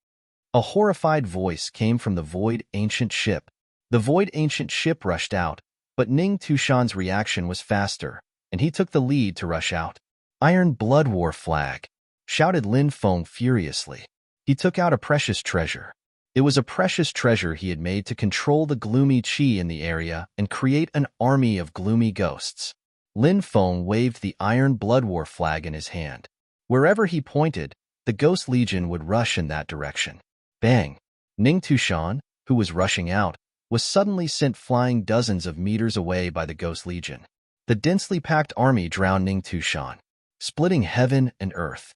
A horrified voice came from the Void Ancient Ship. The Void Ancient Ship rushed out, but Ning Tushan's reaction was faster, and he took the lead to rush out. Iron Blood War flag, shouted Lin Feng furiously. He took out a precious treasure. It was a precious treasure he had made to control the gloomy chi in the area and create an army of gloomy ghosts. Lin Feng waved the Iron Blood War flag in his hand. Wherever he pointed, the Ghost Legion would rush in that direction. Bang! Ning Tushan, who was rushing out, was suddenly sent flying dozens of meters away by the Ghost Legion. The densely packed army drowned Ning Tushan, splitting heaven and earth.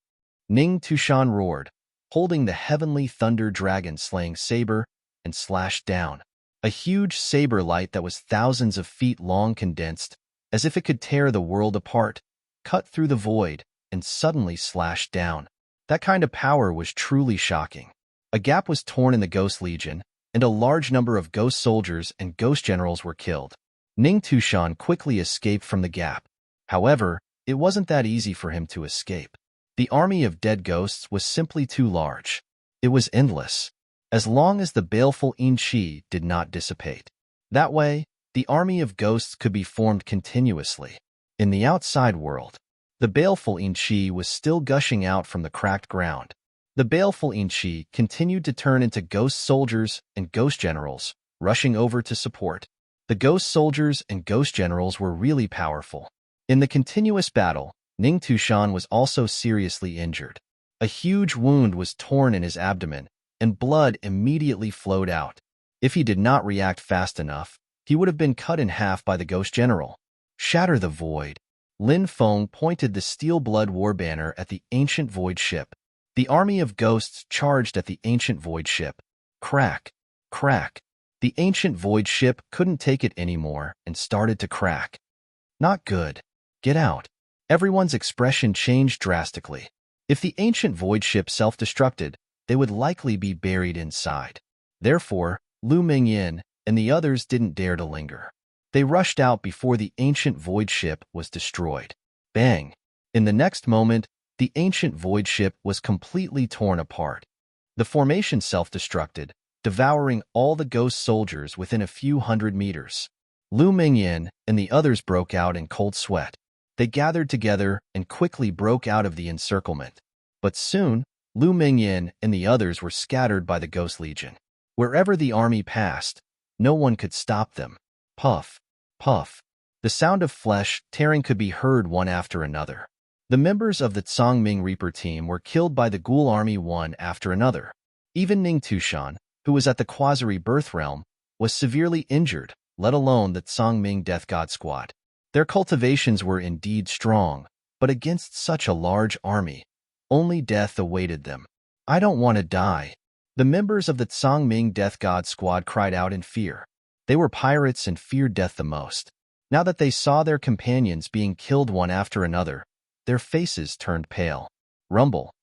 Ning Tushan roared, holding the heavenly thunder dragon slaying saber, and slashed down. A huge saber light that was thousands of feet long condensed, as if it could tear the world apart, cut through the void, and suddenly slashed down. That kind of power was truly shocking. A gap was torn in the Ghost Legion, and a large number of ghost soldiers and ghost generals were killed. Ning Tushan quickly escaped from the gap. However, it wasn't that easy for him to escape. The army of dead ghosts was simply too large. It was endless, as long as the baleful Inchi did not dissipate. That way, the army of ghosts could be formed continuously. In the outside world, the baleful Inchi was still gushing out from the cracked ground. The baleful Inchi continued to turn into ghost soldiers and ghost generals, rushing over to support. The ghost soldiers and ghost generals were really powerful. In the continuous battle, Ning Tushan was also seriously injured. A huge wound was torn in his abdomen, and blood immediately flowed out. If he did not react fast enough, he would have been cut in half by the Ghost General. Shatter the void. Lin Feng pointed the steel blood war banner at the ancient void ship. The army of ghosts charged at the ancient void ship. Crack, crack. The ancient void ship couldn't take it anymore and started to crack. Not good. Get out. Everyone's expression changed drastically. If the ancient void ship self-destructed, they would likely be buried inside. Therefore, Lu Mingyin and the others didn't dare to linger. They rushed out before the ancient void ship was destroyed. Bang! In the next moment, the ancient void ship was completely torn apart. The formation self-destructed, devouring all the ghost soldiers within a few hundred meters. Lu Mingyin and the others broke out in cold sweat. They gathered together and quickly broke out of the encirclement. But soon, Lu Mingyin and the others were scattered by the Ghost Legion. Wherever the army passed, no one could stop them. Puff, puff. The sound of flesh tearing could be heard one after another. The members of the Tsangming Reaper team were killed by the ghoul army one after another. Even Ning Tushan, who was at the Quasari Birth Realm, was severely injured, let alone the Tsangming Death God Squad. Their cultivations were indeed strong, but against such a large army, only death awaited them. I don't want to die. The members of the Tsangming Death God Squad cried out in fear. They were pirates and feared death the most. Now that they saw their companions being killed one after another, their faces turned pale. Rumble.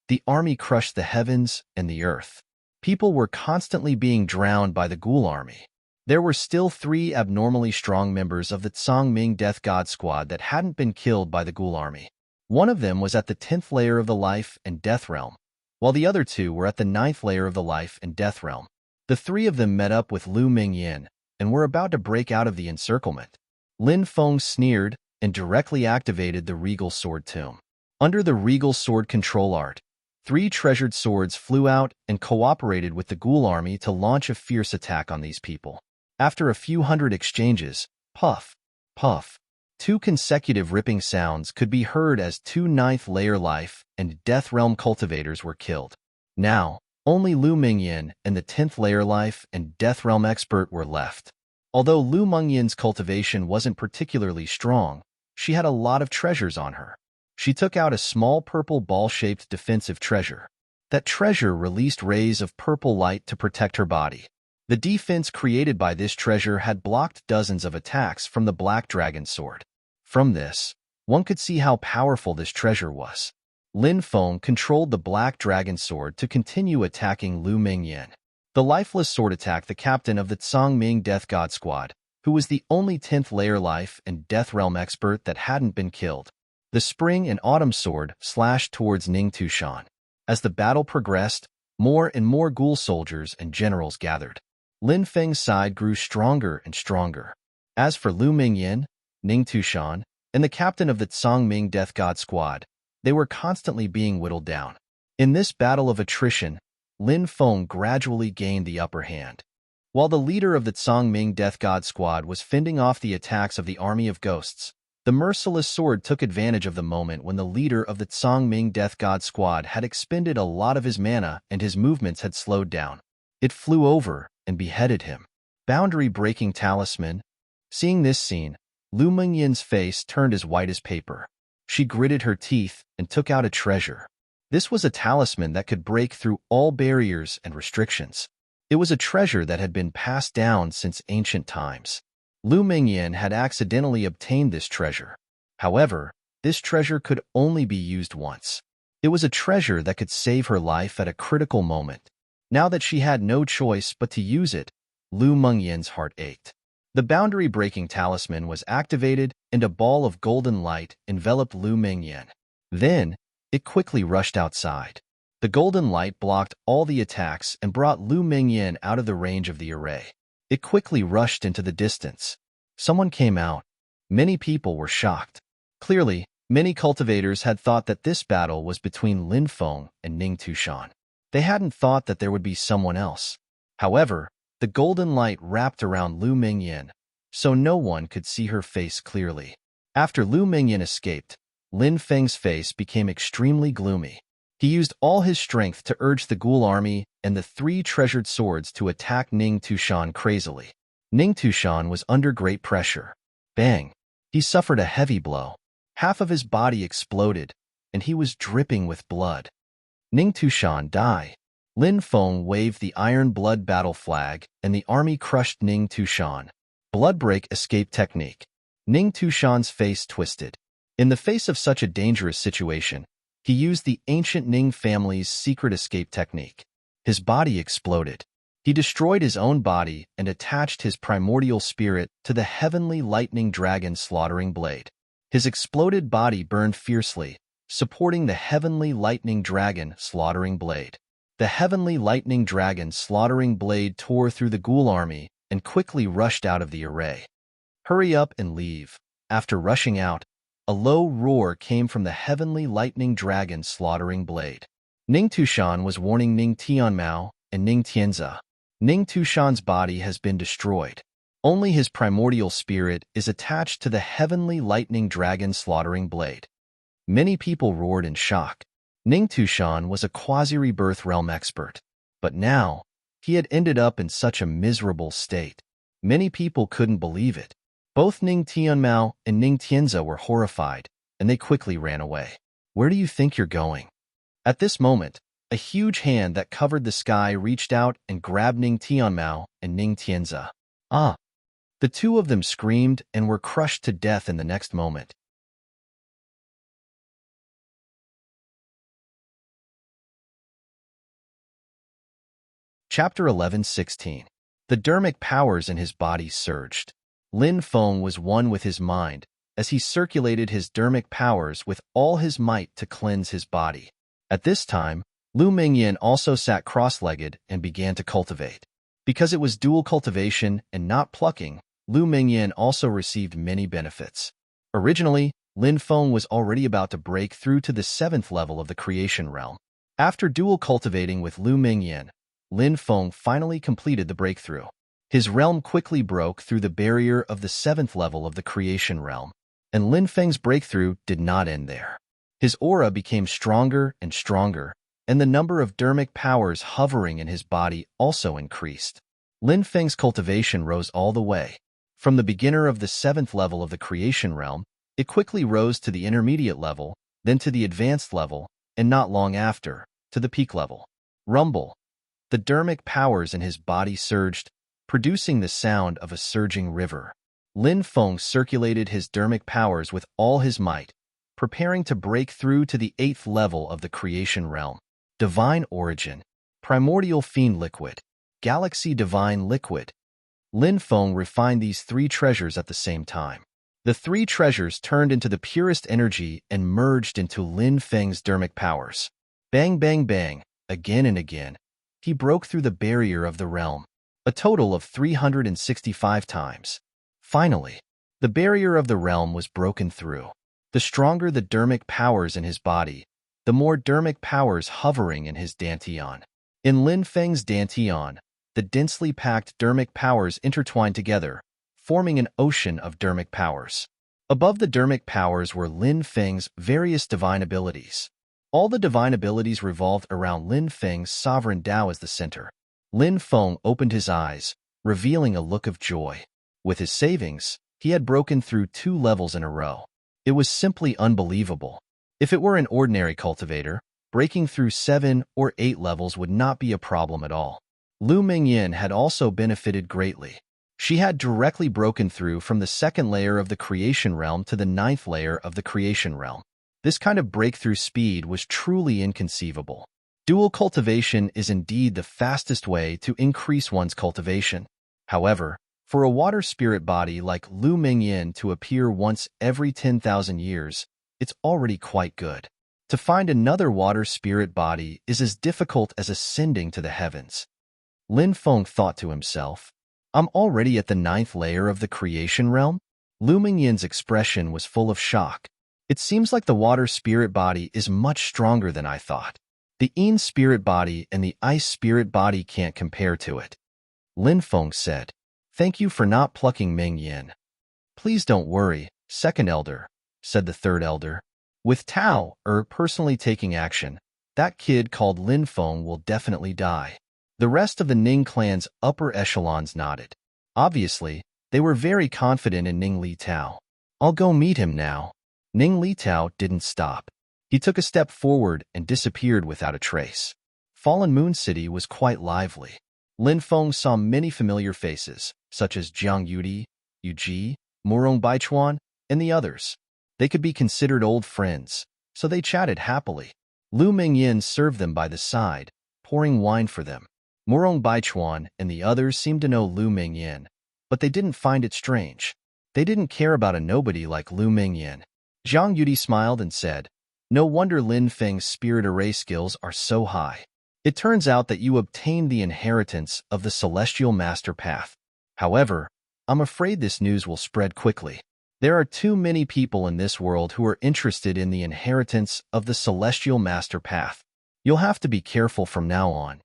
The army crushed the heavens and the earth. People were constantly being drowned by the ghoul army. There were still 3 abnormally strong members of the Tsangming Death God Squad that hadn't been killed by the ghoul army. One of them was at the 10th layer of the Life and Death Realm, while the other 2 were at the 9th layer of the Life and Death Realm. The 3 of them met up with Lu Mingyin and were about to break out of the encirclement. Lin Feng sneered and directly activated the Regal Sword Tomb. Under the Regal Sword control art, 3 treasured swords flew out and cooperated with the ghoul army to launch a fierce attack on these people. After a few hundred exchanges, puff, puff, 2 consecutive ripping sounds could be heard as 2 9th layer life and death realm cultivators were killed. Now, only Lu Mingyin and the 10th layer life and death realm expert were left. Although Lu Mengyan's cultivation wasn't particularly strong, she had a lot of treasures on her. She took out a small purple ball-shaped defensive treasure. That treasure released rays of purple light to protect her body. The defense created by this treasure had blocked dozens of attacks from the Black Dragon Sword. From this, one could see how powerful this treasure was. Lin Feng controlled the Black Dragon Sword to continue attacking Lu Mengyan. The lifeless sword attacked the captain of the Tsangming Death God Squad, who was the only 10th layer life and Death Realm expert that hadn't been killed. The Spring and Autumn Sword slashed towards Ning Tushan. As the battle progressed, more and more ghoul soldiers and generals gathered. Lin Feng's side grew stronger and stronger. As for Lu Mengyan, Ning Tushan, and the captain of the Tsangming Death God Squad, they were constantly being whittled down. In this battle of attrition, Lin Feng gradually gained the upper hand. While the leader of the Tsangming Death God Squad was fending off the attacks of the army of ghosts, the merciless sword took advantage of the moment when the leader of the Tsangming Death God Squad had expended a lot of his mana and his movements had slowed down. It flew over and beheaded him. Boundary-breaking talisman. Seeing this scene, Lu Mengyan's face turned as white as paper. She gritted her teeth and took out a treasure. This was a talisman that could break through all barriers and restrictions. It was a treasure that had been passed down since ancient times. Lu Mengyan had accidentally obtained this treasure. However, this treasure could only be used once. It was a treasure that could save her life at a critical moment. Now that she had no choice but to use it, Lu Mengyan's heart ached. The boundary-breaking talisman was activated and a ball of golden light enveloped Lu Mengyan. Then, it quickly rushed outside. The golden light blocked all the attacks and brought Lu Mengyan out of the range of the array. It quickly rushed into the distance. Someone came out. Many people were shocked. Clearly, many cultivators had thought that this battle was between Lin Feng and Ning Tushan. They hadn't thought that there would be someone else. However, the golden light wrapped around Lu Mengyan, so no one could see her face clearly. After Lu Mengyan escaped, Lin Feng's face became extremely gloomy. He used all his strength to urge the ghoul army and the 3 treasured swords to attack Ning Tushan crazily. Ning Tushan was under great pressure. Bang! He suffered a heavy blow. Half of his body exploded, and he was dripping with blood. Ning Tushan died. Lin Feng waved the Iron Blood battle flag, and the army crushed Ning Tushan. Bloodbreak escape technique. Ning Tushan's face twisted. In the face of such a dangerous situation, he used the ancient Ning family's secret escape technique. His body exploded. He destroyed his own body and attached his primordial spirit to the heavenly lightning dragon slaughtering blade. His exploded body burned fiercely, supporting the heavenly lightning dragon slaughtering blade. The heavenly lightning dragon slaughtering blade tore through the ghoul army and quickly rushed out of the array. Hurry up and leave. After rushing out, a low roar came from the heavenly lightning dragon slaughtering blade. Ning Tushan was warning Ning Tianmao and Ning Tianze. Ning Tushan's body has been destroyed. Only his primordial spirit is attached to the heavenly lightning dragon slaughtering blade. Many people roared in shock. Ning Tushan was a quasi-rebirth realm expert, but now he had ended up in such a miserable state. Many people couldn't believe it. Both Ning Tianmao and Ning Tianze were horrified, and they quickly ran away. Where do you think you're going? At this moment, a huge hand that covered the sky reached out and grabbed Ning Tianmao and Ning Tianze. Ah! The two of them screamed and were crushed to death in the next moment. Chapter 11:16. The dermic powers in his body surged. Lin Feng was one with his mind, as he circulated his dermic powers with all his might to cleanse his body. At this time, Lu Mengyan also sat cross-legged and began to cultivate. Because it was dual cultivation and not plucking, Lu Mengyan also received many benefits. Originally, Lin Feng was already about to break through to the 7th level of the creation realm. After dual cultivating with Lu Mengyan, Lin Feng finally completed the breakthrough. His realm quickly broke through the barrier of the 7th level of the creation realm, and Lin Feng's breakthrough did not end there. His aura became stronger and stronger, and the number of dermic powers hovering in his body also increased. Lin Feng's cultivation rose all the way. From the beginner of the 7th level of the creation realm, it quickly rose to the intermediate level, then to the advanced level, and not long after, to the peak level. Rumble. The dermic powers in his body surged, producing the sound of a surging river. Lin Feng circulated his dermic powers with all his might, preparing to break through to the 8th level of the creation realm. Divine Origin. Primordial Fiend Liquid. Galaxy Divine Liquid. Lin Feng refined these 3 treasures at the same time. The 3 treasures turned into the purest energy and merged into Lin Feng's dermic powers. Bang, bang, bang, again and again. He broke through the barrier of the realm, a total of 365 times. Finally, the barrier of the realm was broken through. The stronger the dermic powers in his body, the more dermic powers hovering in his dantian. In Lin Feng's dantian, the densely packed dermic powers intertwined together, forming an ocean of dermic powers. Above the dermic powers were Lin Feng's various divine abilities. All the divine abilities revolved around Lin Feng's sovereign Tao as the center. Lin Feng opened his eyes, revealing a look of joy. With his savings, he had broken through 2 levels in a row. It was simply unbelievable. If it were an ordinary cultivator, breaking through 7 or 8 levels would not be a problem at all. Lu Mingyin had also benefited greatly. She had directly broken through from the 2nd layer of the creation realm to the 9th layer of the creation realm. This kind of breakthrough speed was truly inconceivable. Dual cultivation is indeed the fastest way to increase one's cultivation. However, for a water spirit body like Lu Mingyin to appear once every 10,000 years, it's already quite good. To find another water spirit body is as difficult as ascending to the heavens. Lin Feng thought to himself, I'm already at the 9th layer of the creation realm? Lu Mingyin's expression was full of shock. It seems like the water spirit body is much stronger than I thought. The Yin spirit body and the ice spirit body can't compare to it. Lin Feng said, Thank you for not plucking Mingyin. Please don't worry, 2nd elder, said the 3rd elder. With Tao, personally taking action, that kid called Lin Feng will definitely die. The rest of the Ning clan's upper echelons nodded. Obviously, they were very confident in Ning Li Tao. I'll go meet him now. Ning Li Tao didn't stop. He took a step forward and disappeared without a trace. Fallen Moon City was quite lively. Lin Feng saw many familiar faces, such as Jiang Yudi, Yu Ji, Murong Baichuan, and the others. They could be considered old friends, so they chatted happily. Lu Mingyin served them by the side, pouring wine for them. Murong Baichuan and the others seemed to know Lu Mingyin, but they didn't find it strange. They didn't care about a nobody like Lu Mingyin. Jiang Yudi smiled and said, No wonder Lin Feng's spirit array skills are so high. It turns out that you obtained the inheritance of the Celestial Master Path. However, I'm afraid this news will spread quickly. There are too many people in this world who are interested in the inheritance of the Celestial Master Path. You'll have to be careful from now on.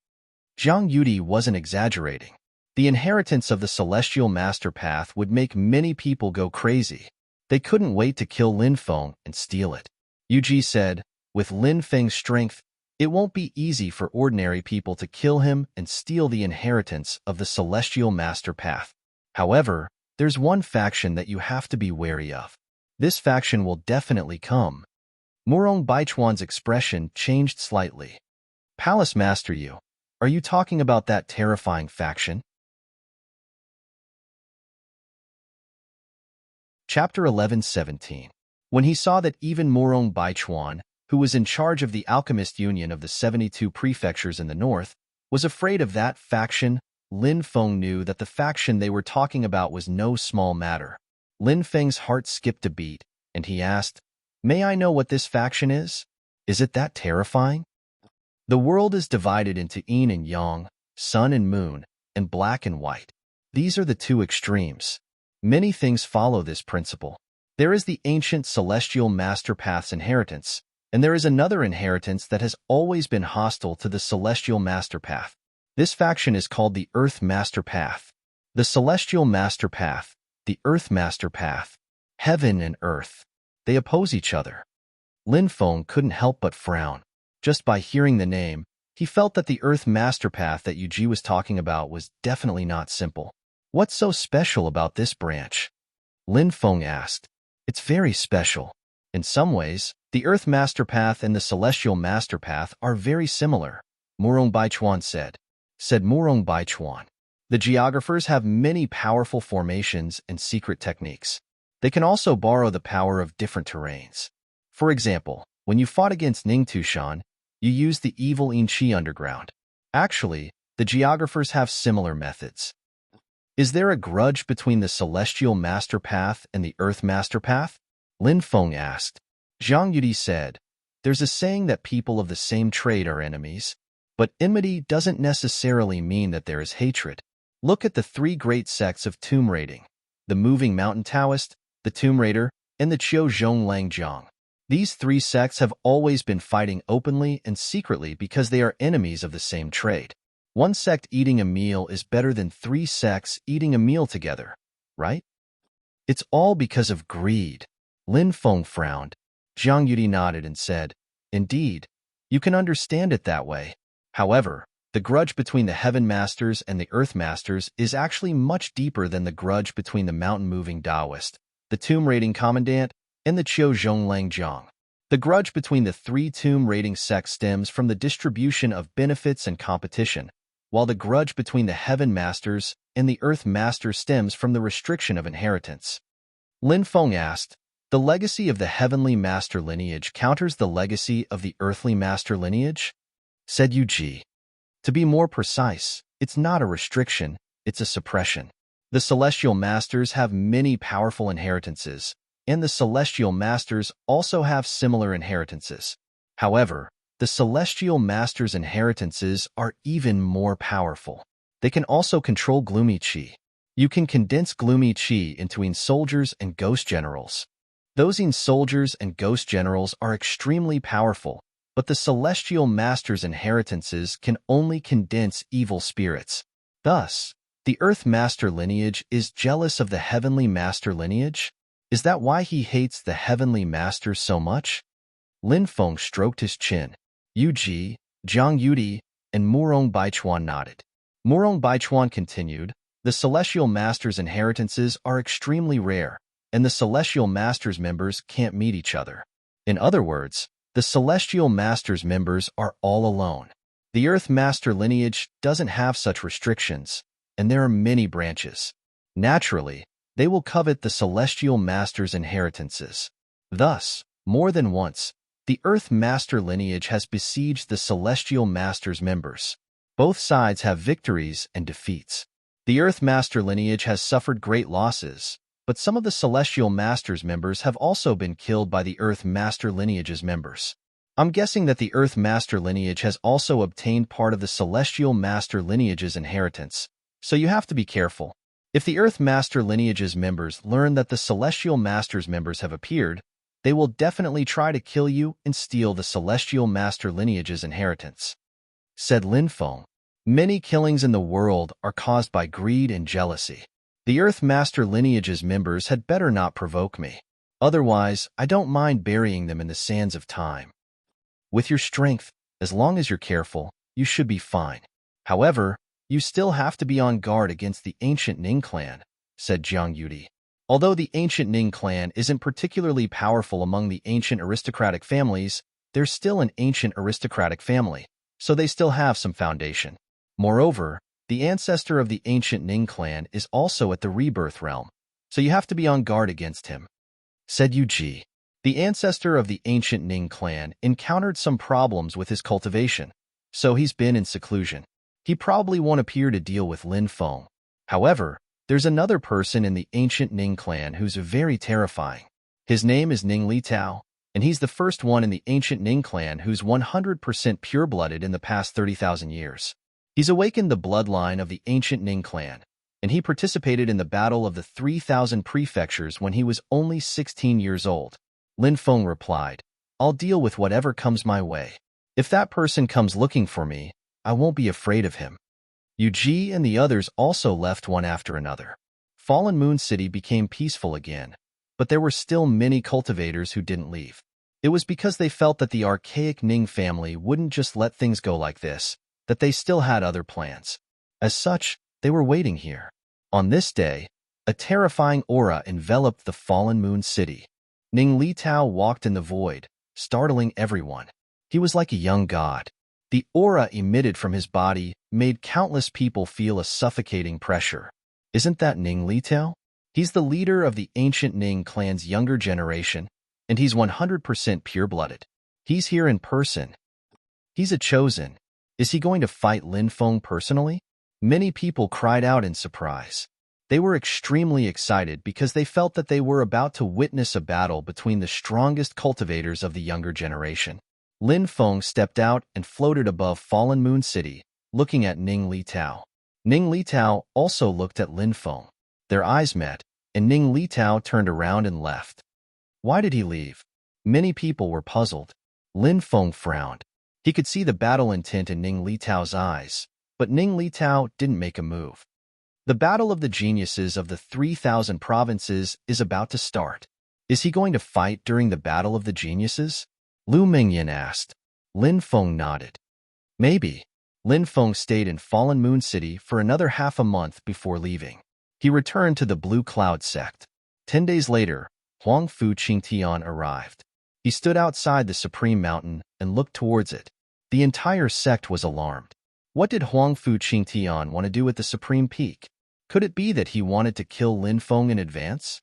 Jiang Yudi wasn't exaggerating. The inheritance of the Celestial Master Path would make many people go crazy. They couldn't wait to kill Lin Feng and steal it. Yu Ji said, with Lin Feng's strength, it won't be easy for ordinary people to kill him and steal the inheritance of the Celestial Master Path. However, there's one faction that you have to be wary of. This faction will definitely come. Murong Baichuan's expression changed slightly. Palace Master Yu, are you talking about that terrifying faction? Chapter 11:17. When he saw that even Murong Baichuan, who was in charge of the Alchemist Union of the 72 prefectures in the north, was afraid of that faction, Lin Feng knew that the faction they were talking about was no small matter. Lin Feng's heart skipped a beat, and he asked, May I know what this faction is? Is it that terrifying? The world is divided into yin and yang, sun and moon, and black and white. These are the 2 extremes. Many things follow this principle. There is the ancient Celestial Master Path's inheritance, and there is another inheritance that has always been hostile to the Celestial Master Path. This faction is called the Earth Master Path. The Celestial Master Path, the Earth Master Path, heaven and earth. They oppose each other. Lin Feng couldn't help but frown. Just by hearing the name, he felt that the Earth Master Path that Yu Ji was talking about was definitely not simple. What's so special about this branch? Lin Feng asked. It's very special. In some ways, the Earth Master Path and the Celestial Master Path are very similar, Murong Baichuan said. Murong Baichuan. The geographers have many powerful formations and secret techniques. They can also borrow the power of different terrains. For example, when you fought against Ningtushan, you used the evil Inchi underground. Actually, the geographers have similar methods. Is there a grudge between the Celestial Master Path and the Earth Master Path? Lin Feng asked. Zhang Yudi said, there's a saying that people of the same trade are enemies, but enmity doesn't necessarily mean that there is hatred. Look at the three great sects of tomb raiding, the Moving Mountain Taoist, the Tomb Raider, and the Qiu Zhong Lang Jiang. These three sects have always been fighting openly and secretly because they are enemies of the same trade. One sect eating a meal is better than three sects eating a meal together, right? It's all because of greed. Lin Feng frowned. Zhang Yudi nodded and said, indeed, you can understand it that way. However, the grudge between the Heaven Masters and the Earth Masters is actually much deeper than the grudge between the mountain-moving Taoist, the tomb-raiding Commandant, and the Qiu Zhong Lang Jiang. The grudge between the three tomb-raiding sects stems from the distribution of benefits and competition, while the grudge between the Heaven Masters and the Earth Masters stems from the restriction of inheritance. Lin Feng asked, the legacy of the Heavenly Master lineage counters the legacy of the Earthly Master lineage? Said Yu Ji. To be more precise, it's not a restriction, it's a suppression. The Celestial Masters have many powerful inheritances, and the Celestial Masters also have similar inheritances. However, the Celestial Masters' inheritances are even more powerful. They can also control gloomy qi. You can condense gloomy qi into soldiers and ghost generals. Those soldiers and ghost generals are extremely powerful, but the Celestial Master's inheritances can only condense evil spirits. Thus, the Earth Master lineage is jealous of the Heavenly Master lineage? Is that why he hates the Heavenly Master so much? Lin Feng stroked his chin. Yu Ji, Zhang Yudi, and Murong Baichuan nodded. Murong Baichuan continued, the Celestial Master's inheritances are extremely rare, and the Celestial Master's members can't meet each other. In other words, the Celestial Master's members are all alone. The Earth Master lineage doesn't have such restrictions, and there are many branches. Naturally, they will covet the Celestial Master's inheritances. Thus, more than once, the Earth Master lineage has besieged the Celestial Master's members. Both sides have victories and defeats. The Earth Master lineage has suffered great losses, but some of the Celestial Master's members have also been killed by the Earth Master lineage's members. I'm guessing that the Earth Master lineage has also obtained part of the Celestial Master lineage's inheritance, so you have to be careful. If the Earth Master lineage's members learn that the Celestial Master's members have appeared, they will definitely try to kill you and steal the Celestial Master lineage's inheritance. Said Lin Feng. Many killings in the world are caused by greed and jealousy. The Earth Master lineage's members had better not provoke me. Otherwise, I don't mind burying them in the sands of time. With your strength, as long as you're careful, you should be fine. However, you still have to be on guard against the ancient Ning clan, said Zhang Yudi. Although the ancient Ning clan isn't particularly powerful among the ancient aristocratic families, they're still an ancient aristocratic family, so they still have some foundation. Moreover, the ancestor of the ancient Ning clan is also at the rebirth realm, so you have to be on guard against him. Said Yu Ji. The ancestor of the ancient Ning clan encountered some problems with his cultivation, so he's been in seclusion. He probably won't appear to deal with Lin Feng. However, there's another person in the ancient Ning clan who's very terrifying. His name is Ning Li Tao, and he's the first one in the ancient Ning clan who's 100% pure-blooded in the past 30,000 years. He's awakened the bloodline of the ancient Ning clan, and he participated in the Battle of the 3,000 Prefectures when he was only 16 years old. Lin Feng replied, I'll deal with whatever comes my way. If that person comes looking for me, I won't be afraid of him. Yu Ji and the others also left one after another. Fallen Moon City became peaceful again, but there were still many cultivators who didn't leave. It was because they felt that the archaic Ning family wouldn't just let things go like this, that they still had other plans. As such, they were waiting here. On this day, a terrifying aura enveloped the fallen moon city. Ning Litao walked in the void, startling everyone. He was like a young god. The aura emitted from his body made countless people feel a suffocating pressure. Isn't that Ning Litao? He's the leader of the ancient Ning clan's younger generation, and he's 100% pure-blooded. He's here in person. He's a chosen. Is he going to fight Lin Feng personally? Many people cried out in surprise. They were extremely excited because they felt that they were about to witness a battle between the strongest cultivators of the younger generation. Lin Feng stepped out and floated above Fallen Moon City, looking at Ning Litao. Ning Litao also looked at Lin Feng. Their eyes met, and Ning Litao turned around and left. Why did he leave? Many people were puzzled. Lin Feng frowned. He could see the battle intent in Ning Litao's eyes, but Ning Litao didn't make a move. The battle of the geniuses of the 3,000 provinces is about to start. Is he going to fight during the battle of the geniuses? Lu Mingyan asked. Lin Feng nodded. Maybe. Lin Feng stayed in Fallen Moon City for another half a month before leaving. He returned to the Blue Cloud sect. 10 days later, Huang Fu Qingtian arrived. He stood outside the Supreme Mountain and looked towards it. The entire sect was alarmed. What did Huang Fu Qingtian want to do at the Supreme Peak? Could it be that he wanted to kill Lin Feng in advance?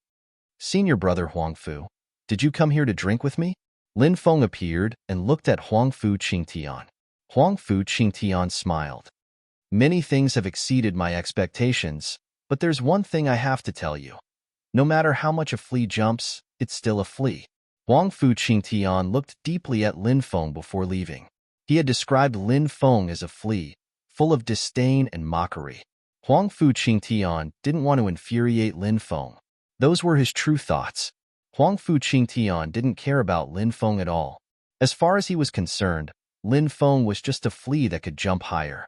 Senior brother Huang Fu, did you come here to drink with me? Lin Feng appeared and looked at Huang Fu Qingtian. Huang Fu Qingtian smiled. Many things have exceeded my expectations, but there's one thing I have to tell you. No matter how much a flea jumps, it's still a flea. Huang Fu Qingtian looked deeply at Lin Feng before leaving. He had described Lin Feng as a flea, full of disdain and mockery. Huang Fu Qingtian didn't want to infuriate Lin Feng. Those were his true thoughts. Huang Fu Qingtian didn't care about Lin Feng at all. As far as he was concerned, Lin Feng was just a flea that could jump higher.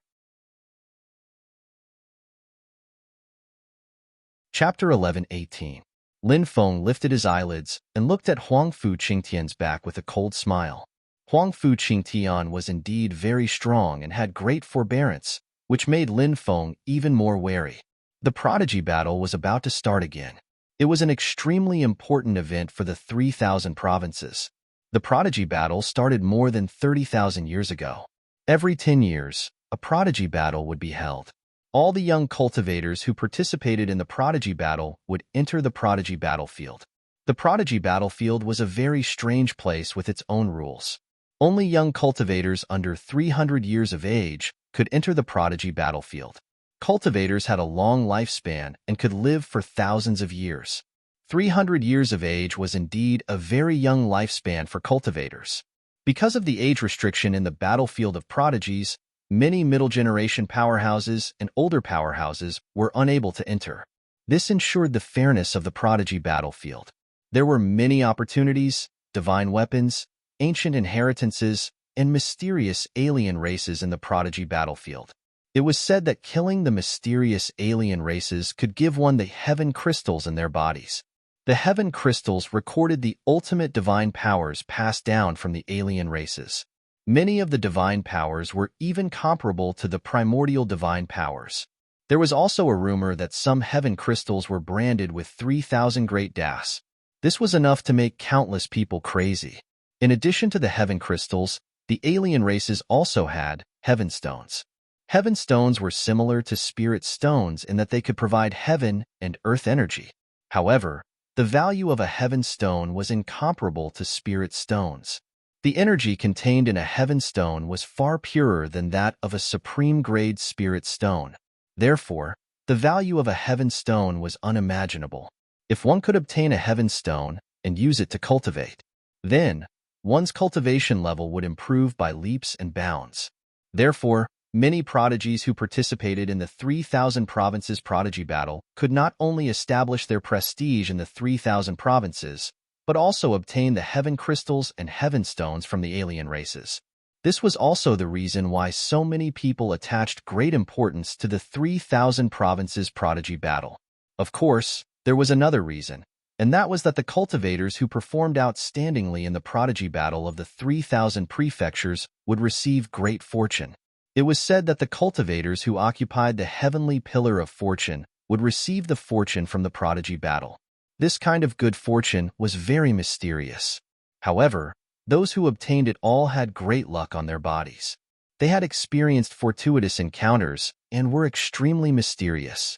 Chapter 11:18. Lin Feng lifted his eyelids and looked at Huang Fu Qingtian's back with a cold smile. Huang Fu Qingtian was indeed very strong and had great forbearance, which made Lin Feng even more wary. The prodigy battle was about to start again. It was an extremely important event for the 3,000 provinces. The prodigy battle started more than 30,000 years ago. Every 10 years, a prodigy battle would be held. All the young cultivators who participated in the prodigy battle would enter the prodigy battlefield. The prodigy battlefield was a very strange place with its own rules. Only young cultivators under 300 years of age could enter the prodigy battlefield. Cultivators had a long lifespan and could live for thousands of years. 300 years of age was indeed a very young lifespan for cultivators. Because of the age restriction in the battlefield of prodigies, many middle-generation powerhouses and older powerhouses were unable to enter. This ensured the fairness of the prodigy battlefield. There were many opportunities, divine weapons, ancient inheritances, and mysterious alien races in the prodigy battlefield. It was said that killing the mysterious alien races could give one the heaven crystals in their bodies. The heaven crystals recorded the ultimate divine powers passed down from the alien races. Many of the divine powers were even comparable to the primordial divine powers. There was also a rumor that some heaven crystals were branded with 3,000 great das. This was enough to make countless people crazy. In addition to the heaven crystals, the alien races also had heaven stones. Heaven stones were similar to spirit stones in that they could provide heaven and earth energy. However, the value of a heaven stone was incomparable to spirit stones. The energy contained in a heaven stone was far purer than that of a supreme-grade spirit stone. Therefore, the value of a heaven stone was unimaginable. If one could obtain a heaven stone and use it to cultivate, then one's cultivation level would improve by leaps and bounds. Therefore, many prodigies who participated in the 3,000 provinces prodigy battle could not only establish their prestige in the 3,000 provinces, but also obtain the heaven crystals and heaven stones from the alien races. This was also the reason why so many people attached great importance to the 3,000 provinces prodigy battle. Of course, there was another reason, and that was that the cultivators who performed outstandingly in the prodigy battle of the 3,000 prefectures would receive great fortune. It was said that the cultivators who occupied the heavenly pillar of fortune would receive the fortune from the prodigy battle. This kind of good fortune was very mysterious. However, those who obtained it all had great luck on their bodies. They had experienced fortuitous encounters and were extremely mysterious.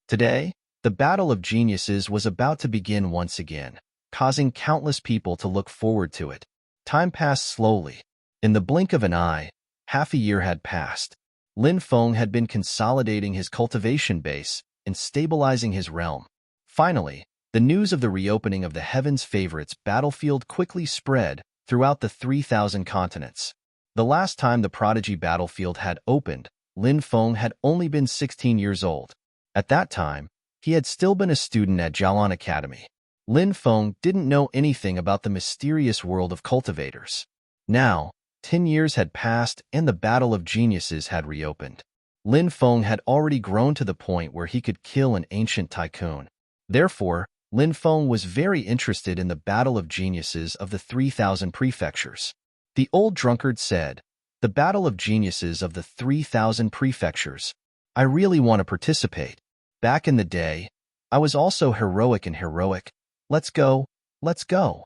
Today, the battle of geniuses was about to begin once again, causing countless people to look forward to it. Time passed slowly. In the blink of an eye, half a year had passed. Lin Feng had been consolidating his cultivation base and stabilizing his realm. Finally, the news of the reopening of the Heaven's Favorites battlefield quickly spread throughout the 3,000 continents. The last time the prodigy battlefield had opened, Lin Feng had only been 16 years old. At that time, he had still been a student at Jialan Academy. Lin Feng didn't know anything about the mysterious world of cultivators. Now, 10 years had passed and the Battle of Geniuses had reopened. Lin Feng had already grown to the point where he could kill an ancient tycoon. Therefore, Lin Feng was very interested in the Battle of Geniuses of the 3,000 prefectures. The old drunkard said, "The Battle of Geniuses of the 3,000 prefectures. I really want to participate. Back in the day, I was also heroic and heroic. Let's go, let's go."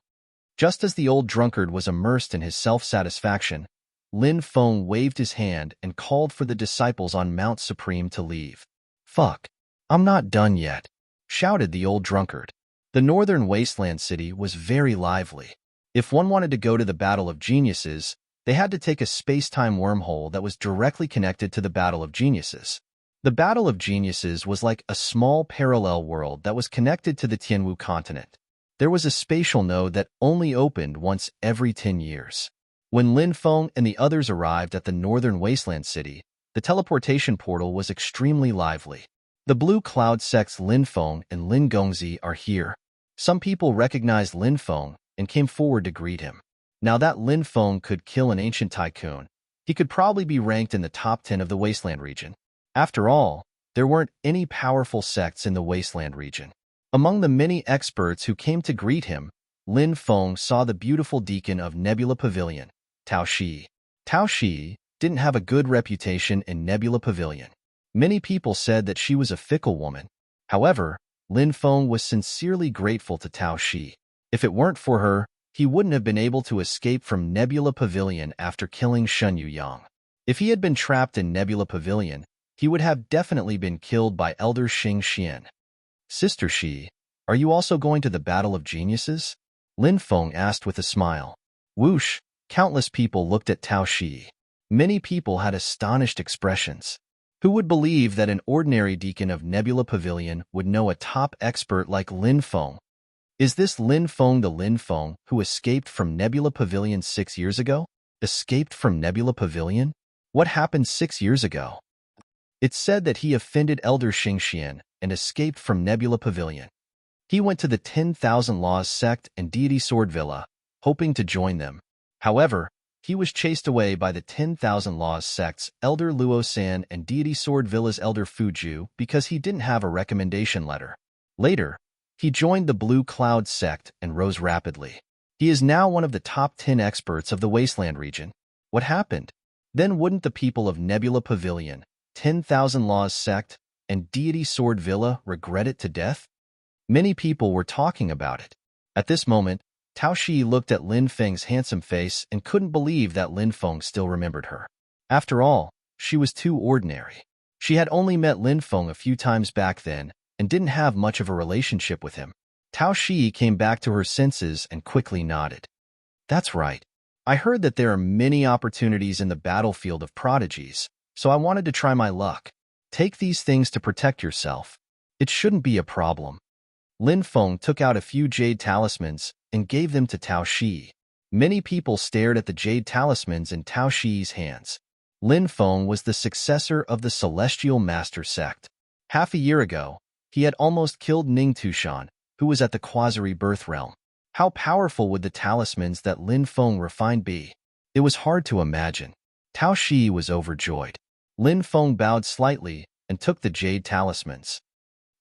Just as the old drunkard was immersed in his self-satisfaction, Lin Feng waved his hand and called for the disciples on Mount Supreme to leave. "Fuck, I'm not done yet," shouted the old drunkard. The northern wasteland city was very lively. If one wanted to go to the Battle of Geniuses, they had to take a space-time wormhole that was directly connected to the Battle of Geniuses. The Battle of Geniuses was like a small parallel world that was connected to the Tianwu continent. There was a spatial node that only opened once every 10 years. When Lin Feng and the others arrived at the northern wasteland city, the teleportation portal was extremely lively. The Blue Cloud sect's Lin Feng and Lin Gongzi are here. Some people recognized Lin Feng and came forward to greet him. Now that Lin Feng could kill an ancient tycoon, he could probably be ranked in the top 10 of the wasteland region. After all, there weren't any powerful sects in the wasteland region. Among the many experts who came to greet him, Lin Feng saw the beautiful deacon of Nebula Pavilion, Tao Shi. Tao Shi didn't have a good reputation in Nebula Pavilion. Many people said that she was a fickle woman. However, Lin Feng was sincerely grateful to Tao Shi. If it weren't for her, he wouldn't have been able to escape from Nebula Pavilion after killing Shen Yuyang. If he had been trapped in Nebula Pavilion, he would have definitely been killed by Elder Xing Xian. "Sister Shi, are you also going to the Battle of Geniuses?" Lin Feng asked with a smile. Whoosh, countless people looked at Tao Shi. Many people had astonished expressions. Who would believe that an ordinary deacon of Nebula Pavilion would know a top expert like Lin Feng? Is this Lin Feng the Lin Feng who escaped from Nebula Pavilion 6 years ago? Escaped from Nebula Pavilion? What happened 6 years ago? It's said that he offended Elder Xing Xian and escaped from Nebula Pavilion. He went to the 10,000 Laws sect and Deity Sword Villa, hoping to join them. However, he was chased away by the 10,000 Laws sect's Elder Luo San and Deity Sword Villa's Elder Fuju because he didn't have a recommendation letter. Later, he joined the Blue Cloud sect and rose rapidly. He is now one of the top 10 experts of the Wasteland region. What happened? Then wouldn't the people of Nebula Pavilion, 10,000 Laws sect, and Deity Sword Villa regret it to death? Many people were talking about it. At this moment, Tao Shi looked at Lin Feng's handsome face and couldn't believe that Lin Feng still remembered her. After all, she was too ordinary. She had only met Lin Feng a few times back then and didn't have much of a relationship with him. Tao Shi came back to her senses and quickly nodded. "That's right. I heard that there are many opportunities in the battlefield of prodigies, so I wanted to try my luck. Take these things to protect yourself. It shouldn't be a problem." Lin Feng took out a few jade talismans and gave them to Tao Shi. Many people stared at the jade talismans in Tao Shi's hands. Lin Feng was the successor of the Celestial Master sect. Half a year ago, he had almost killed Ning Tushan, who was at the Quasari birth realm. How powerful would the talismans that Lin Feng refined be? It was hard to imagine. Tao Shi was overjoyed. Lin Feng bowed slightly and took the jade talismans.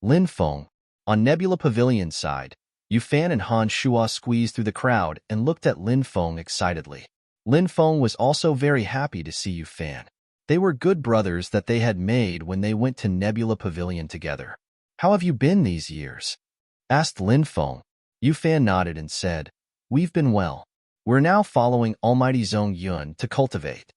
Lin Feng, on Nebula Pavilion's side, Yufan and Han Shuo squeezed through the crowd and looked at Lin Feng excitedly. Lin Feng was also very happy to see Yufan. They were good brothers that they had made when they went to Nebula Pavilion together. How have you been these years? Asked Lin Feng. Yu Fan nodded and said, We've been well. We're now following Almighty Zhong Yun to cultivate.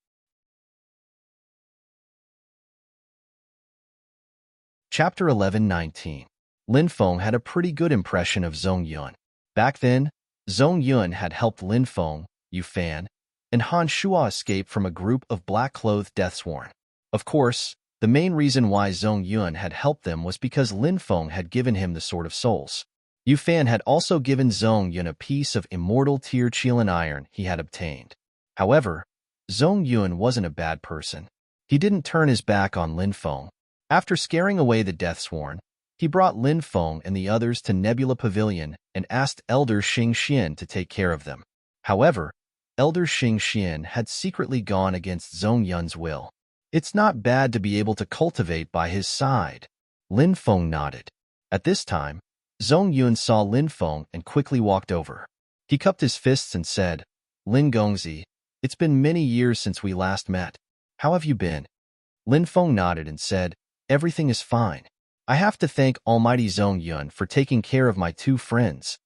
Chapter 11:19. Lin Feng had a pretty good impression of Zhong Yun. Back then, Zhong Yun had helped Lin Feng, Yu Fan, and Han Shuo escape from a group of black-clothed deathsworn. Of course, the main reason why Zhong Yun had helped them was because Lin Feng had given him the Sword of Souls. Yu Fan had also given Zhong Yun a piece of immortal Tier Qilin iron he had obtained. However, Zhong Yun wasn't a bad person. He didn't turn his back on Lin Feng. After scaring away the Deathsworn, he brought Lin Feng and the others to Nebula Pavilion and asked Elder Xing Xian to take care of them. However, Elder Xing Xian had secretly gone against Zhong Yun's will. It's not bad to be able to cultivate by his side. Lin Feng nodded. At this time, Zhong Yun saw Lin Feng and quickly walked over. He cupped his fists and said, Lin Gongzi, it's been many years since we last met. How have you been? Lin Feng nodded and said, Everything is fine. I have to thank Almighty Zhong Yun for taking care of my two friends.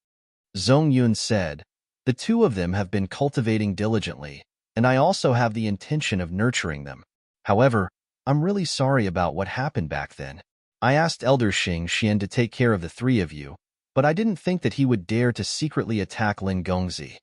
Zhong Yun said, The two of them have been cultivating diligently, and I also have the intention of nurturing them. However, I'm really sorry about what happened back then. I asked Elder Xing Xian to take care of the three of you, but I didn't think that he would dare to secretly attack Lin Gongzi.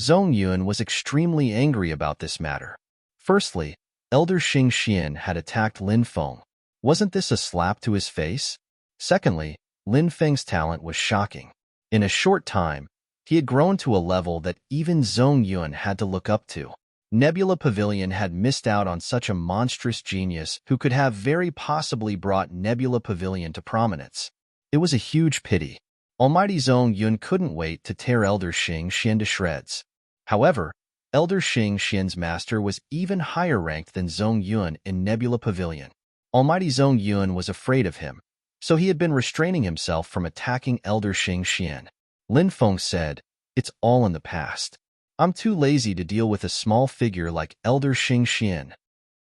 Zhong Yun was extremely angry about this matter. Firstly, Elder Xing Xian had attacked Lin Feng. Wasn't this a slap to his face? Secondly, Lin Feng's talent was shocking. In a short time, he had grown to a level that even Zhong Yun had to look up to. Nebula Pavilion had missed out on such a monstrous genius who could have very possibly brought Nebula Pavilion to prominence. It was a huge pity. Almighty Zhong Yun couldn't wait to tear Elder Xing Xian to shreds. However, Elder Xing Xian's master was even higher ranked than Zhong Yun in Nebula Pavilion. Almighty Zhong Yun was afraid of him, so he had been restraining himself from attacking Elder Xing Xian. Lin Feng said, It's all in the past. I'm too lazy to deal with a small figure like Elder Xing Xian.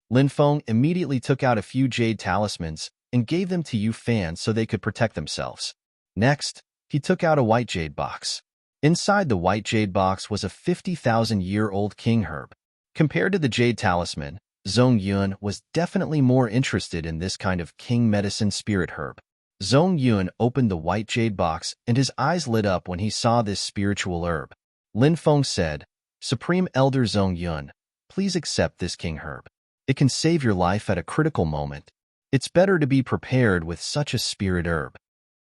Lin Feng immediately took out a few jade talismans and gave them to Yu Fan so they could protect themselves. Next, he took out a white jade box. Inside the white jade box was a 50,000-year-old king herb. Compared to the jade talisman, Zhong Yun was definitely more interested in this kind of king medicine spirit herb. Zhong Yun opened the white jade box and his eyes lit up when he saw this spiritual herb. Lin Feng said, Supreme Elder Zhong Yun, please accept this king herb. It can save your life at a critical moment. It's better to be prepared with such a spirit herb.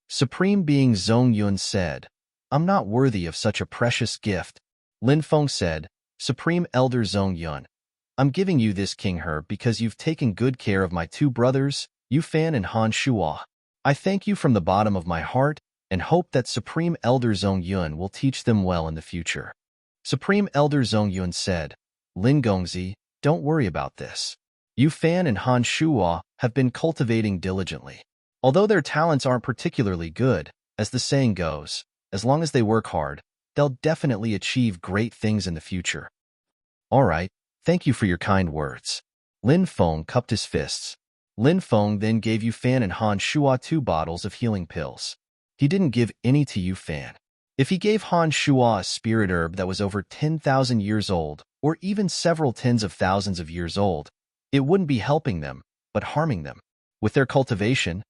Supreme Being Zhong Yun said, I'm not worthy of such a precious gift. Lin Feng said, Supreme Elder Zhong Yun, I'm giving you this king herb because you've taken good care of my two brothers, Yu Fan and Han Shuo. I thank you from the bottom of my heart and hope that Supreme Elder Zhong Yun will teach them well in the future. Supreme Elder Zhong Yun said, Lin Gongzi, don't worry about this. Yu Fan and Han Shuo have been cultivating diligently. Although their talents aren't particularly good, as the saying goes, as long as they work hard, they'll definitely achieve great things in the future. All right. Thank you for your kind words. Lin Feng cupped his fists. Lin Feng then gave Yu Fan and Han Shuo 2 bottles of healing pills. He didn't give any to Yu Fan. If he gave Han Shuo a spirit herb that was over 10,000 years old, or even several tens of thousands of years old, it wouldn't be helping them, but harming them. With their cultivation,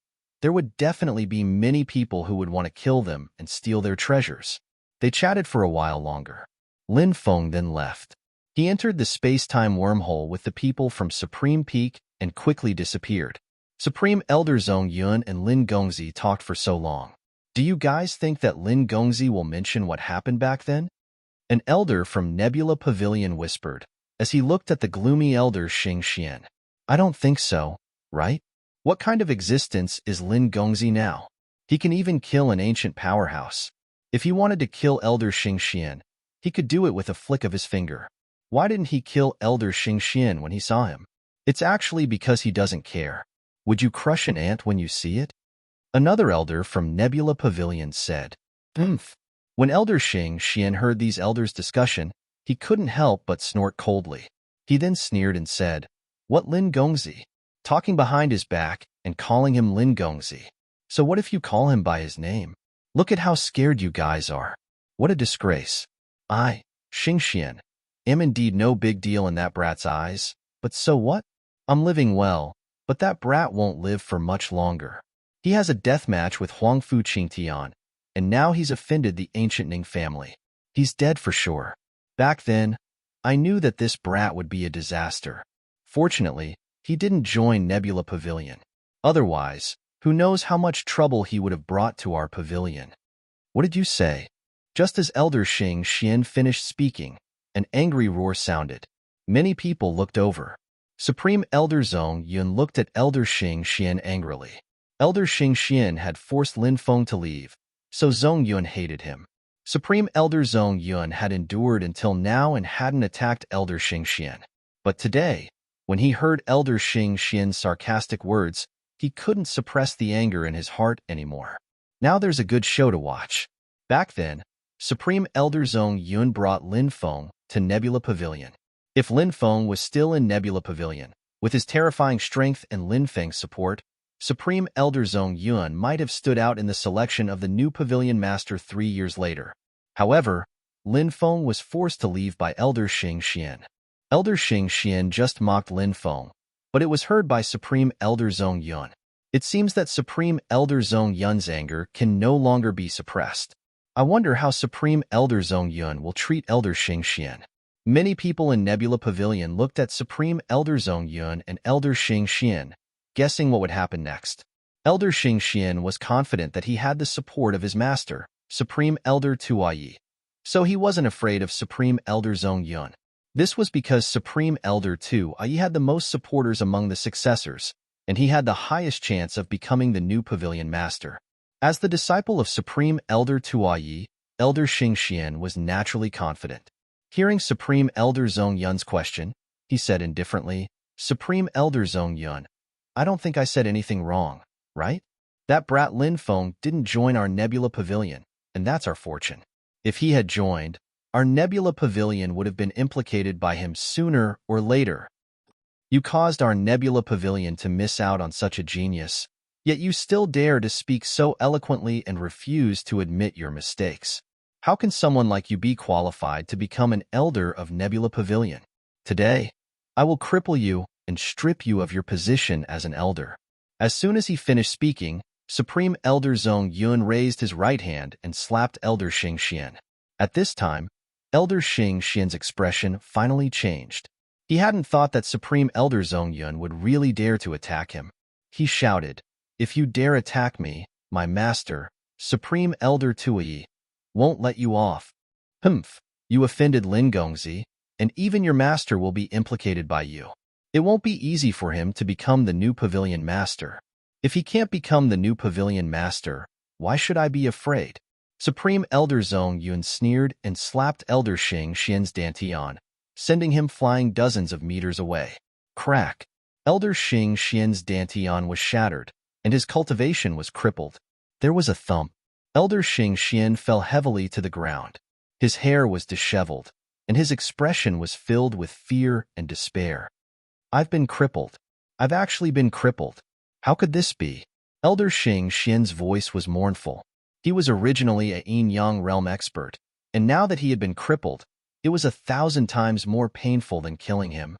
there would definitely be many people who would want to kill them and steal their treasures. They chatted for a while longer. Lin Feng then left. He entered the space-time wormhole with the people from Supreme Peak and quickly disappeared. Supreme Elder Zhong Yun and Lin Gongzi talked for so long. Do you guys think that Lin Gongzi will mention what happened back then? An elder from Nebula Pavilion whispered, as he looked at the gloomy Elder Xing Xian. I don't think so, right? What kind of existence is Lin Gongzi now? He can even kill an ancient powerhouse. If he wanted to kill Elder Xing Xian, he could do it with a flick of his finger. Why didn't he kill Elder Xing Xian when he saw him? It's actually because he doesn't care. Would you crush an ant when you see it? Another elder from Nebula Pavilion said, Oomph. When Elder Xing Xian heard these elders' discussion, he couldn't help but snort coldly. He then sneered and said, What Lin Gongzi? Talking behind his back and calling him Lin Gongzi. So what if you call him by his name? Look at how scared you guys are. What a disgrace. I, Xingxian, am indeed no big deal in that brat's eyes, but so what? I'm living well, but that brat won't live for much longer. He has a death match with Huangfu Qingtian, and now he's offended the ancient Ning family. He's dead for sure. Back then, I knew that this brat would be a disaster. Fortunately, he didn't join Nebula Pavilion. Otherwise, who knows how much trouble he would have brought to our pavilion. What did you say? Just as Elder Xingxian finished speaking, an angry roar sounded. Many people looked over. Supreme Elder Zhong Yun looked at Elder Xingxian angrily. Elder Xingxian had forced Lin Feng to leave, so Zhong Yun hated him. Supreme Elder Zhong Yun had endured until now and hadn't attacked Elder Xingxian. But today, when he heard Elder Xingxian's sarcastic words, he couldn't suppress the anger in his heart anymore. Now there's a good show to watch. Back then, Supreme Elder Zhong Yun brought Lin Feng to Nebula Pavilion. If Lin Feng was still in Nebula Pavilion, with his terrifying strength and Lin Feng's support, Supreme Elder Zhong Yun might have stood out in the selection of the new Pavilion Master 3 years later. However, Lin Feng was forced to leave by Elder Xingxian. Elder Xingxian just mocked Lin Feng, but it was heard by Supreme Elder Zhong Yun. It seems that Supreme Elder Zhong Yun's anger can no longer be suppressed. I wonder how Supreme Elder Zhong Yun will treat Elder Xingxian. Many people in Nebula Pavilion looked at Supreme Elder Zhong Yun and Elder Xingxian, guessing what would happen next. Elder Xingxian was confident that he had the support of his master, Supreme Elder Tuayi, so he wasn't afraid of Supreme Elder Zhong Yun. This was because Supreme Elder Tuayi had the most supporters among the successors, and he had the highest chance of becoming the new Pavilion Master. As the disciple of Supreme Elder Tuayi, Elder Xingxian was naturally confident. Hearing Supreme Elder Zhong Yun's question, he said indifferently, Supreme Elder Zhong Yun, I don't think I said anything wrong, right? That brat Lin Feng didn't join our Nebula Pavilion, and that's our fortune. If he had joined, our Nebula Pavilion would have been implicated by him sooner or later. You caused our Nebula Pavilion to miss out on such a genius, yet you still dare to speak so eloquently and refuse to admit your mistakes. How can someone like you be qualified to become an elder of Nebula Pavilion? Today, I will cripple you and strip you of your position as an elder. As soon as he finished speaking, Supreme Elder Zhong Yun raised his right hand and slapped Elder Xingxian. At this time, Elder Xingxian's expression finally changed. He hadn't thought that Supreme Elder Zhong Yun would really dare to attack him. He shouted, If you dare attack me, my master, Supreme Elder Tuayi, won't let you off. Humph, you offended Lin Gongzi, and even your master will be implicated by you. It won't be easy for him to become the new Pavilion Master. If he can't become the new Pavilion Master, why should I be afraid? Supreme Elder Zhong Yun sneered and slapped Elder Xingxian's dantian, sending him flying dozens of meters away. Crack! Elder Xingxian's dantian was shattered, and his cultivation was crippled. There was a thump. Elder Xingxian fell heavily to the ground. His hair was disheveled, and his expression was filled with fear and despair. I've been crippled. I've actually been crippled. How could this be? Elder Xingxian's voice was mournful. He was originally a yin-yang realm expert, and now that he had been crippled, it was 1,000 times more painful than killing him.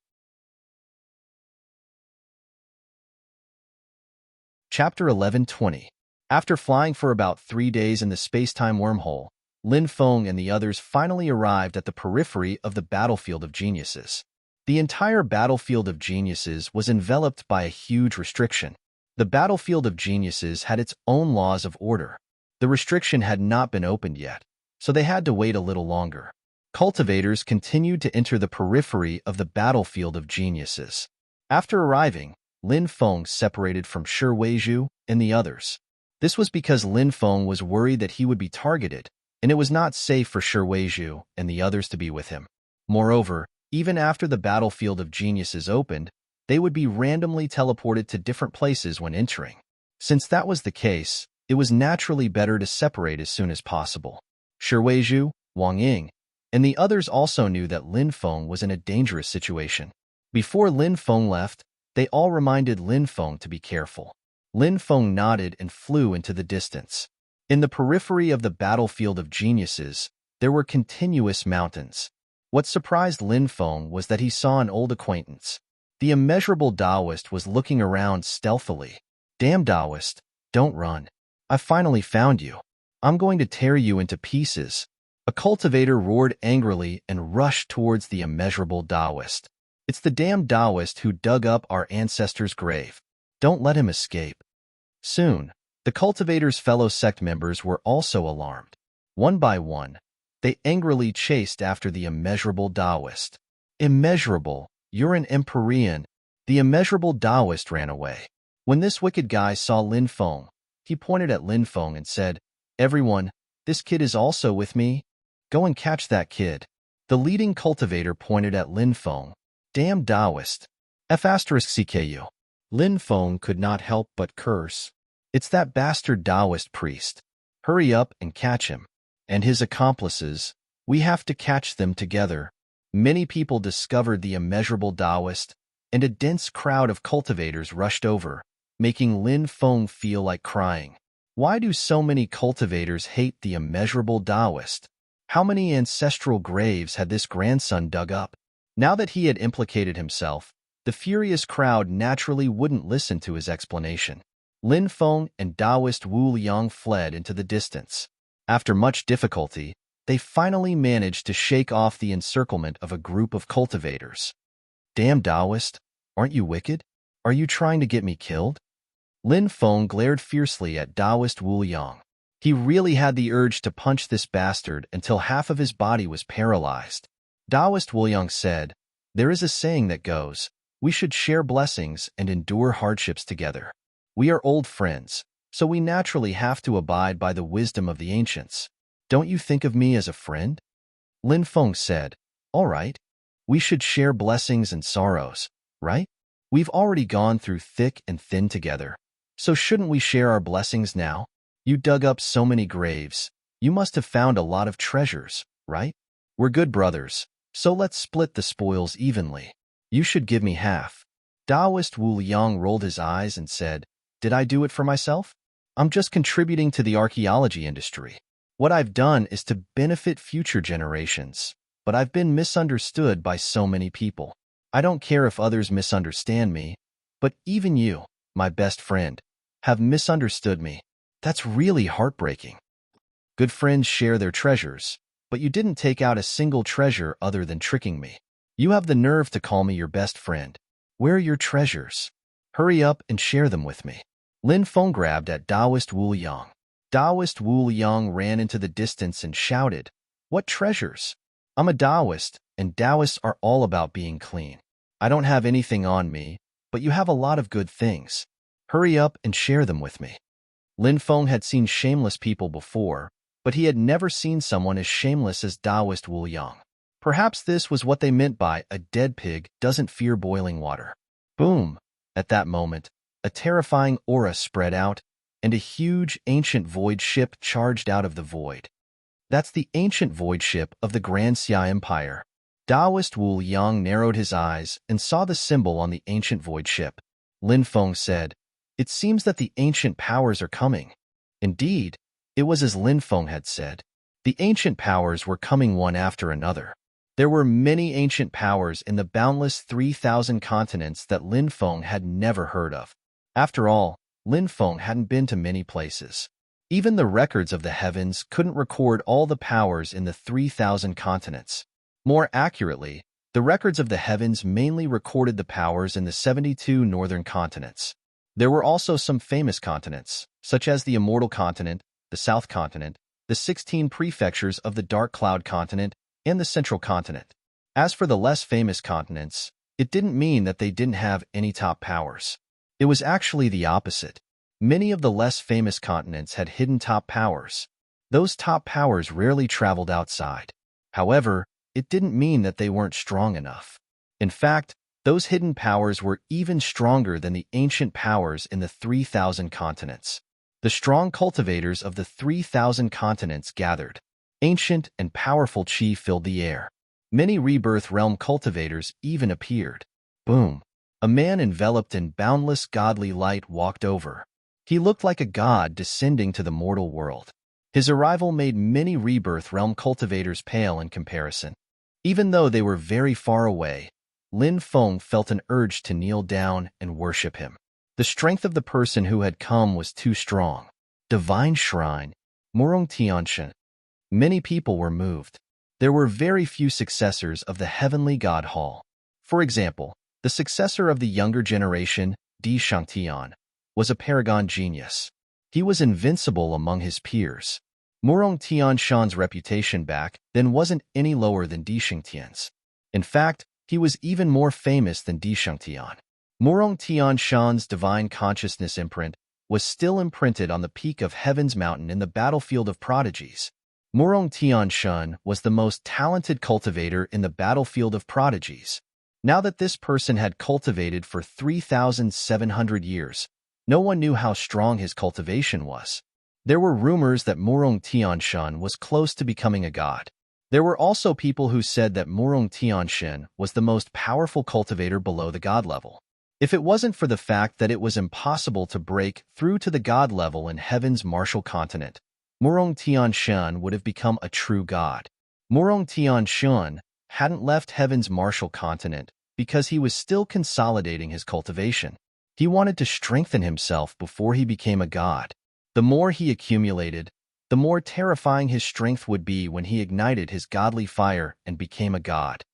Chapter 11:20. After flying for about 3 days in the space-time wormhole, Lin Feng and the others finally arrived at the periphery of the battlefield of geniuses. The entire battlefield of geniuses was enveloped by a huge restriction. The battlefield of geniuses had its own laws of order. The restriction had not been opened yet, so they had to wait a little longer. Cultivators continued to enter the periphery of the battlefield of geniuses. After arriving, Lin Feng separated from Shi Weizhu and the others. This was because Lin Feng was worried that he would be targeted, and it was not safe for Shi Weizhu and the others to be with him. Moreover, even after the battlefield of geniuses opened, they would be randomly teleported to different places when entering. Since that was the case, it was naturally better to separate as soon as possible. Shi Weizhu, Wang Ying, and the others also knew that Lin Feng was in a dangerous situation. Before Lin Feng left, they all reminded Lin Feng to be careful. Lin Feng nodded and flew into the distance. In the periphery of the battlefield of geniuses, there were continuous mountains. What surprised Lin Feng was that he saw an old acquaintance. The immeasurable Taoist was looking around stealthily. Damn Taoist, don't run. I finally found you. I'm going to tear you into pieces. A cultivator roared angrily and rushed towards the immeasurable Taoist. It's the damn Taoist who dug up our ancestors' grave. Don't let him escape. Soon, the cultivator's fellow sect members were also alarmed. One by one, they angrily chased after the immeasurable Taoist. Immeasurable, you're an Empyrean. The immeasurable Taoist ran away. When this wicked guy saw Lin Feng, he pointed at Lin Feng and said, "Everyone, this kid is also with me. Go and catch that kid." The leading cultivator pointed at Lin Feng. Damn Taoist. F***CKU. Lin Feng could not help but curse. It's that bastard Taoist priest. Hurry up and catch him. And his accomplices. We have to catch them together. Many people discovered the immeasurable Taoist, and a dense crowd of cultivators rushed over, making Lin Feng feel like crying. Why do so many cultivators hate the immeasurable Taoist? How many ancestral graves had this grandson dug up? Now that he had implicated himself, the furious crowd naturally wouldn't listen to his explanation. Lin Feng and Taoist Wu Liang fled into the distance. After much difficulty, they finally managed to shake off the encirclement of a group of cultivators. Damn Taoist, aren't you wicked? Are you trying to get me killed? Lin Feng glared fiercely at Taoist Wu Liang. He really had the urge to punch this bastard until half of his body was paralyzed. Taoist Wu Liang said, "There is a saying that goes, we should share blessings and endure hardships together. We are old friends, so we naturally have to abide by the wisdom of the ancients. Don't you think of me as a friend?" Lin Feng said, "All right. We should share blessings and sorrows, right? We've already gone through thick and thin together, so shouldn't we share our blessings now? You dug up so many graves. You must have found a lot of treasures, right? We're good brothers, so let's split the spoils evenly. You should give me half." Taoist Wu Liang rolled his eyes and said, "Did I do it for myself? I'm just contributing to the archaeology industry. What I've done is to benefit future generations, but I've been misunderstood by so many people. I don't care if others misunderstand me, but even you, my best friend, have misunderstood me. That's really heartbreaking. Good friends share their treasures, but you didn't take out a single treasure other than tricking me. You have the nerve to call me your best friend. Where are your treasures? Hurry up and share them with me." Lin Feng grabbed at Taoist Wu Liang. Taoist Wu Liang ran into the distance and shouted, "What treasures? I'm a Taoist, and Taoists are all about being clean. I don't have anything on me, but you have a lot of good things. Hurry up and share them with me." Lin Feng had seen shameless people before, but he had never seen someone as shameless as Taoist Wu Liang. Perhaps this was what they meant by "a dead pig doesn't fear boiling water." Boom! At that moment, a terrifying aura spread out, and a huge ancient void ship charged out of the void. That's the ancient void ship of the Grand Xia Empire. Taoist Wu Liang narrowed his eyes and saw the symbol on the ancient void ship. Lin Feng said, "It seems that the ancient powers are coming." Indeed, it was as Lin Feng had said. The ancient powers were coming one after another. There were many ancient powers in the boundless 3,000 continents that Lin Feng had never heard of. After all, Lin Feng hadn't been to many places. Even the records of the heavens couldn't record all the powers in the 3,000 continents. More accurately, the records of the heavens mainly recorded the powers in the 72 northern continents. There were also some famous continents, such as the Immortal Continent, the South Continent, the 16 prefectures of the Dark Cloud Continent, and the Central Continent. As for the less famous continents, it didn't mean that they didn't have any top powers. It was actually the opposite. Many of the less famous continents had hidden top powers. Those top powers rarely traveled outside. However, it didn't mean that they weren't strong enough. In fact, those hidden powers were even stronger than the ancient powers in the 3,000 continents. The strong cultivators of the 3,000 continents gathered. Ancient and powerful chi filled the air. Many rebirth realm cultivators even appeared. Boom! A man enveloped in boundless godly light walked over. He looked like a god descending to the mortal world. His arrival made many Rebirth Realm cultivators pale in comparison. Even though they were very far away, Lin Feng felt an urge to kneel down and worship him. The strength of the person who had come was too strong. Divine Shrine, Murong Tianshan. Many people were moved. There were very few successors of the Heavenly God Hall. For example, the successor of the younger generation, Di Shangtian, was a paragon genius. He was invincible among his peers. Murong Tianshan's reputation back then wasn't any lower than Di Shangtian's. In fact, he was even more famous than Di Shangtian. Murong Tianshan's divine consciousness imprint was still imprinted on the peak of Heaven's Mountain in the battlefield of prodigies. Murong Tianshan was the most talented cultivator in the battlefield of prodigies. Now that this person had cultivated for 3,700 years, no one knew how strong his cultivation was. There were rumors that Murong Tianshan was close to becoming a god. There were also people who said that Murong Tianshan was the most powerful cultivator below the god level. If it wasn't for the fact that it was impossible to break through to the god level in Heaven's martial continent, Murong Tianshan would have become a true god. Murong Tianshan hadn't left Heaven's martial continent because he was still consolidating his cultivation. He wanted to strengthen himself before he became a god. The more he accumulated, the more terrifying his strength would be when he ignited his godly fire and became a god.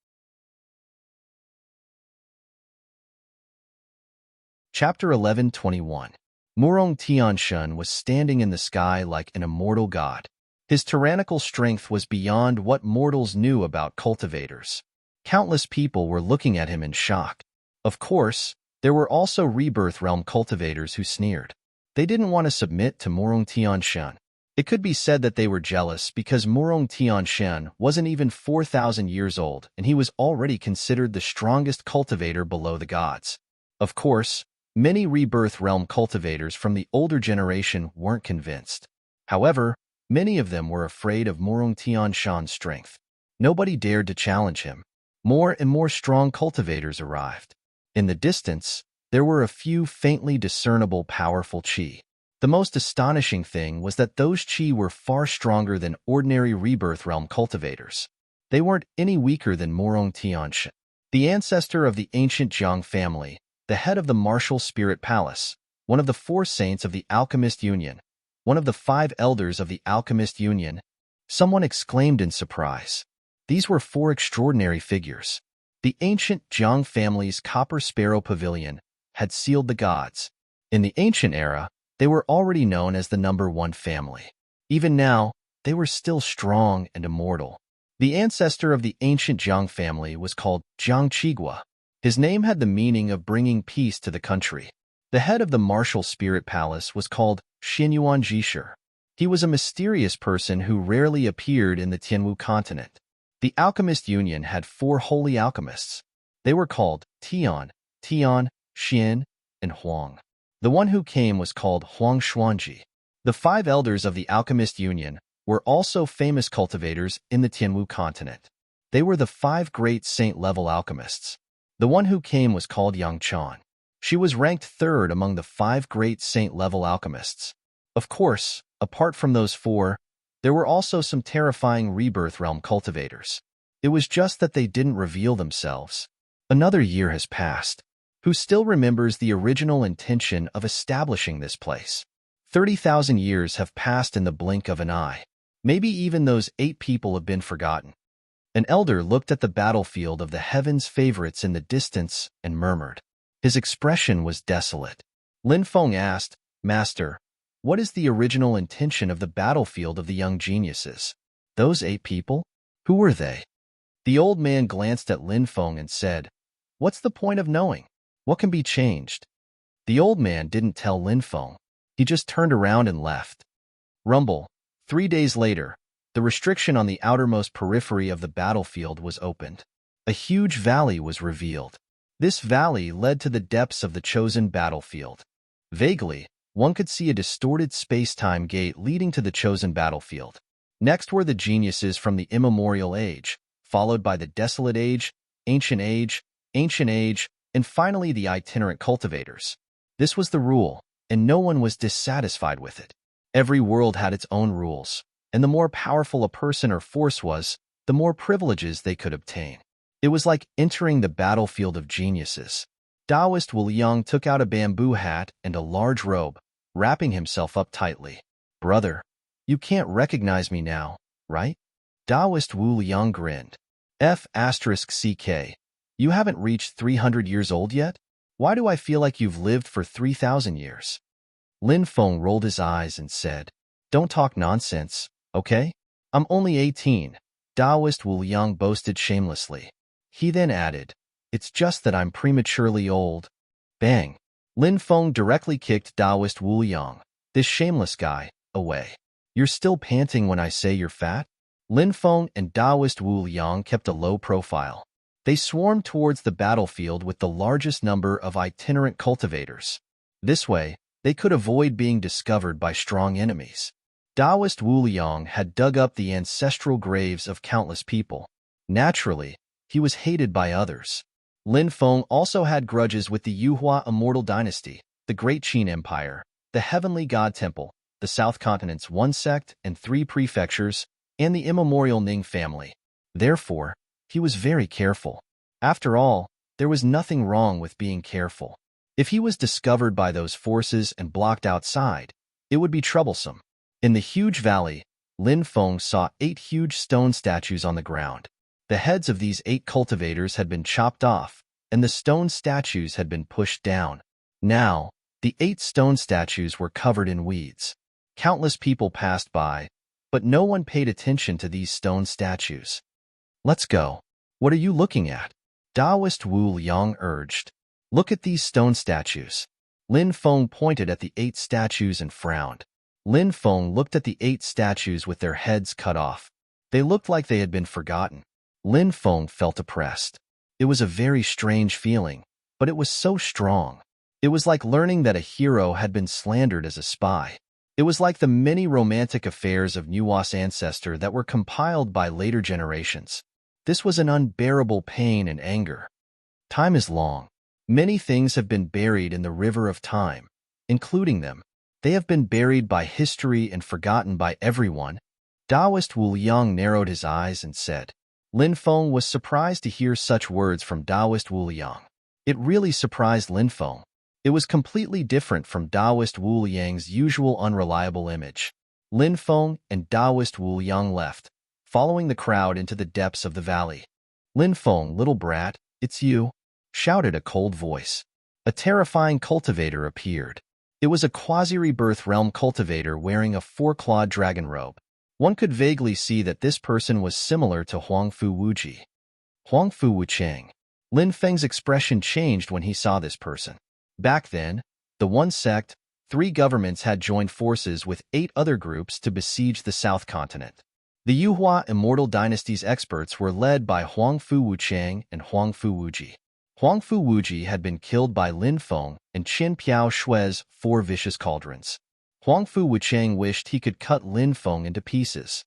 Chapter 11:21. Murong Tianshan was standing in the sky like an immortal god. His tyrannical strength was beyond what mortals knew about cultivators. Countless people were looking at him in shock. Of course, there were also Rebirth Realm cultivators who sneered. They didn't want to submit to Murong Tianshan. It could be said that they were jealous because Murong Tianshan wasn't even 4,000 years old and he was already considered the strongest cultivator below the gods. Of course, many Rebirth Realm cultivators from the older generation weren't convinced. However, many of them were afraid of Murong Tianshan's strength. Nobody dared to challenge him. More and more strong cultivators arrived. In the distance, there were a few faintly discernible powerful chi. The most astonishing thing was that those chi were far stronger than ordinary Rebirth Realm cultivators. They weren't any weaker than Murong Tianshan, the ancestor of the ancient Jiang family, the head of the martial spirit palace, one of the 4 saints of the Alchemist Union, one of the 5 elders of the Alchemist Union. Someone exclaimed in surprise. These were 4 extraordinary figures. The ancient Jiang family's Copper Sparrow Pavilion had sealed the gods. In the ancient era, they were already known as the number 1 family. Even now, they were still strong and immortal. The ancestor of the ancient Jiang family was called Jiang Qigua. His name had the meaning of bringing peace to the country. The head of the martial spirit palace was called Xinyuan Jishir. He was a mysterious person who rarely appeared in the Tianwu continent. The Alchemist Union had 4 holy alchemists. They were called Tian, Xian, and Huang. The one who came was called Huang Xuanji. The 5 elders of the Alchemist Union were also famous cultivators in the Tianwu continent. They were the 5 great saint-level alchemists. The one who came was called Yang Chan. She was ranked 3rd among the 5 great saint-level alchemists. Of course, apart from those 4, there were also some terrifying Rebirth Realm cultivators. It was just that they didn't reveal themselves. Another year has passed. Who still remembers the original intention of establishing this place? 30,000 years have passed in the blink of an eye. Maybe even those 8 people have been forgotten. An elder looked at the battlefield of the heaven's favorites in the distance and murmured. His expression was desolate. Lin Feng asked, "Master, what is the original intention of the battlefield of the young geniuses? Those 8 people? Who were they?" The old man glanced at Lin Feng and said, "What's the point of knowing? What can be changed?" The old man didn't tell Lin Feng. He just turned around and left. Rumble. 3 days later, the restriction on the outermost periphery of the battlefield was opened. A huge valley was revealed. This valley led to the depths of the chosen battlefield. Vaguely, one could see a distorted space-time gate leading to the chosen battlefield. Next were the geniuses from the immemorial age, followed by the desolate age, ancient age, and finally the itinerant cultivators. This was the rule. and no one was dissatisfied with it. Every world had its own rules, and the more powerful a person or force was, the more privileges they could obtain. It was like entering the battlefield of geniuses. Taoist Wu Liang took out a bamboo hat and a large robe, wrapping himself up tightly. "Brother, you can't recognize me now, right?" Taoist Wu Liang grinned. "F***CK. You haven't reached 300 years old yet? Why do I feel like you've lived for 3,000 years? Lin Feng rolled his eyes and said, "Don't talk nonsense, okay? I'm only 18, Taoist Wu Liang boasted shamelessly. He then added, "It's just that I'm prematurely old." Bang! Lin Feng directly kicked Taoist Wu Liang, this shameless guy, away. "You're still panting when I say you're fat?" Lin Feng and Taoist Wu Liang kept a low profile. They swarmed towards the battlefield with the largest number of itinerant cultivators. This way, they could avoid being discovered by strong enemies. Taoist Wu Liang had dug up the ancestral graves of countless people. Naturally, he was hated by others. Lin Feng also had grudges with the Yuhua Immortal Dynasty, the Great Qin Empire, the Heavenly God Temple, the South Continent's one sect and 3 prefectures, and the immemorial Ning family. Therefore, he was very careful. After all, there was nothing wrong with being careful. If he was discovered by those forces and blocked outside, it would be troublesome. In the huge valley, Lin Feng saw 8 huge stone statues on the ground. The heads of these 8 cultivators had been chopped off, and the stone statues had been pushed down. Now, the 8 stone statues were covered in weeds. Countless people passed by, but no one paid attention to these stone statues. "Let's go. What are you looking at?" Taoist Wu Liang urged. "Look at these stone statues." Lin Feng pointed at the 8 statues and frowned. Lin Feng looked at the 8 statues with their heads cut off. They looked like they had been forgotten. Lin Feng felt oppressed. It was a very strange feeling, but it was so strong. It was like learning that a hero had been slandered as a spy. It was like the many romantic affairs of Nuwa's ancestor that were compiled by later generations. This was an unbearable pain and anger. Time is long. Many things have been buried in the river of time, including them. They have been buried by history and forgotten by everyone. Taoist Wu Liang narrowed his eyes and said. Lin Feng was surprised to hear such words from Taoist Wu Liang. It really surprised Lin Feng. It was completely different from Taoist Wu Liang's usual unreliable image. Lin Feng and Taoist Wu Liang left, following the crowd into the depths of the valley. "Lin Feng, little brat, it's you," shouted a cold voice. A terrifying cultivator appeared. It was a quasi-rebirth realm cultivator wearing a 4-clawed dragon robe. One could vaguely see that this person was similar to Huangfu Wuji. Huangfu Wucheng. Lin Feng's expression changed when he saw this person. Back then, the one sect, 3 governments had joined forces with 8 other groups to besiege the South Continent. The Yuhua Immortal Dynasty's experts were led by Huangfu Wucheng and Huangfu Wuji. Huangfu Wuji had been killed by Lin Feng and Qin Piao Shui's 4 vicious cauldrons. Huangfu Wucheng wished he could cut Lin Feng into pieces.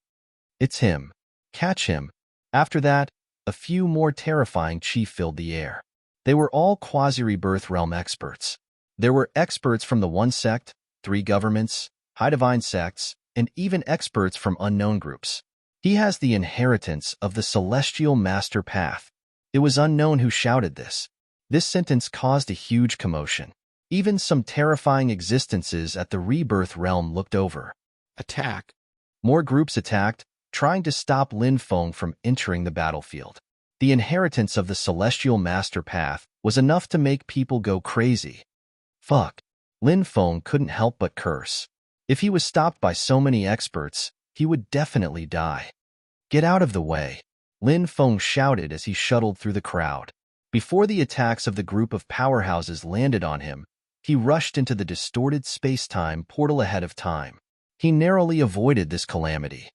"It's him. Catch him." After that, a few more terrifying chi filled the air. They were all quasi-rebirth realm experts. There were experts from the one sect, 3 governments, high divine sects, and even experts from unknown groups. He has the inheritance of the celestial master path. It was unknown who shouted this. This sentence caused a huge commotion. Even some terrifying existences at the rebirth realm looked over. Attack. More groups attacked, trying to stop Lin Feng from entering the battlefield. The inheritance of the celestial master path was enough to make people go crazy. Fuck. Lin Feng couldn't help but curse. If he was stopped by so many experts, he would definitely die. "Get out of the way," Lin Feng shouted as he shuttled through the crowd. Before the attacks of the group of powerhouses landed on him, he rushed into the distorted space-time portal ahead of time. He narrowly avoided this calamity.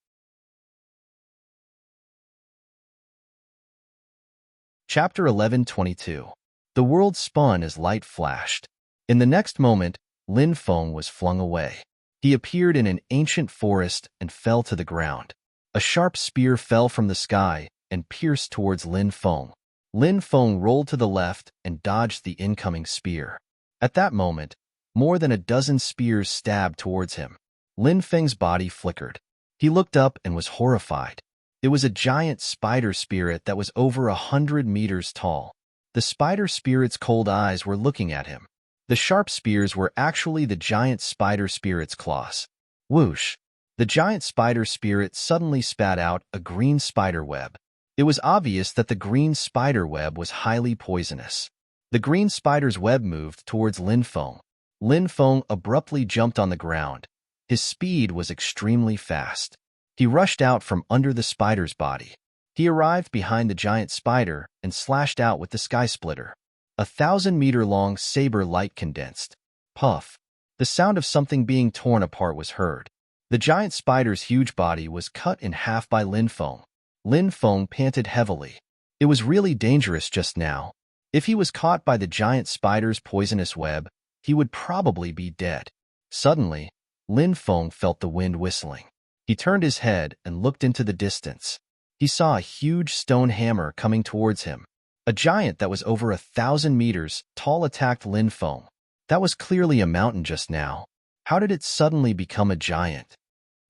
Chapter 11:22. The world spun as light flashed. In the next moment, Lin Feng was flung away. He appeared in an ancient forest and fell to the ground. A sharp spear fell from the sky and pierced towards Lin Feng. Lin Feng rolled to the left and dodged the incoming spear. At that moment, More than a dozen spears stabbed towards him. Lin Feng's body flickered. He looked up and was horrified. It was a giant spider spirit that was over 100 meters tall. The spider spirit's cold eyes were looking at him. The sharp spears were actually the giant spider spirit's claws. Whoosh! The giant spider spirit suddenly spat out a green spider web. It was obvious that the green spider web was highly poisonous. The green spider's web moved towards Lin Feng. Lin Feng abruptly jumped on the ground. His speed was extremely fast. He rushed out from under the spider's body. He arrived behind the giant spider and slashed out with the sky splitter. 1,000-meter-long saber light condensed. Puff! The sound of something being torn apart was heard. The giant spider's huge body was cut in half by Lin Feng. Lin Feng panted heavily. It was really dangerous just now. If he was caught by the giant spider's poisonous web, he would probably be dead. Suddenly, Lin Feng felt the wind whistling. He turned his head and looked into the distance. He saw a huge stone hammer coming towards him. A giant that was over 1,000 meters tall attacked Lin Feng. That was clearly a mountain just now. How did it suddenly become a giant?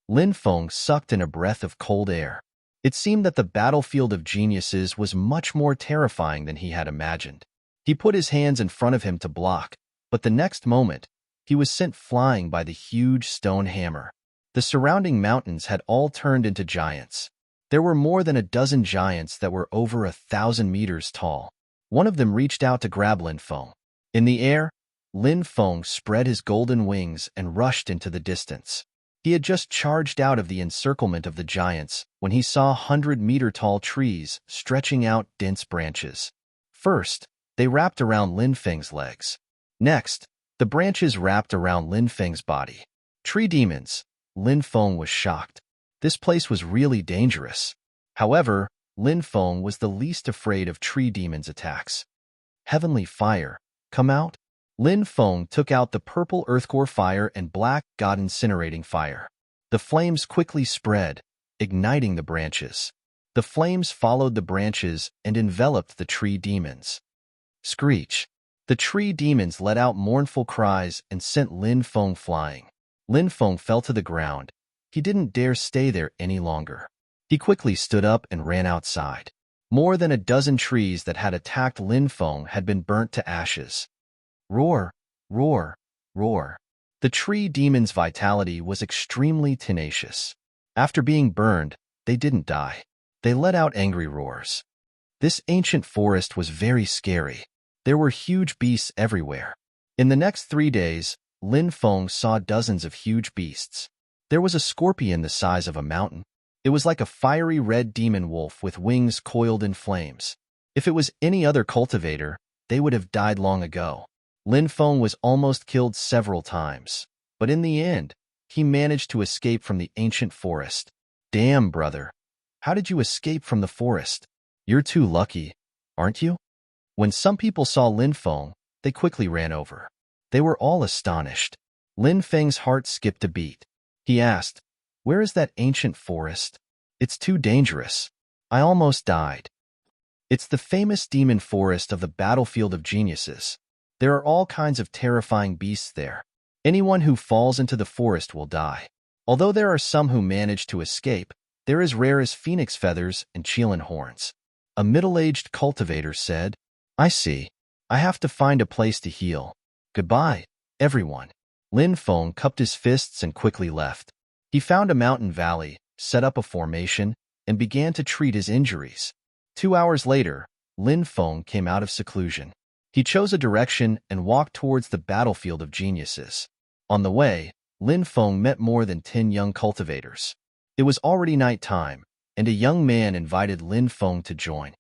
Lin Feng sucked in a breath of cold air. It seemed that the battlefield of geniuses was much more terrifying than he had imagined. He put his hands in front of him to block, but the next moment, he was sent flying by the huge stone hammer. The surrounding mountains had all turned into giants. There were more than a dozen giants that were over 1,000 meters tall. One of them reached out to grab Lin Feng. In the air, Lin Feng spread his golden wings and rushed into the distance. He had just charged out of the encirclement of the giants when he saw 100-meter-tall trees stretching out dense branches. First, they wrapped around Lin Feng's legs. Next, the branches wrapped around Lin Feng's body. Tree demons. Lin Feng was shocked. This place was really dangerous. However, Lin Feng was the least afraid of tree demons' attacks. Heavenly fire, come out. Lin Feng took out the purple earthcore fire and black god incinerating fire. The flames quickly spread, igniting the branches. The flames followed the branches and enveloped the tree demons. Screech! The tree demons let out mournful cries and sent Lin Feng flying. Lin Feng fell to the ground. He didn't dare stay there any longer. He quickly stood up and ran outside. More than a dozen trees that had attacked Lin Feng had been burnt to ashes. Roar, roar, roar. The tree demons' vitality was extremely tenacious. After being burned, they didn't die. They let out angry roars. This ancient forest was very scary. There were huge beasts everywhere. In the next 3 days, Lin Feng saw dozens of huge beasts. There was a scorpion the size of a mountain. It was like a fiery red demon wolf with wings coiled in flames. If it was any other cultivator, they would have died long ago. Lin Feng was almost killed several times, but in the end, he managed to escape from the ancient forest. Damn, brother. How did you escape from the forest? You're too lucky, aren't you? When some people saw Lin Feng, they quickly ran over. They were all astonished. Lin Feng's heart skipped a beat. He asked, "Where is that ancient forest? It's too dangerous. I almost died." It's the famous demon forest of the battlefield of geniuses. There are all kinds of terrifying beasts there. Anyone who falls into the forest will die. Although there are some who manage to escape, they're as rare as phoenix feathers and Chilan horns. A middle-aged cultivator said, "I see. I have to find a place to heal. Goodbye, everyone." Lin Feng cupped his fists and quickly left. He found a mountain valley, set up a formation, and began to treat his injuries. 2 hours later, Lin Feng came out of seclusion. He chose a direction and walked towards the battlefield of geniuses. On the way, Lin Feng met more than 10 young cultivators. It was already night time, and a young man invited Lin Feng to join.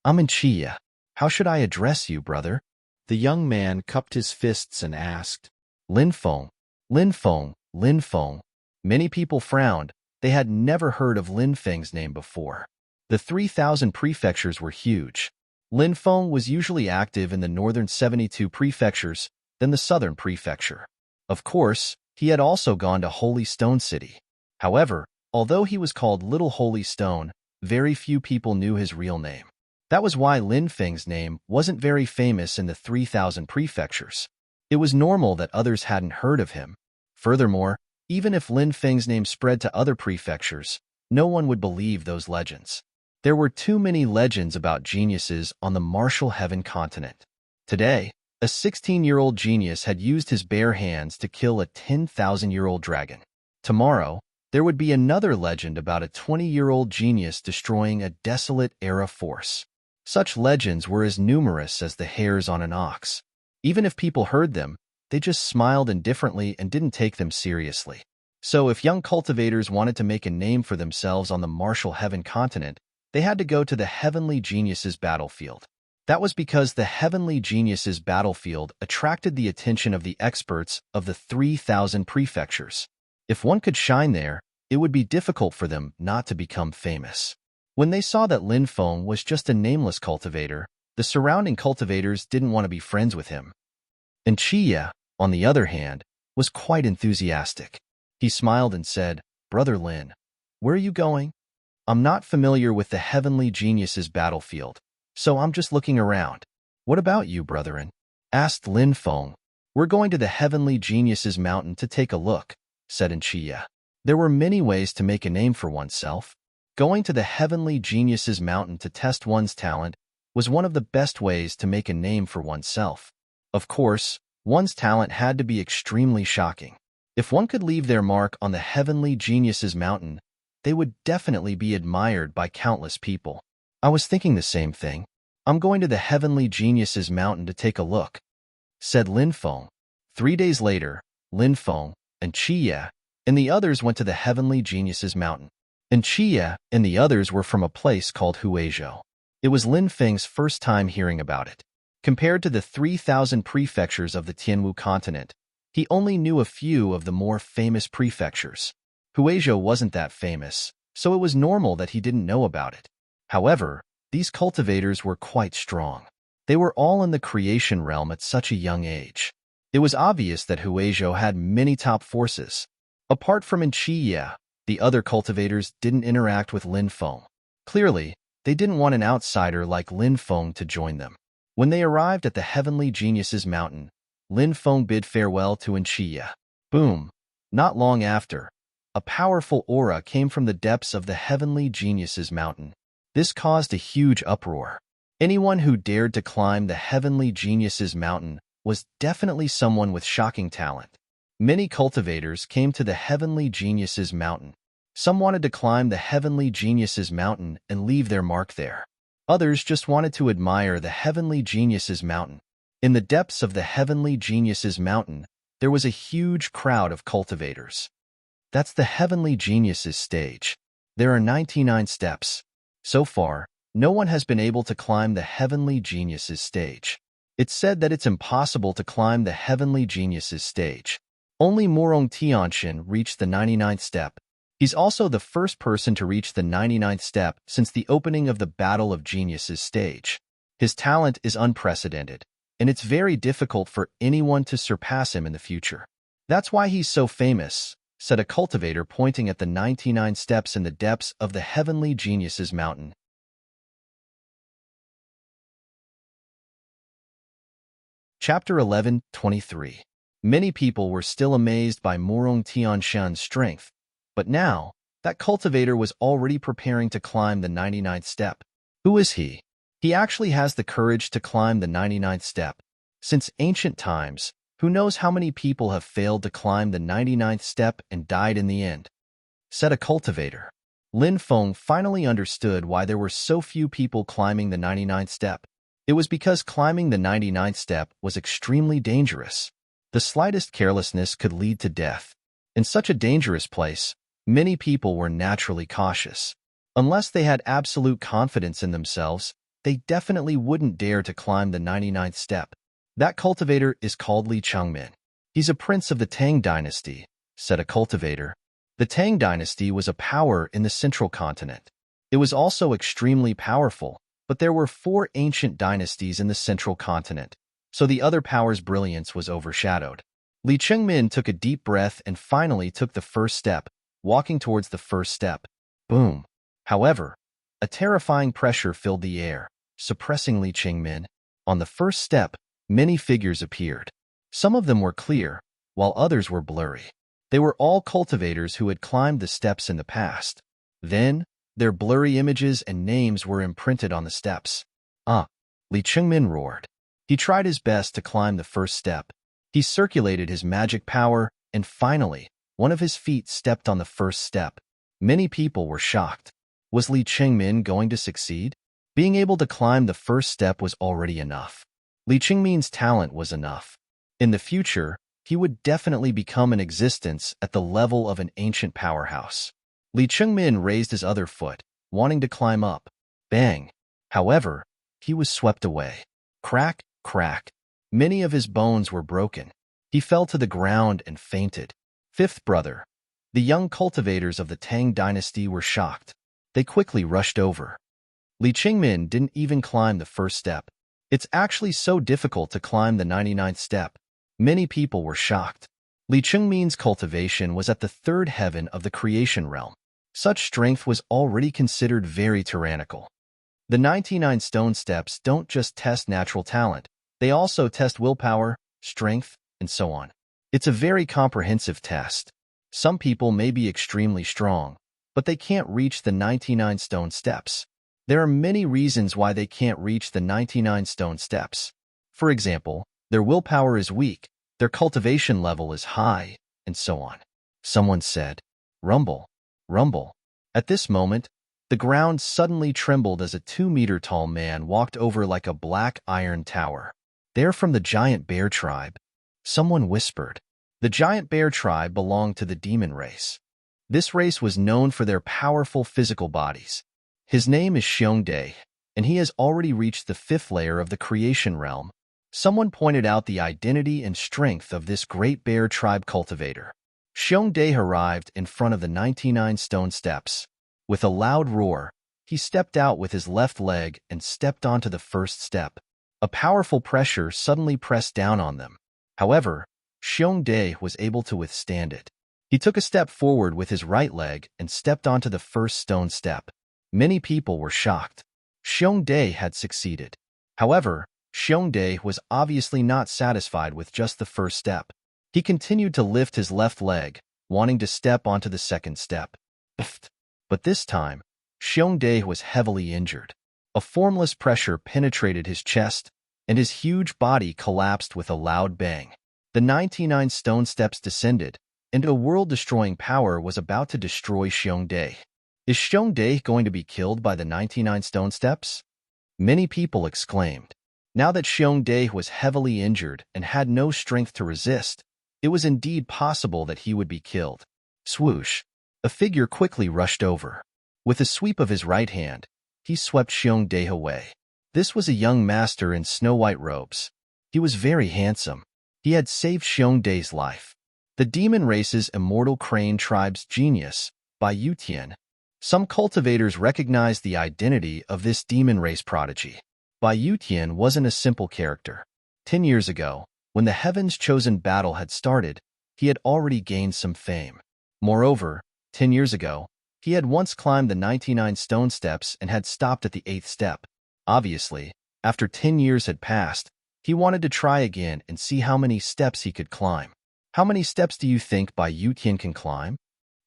"I'm in Chia. How should I address you, brother?" The young man cupped his fists and asked. Lin Feng, Lin Feng, Lin Feng. Many people frowned. They had never heard of Lin Feng's name before. The 3,000 prefectures were huge. Lin Feng was usually active in the northern 72 prefectures, then the southern prefecture. Of course, he had also gone to Holy Stone City. However, although he was called Little Holy Stone, very few people knew his real name. That was why Lin Feng's name wasn't very famous in the 3,000 prefectures. It was normal that others hadn't heard of him. Furthermore, even if Lin Feng's name spread to other prefectures, no one would believe those legends. There were too many legends about geniuses on the martial heaven continent. Today, a 16-year-old genius had used his bare hands to kill a 10,000-year-old dragon. Tomorrow, there would be another legend about a 20-year-old genius destroying a desolate era force. Such legends were as numerous as the hairs on an ox. Even if people heard them, they just smiled indifferently and didn't take them seriously. So if young cultivators wanted to make a name for themselves on the martial heaven continent, they had to go to the Heavenly Geniuses battlefield. That was because the Heavenly Geniuses battlefield attracted the attention of the experts of the 3,000 prefectures. If one could shine there, it would be difficult for them not to become famous. When they saw that Lin Feng was just a nameless cultivator, the surrounding cultivators didn't want to be friends with him. And Chia, on the other hand, was quite enthusiastic. He smiled and said, "Brother Lin, where are you going?" "I'm not familiar with the Heavenly Geniuses battlefield, so I'm just looking around." "What about you, brethren?" asked Lin Feng. "We're going to the Heavenly Geniuses mountain to take a look," said Chia. There were many ways to make a name for oneself. Going to the Heavenly Geniuses mountain to test one's talent was one of the best ways to make a name for oneself. Of course, one's talent had to be extremely shocking. If one could leave their mark on the Heavenly Geniuses mountain, they would definitely be admired by countless people. "I was thinking the same thing. I'm going to the Heavenly Geniuses mountain to take a look," said Lin Feng. 3 days later, Lin Feng and Chia and the others went to the Heavenly Geniuses mountain. And Chia and the others were from a place called Huizhou. It was Lin Feng's first time hearing about it. Compared to the 3,000 prefectures of the Tianwu continent, he only knew a few of the more famous prefectures. Huizhou wasn't that famous, so it was normal that he didn't know about it. However, these cultivators were quite strong. They were all in the creation realm at such a young age. It was obvious that Huizhou had many top forces. Apart from Chia, the other cultivators didn't interact with Lin Feng. Clearly, they didn't want an outsider like Lin Feng to join them. When they arrived at the Heavenly Geniuses mountain, Lin Feng bid farewell to Chia. Boom! Not long after, a powerful aura came from the depths of the Heavenly Geniuses mountain. This caused a huge uproar. Anyone who dared to climb the Heavenly Geniuses mountain was definitely someone with shocking talent. Many cultivators came to the Heavenly Geniuses mountain. Some wanted to climb the Heavenly Geniuses mountain and leave their mark there. Others just wanted to admire the Heavenly Geniuses mountain. In the depths of the Heavenly Geniuses mountain, there was a huge crowd of cultivators. That's the Heavenly Geniuses stage. There are 99 steps. So far, no one has been able to climb the Heavenly Geniuses stage. It's said that it's impossible to climb the Heavenly Geniuses stage. Only Murong Tianxin reached the 99th step. He's also the first person to reach the 99th step since the opening of the Battle of Geniuses stage. His talent is unprecedented, and it's very difficult for anyone to surpass him in the future. "That's why he's so famous," said a cultivator pointing at the 99 steps in the depths of the Heavenly Geniuses mountain. Chapter 11:23. Many people were still amazed by Murong Tianshan's strength, but now, that cultivator was already preparing to climb the 99th step. Who is he? He actually has the courage to climb the 99th step. Since ancient times, who knows how many people have failed to climb the 99th step and died in the end, said a cultivator. Lin Feng finally understood why there were so few people climbing the 99th step. It was because climbing the 99th step was extremely dangerous. The slightest carelessness could lead to death. In such a dangerous place, many people were naturally cautious. Unless they had absolute confidence in themselves, they definitely wouldn't dare to climb the 99th step. That cultivator is called Li Chengmin. He's a prince of the Tang dynasty, said a cultivator. The Tang dynasty was a power in the central continent. It was also extremely powerful, but there were 4 ancient dynasties in the central continent, so the other power's brilliance was overshadowed. Li Chengmin took a deep breath and finally took the first step, walking towards the first step. Boom! However, a terrifying pressure filled the air, suppressing Li Chengmin. On the first step, many figures appeared. Some of them were clear, while others were blurry. They were all cultivators who had climbed the steps in the past. Then, their blurry images and names were imprinted on the steps. Ah! Li Chengmin roared. He tried his best to climb the first step. He circulated his magic power, and finally, one of his feet stepped on the first step. Many people were shocked. Was Li Chengmin going to succeed? Being able to climb the first step was already enough. Li Chengmin's talent was enough. In the future, he would definitely become an existence at the level of an ancient powerhouse. Li Chengmin raised his other foot, wanting to climb up. Bang! However, he was swept away. Crack, crack. Many of his bones were broken. He fell to the ground and fainted. Fifth brother. The young cultivators of the Tang dynasty were shocked. They quickly rushed over. Li Chengmin didn't even climb the first step. It's actually so difficult to climb the 99th step. Many people were shocked. Li Chengmin's cultivation was at the third heaven of the creation realm. Such strength was already considered very tyrannical. The 99 stone steps don't just test natural talent, they also test willpower, strength, and so on. It's a very comprehensive test. Some people may be extremely strong, but they can't reach the 99 stone steps. There are many reasons why they can't reach the 99 stone steps. For example, their willpower is weak, their cultivation level is high, and so on. Someone said, "Rumble, rumble." At this moment, the ground suddenly trembled as a 2-meter-tall man walked over like a black iron tower. "They're from the giant bear tribe," someone whispered. The giant bear tribe belonged to the demon race. This race was known for their powerful physical bodies. His name is Xiongdae, and he has already reached the 5th layer of the creation realm. Someone pointed out the identity and strength of this great bear tribe cultivator. Xiongdae arrived in front of the 99 stone steps. With a loud roar, he stepped out with his left leg and stepped onto the first step. A powerful pressure suddenly pressed down on them. However, Xiongdae was able to withstand it. He took a step forward with his right leg and stepped onto the first stone step. Many people were shocked. Xiongdae had succeeded. However, Xiongdae was obviously not satisfied with just the first step. He continued to lift his left leg, wanting to step onto the second step. But this time, Xiongdae was heavily injured. A formless pressure penetrated his chest, and his huge body collapsed with a loud bang. The 99 stone steps descended, and a world-destroying power was about to destroy Xiongdae. Is Xiongdae going to be killed by the 99 stone steps? Many people exclaimed. Now that Xiongdae was heavily injured and had no strength to resist, it was indeed possible that he would be killed. Swoosh! A figure quickly rushed over. With a sweep of his right hand, he swept Xiongdae away. This was a young master in snow-white robes. He was very handsome. He had saved Xiongdae's life. The demon race's immortal crane tribe's genius, Bai Yutian. Some cultivators recognized the identity of this demon race prodigy. Bai Yutian wasn't a simple character. 10 years ago, when the Heaven's Chosen battle had started, he had already gained some fame. Moreover, 10 years ago, he had once climbed the 99 stone steps and had stopped at the 8th step. Obviously, after 10 years had passed, he wanted to try again and see how many steps he could climb. How many steps do you think Bai Yutian can climb?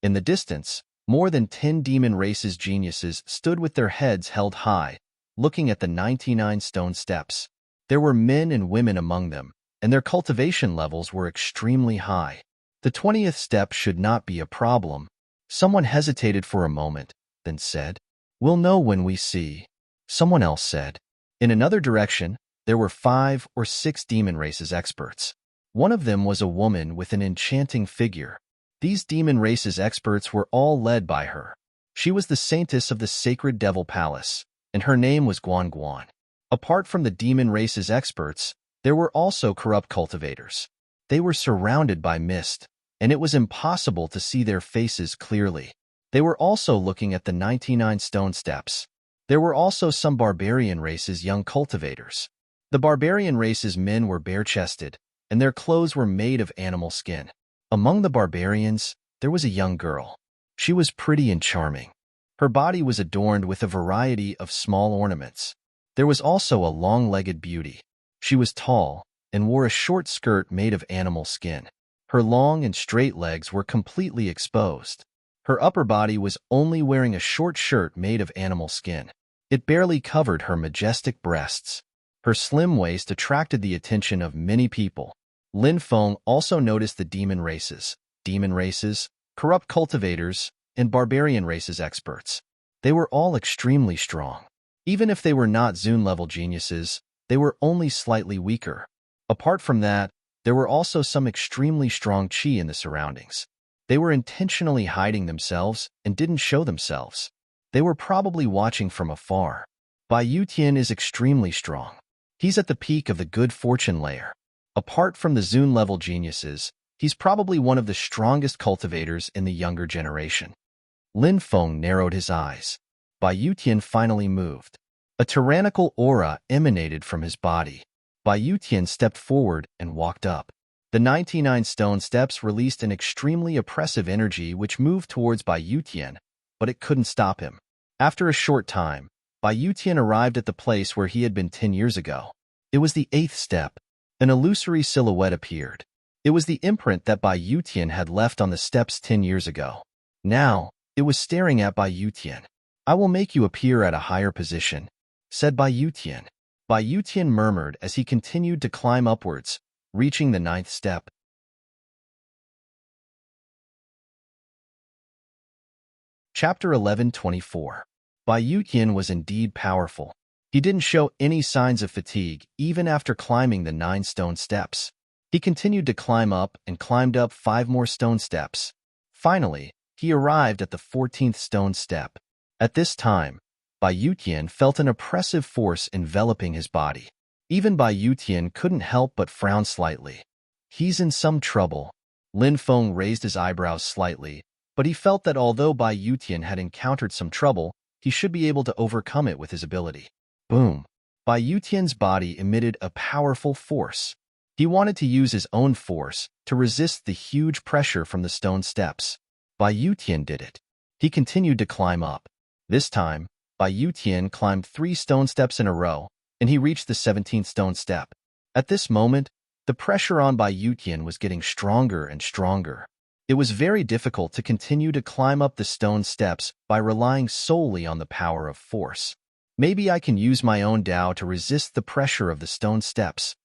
In the distance, more than 10 demon race's geniuses stood with their heads held high, looking at the 99 stone steps. There were men and women among them, and their cultivation levels were extremely high. The 20th step should not be a problem. Someone hesitated for a moment, then said, "We'll know when we see." Someone else said. In another direction, there were 5 or 6 demon races experts. One of them was a woman with an enchanting figure. These demon races experts were all led by her. She was the saintess of the sacred devil palace, and her name was Guan Guan. Apart from the demon races experts, there were also corrupt cultivators. They were surrounded by mist, and it was impossible to see their faces clearly. They were also looking at the 99 stone steps. There were also some barbarian races young cultivators. The barbarian race's men were bare-chested, and their clothes were made of animal skin. Among the barbarians, there was a young girl. She was pretty and charming. Her body was adorned with a variety of small ornaments. There was also a long-legged beauty. She was tall, and wore a short skirt made of animal skin. Her long and straight legs were completely exposed. Her upper body was only wearing a short shirt made of animal skin. It barely covered her majestic breasts. Her slim waist attracted the attention of many people. Lin Feng also noticed the demon races, corrupt cultivators, and barbarian races experts. They were all extremely strong. Even if they were not Zune-level geniuses, they were only slightly weaker. Apart from that, there were also some extremely strong qi in the surroundings. They were intentionally hiding themselves and didn't show themselves. They were probably watching from afar. Bai Yutian is extremely strong. He's at the peak of the good fortune layer. Apart from the Zune-level geniuses, he's probably one of the strongest cultivators in the younger generation. Lin Feng narrowed his eyes. Bai Yutian finally moved. A tyrannical aura emanated from his body. Bai Yutian stepped forward and walked up. The 99 stone steps released an extremely oppressive energy which moved towards Bai Yutian, but it couldn't stop him. After a short time, Bai Yutian arrived at the place where he had been 10 years ago. It was the 8th step. An illusory silhouette appeared. It was the imprint that Bai Yutian had left on the steps 10 years ago. Now, it was staring at Bai Yutian. "I will make you appear at a higher position," said Bai Yutian. Bai Yutian murmured as he continued to climb upwards, reaching the 9th step. Chapter 11:24. Bai Yutian was indeed powerful. He didn't show any signs of fatigue even after climbing the 9 stone steps. He continued to climb up and climbed up 5 more stone steps. Finally, he arrived at the 14th stone step. At this time, Bai Yutian felt an oppressive force enveloping his body. Even Bai Yutian couldn't help but frown slightly. He's in some trouble. Lin Feng raised his eyebrows slightly, but he felt that although Bai Yutian had encountered some trouble, he should be able to overcome it with his ability. Boom! Bai Yutian's body emitted a powerful force. He wanted to use his own force to resist the huge pressure from the stone steps. Bai Yutian did it. He continued to climb up. This time, Bai Yutian climbed 3 stone steps in a row, and he reached the 17th stone step. At this moment, the pressure on Bai Yutian was getting stronger and stronger. It was very difficult to continue to climb up the stone steps by relying solely on the power of force. Maybe I can use my own Tao to resist the pressure of the stone steps.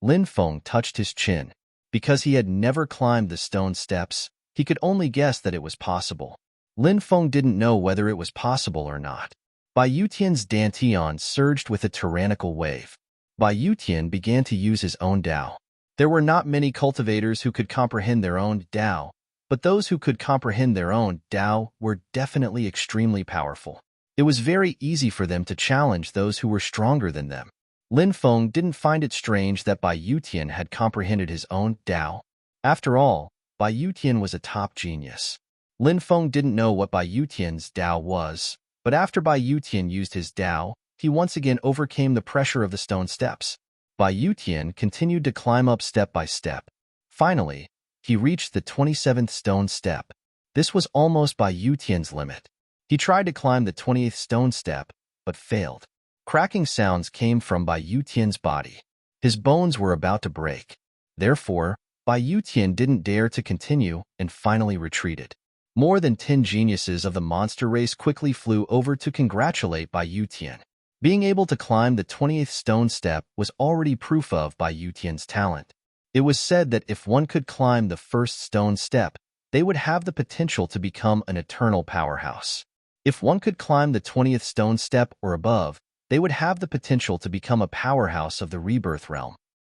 Lin Feng touched his chin. Because he had never climbed the stone steps, he could only guess that it was possible. Lin Feng didn't know whether it was possible or not. Bai Yutian's dantian surged with a tyrannical wave. Bai Yutian began to use his own Tao. There were not many cultivators who could comprehend their own Tao, but those who could comprehend their own Tao were definitely extremely powerful. It was very easy for them to challenge those who were stronger than them. Lin Feng didn't find it strange that Bai Yutian had comprehended his own Tao. After all, Bai Yutian was a top genius. Lin Feng didn't know what Bai Yutian's Tao was, but after Bai Yutian used his Tao, he once again overcame the pressure of the stone steps. Bai Yutian continued to climb up step by step. Finally, he reached the 27th stone step. This was almost Bai Yutian's limit. He tried to climb the 20th stone step, but failed. Cracking sounds came from Bai Yutian's body. His bones were about to break. Therefore, Bai Yutian didn't dare to continue and finally retreated. More than 10 geniuses of the monster race quickly flew over to congratulate Bai Yutian. Being able to climb the 20th stone step was already proof of Bai Yutian's talent. It was said that if one could climb the first stone step, they would have the potential to become an eternal powerhouse. If one could climb the 20th stone step or above, they would have the potential to become a powerhouse of the rebirth realm.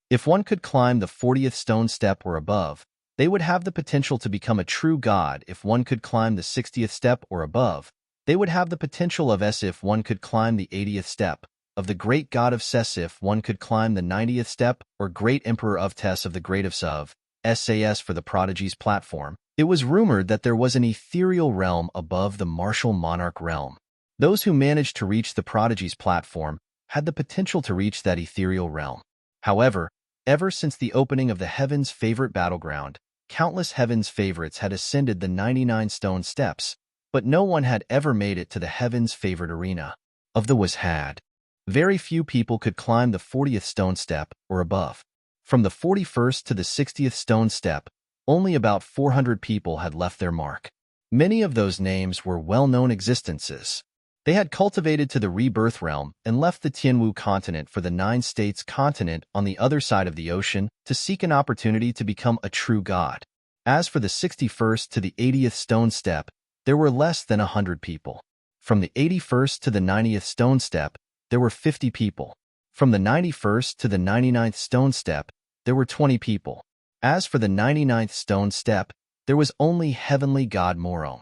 If one could climb the 40th stone step or above, they would have the potential to become a true god. If one could climb the 60th step or above, they would have the potential of S. If one could climb the 80th step of the great god of Ses. If one could climb the 90th step or great emperor of Tes of the great of Suv, SAS for the prodigy's platform. It was rumored that there was an ethereal realm above the martial monarch realm. Those who managed to reach the prodigy's platform had the potential to reach that ethereal realm. However, ever since the opening of the Heaven's Favorite battleground, countless Heaven's Favorites had ascended the 99 stone steps, but no one had ever made it to the Heaven's Favorite arena. Of the was had. Very few people could climb the 40th stone step or above. From the 41st to the 60th stone step, only about 400 people had left their mark. Many of those names were well-known existences. They had cultivated to the rebirth realm and left the Tianwu continent for the Nine States continent on the other side of the ocean to seek an opportunity to become a true god. As for the 61st to the 80th stone step, there were less than 100 people. From the 81st to the 90th stone step, there were 50 people. From the 91st to the 99th stone step, there were 20 people. As for the 99th stone step, there was only heavenly god Morong.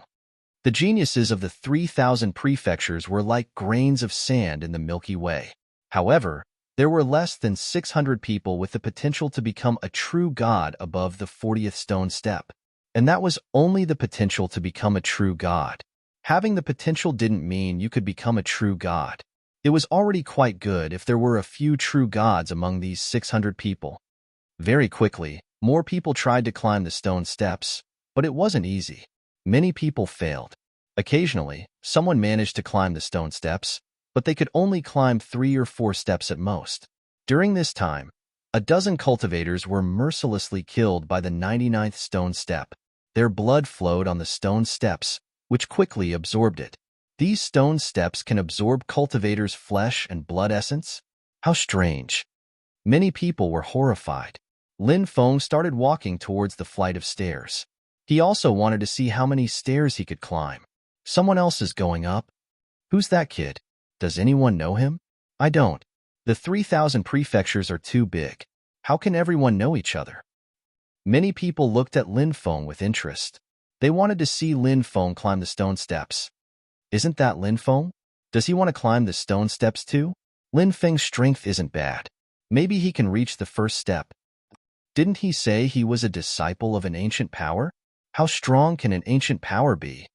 The geniuses of the 3,000 prefectures were like grains of sand in the Milky Way. However, there were less than 600 people with the potential to become a true god above the 40th stone step. And that was only the potential to become a true god. Having the potential didn't mean you could become a true god. It was already quite good if there were a few true gods among these 600 people. Very quickly, more people tried to climb the stone steps, but it wasn't easy. Many people failed. Occasionally, someone managed to climb the stone steps, but they could only climb 3 or 4 steps at most. During this time, a dozen cultivators were mercilessly killed by the 99th stone step. Their blood flowed on the stone steps, which quickly absorbed it. These stone steps can absorb cultivators' flesh and blood essence? How strange. Many people were horrified. Lin Feng started walking towards the flight of stairs. He also wanted to see how many stairs he could climb. Someone else is going up. Who's that kid? Does anyone know him? I don't. The 3,000 prefectures are too big. How can everyone know each other? Many people looked at Lin Feng with interest. They wanted to see Lin Feng climb the stone steps. Isn't that Lin Feng? Does he want to climb the stone steps too? Lin Feng's strength isn't bad. Maybe he can reach the first step. Didn't he say he was a disciple of an ancient power? How strong can an ancient power be?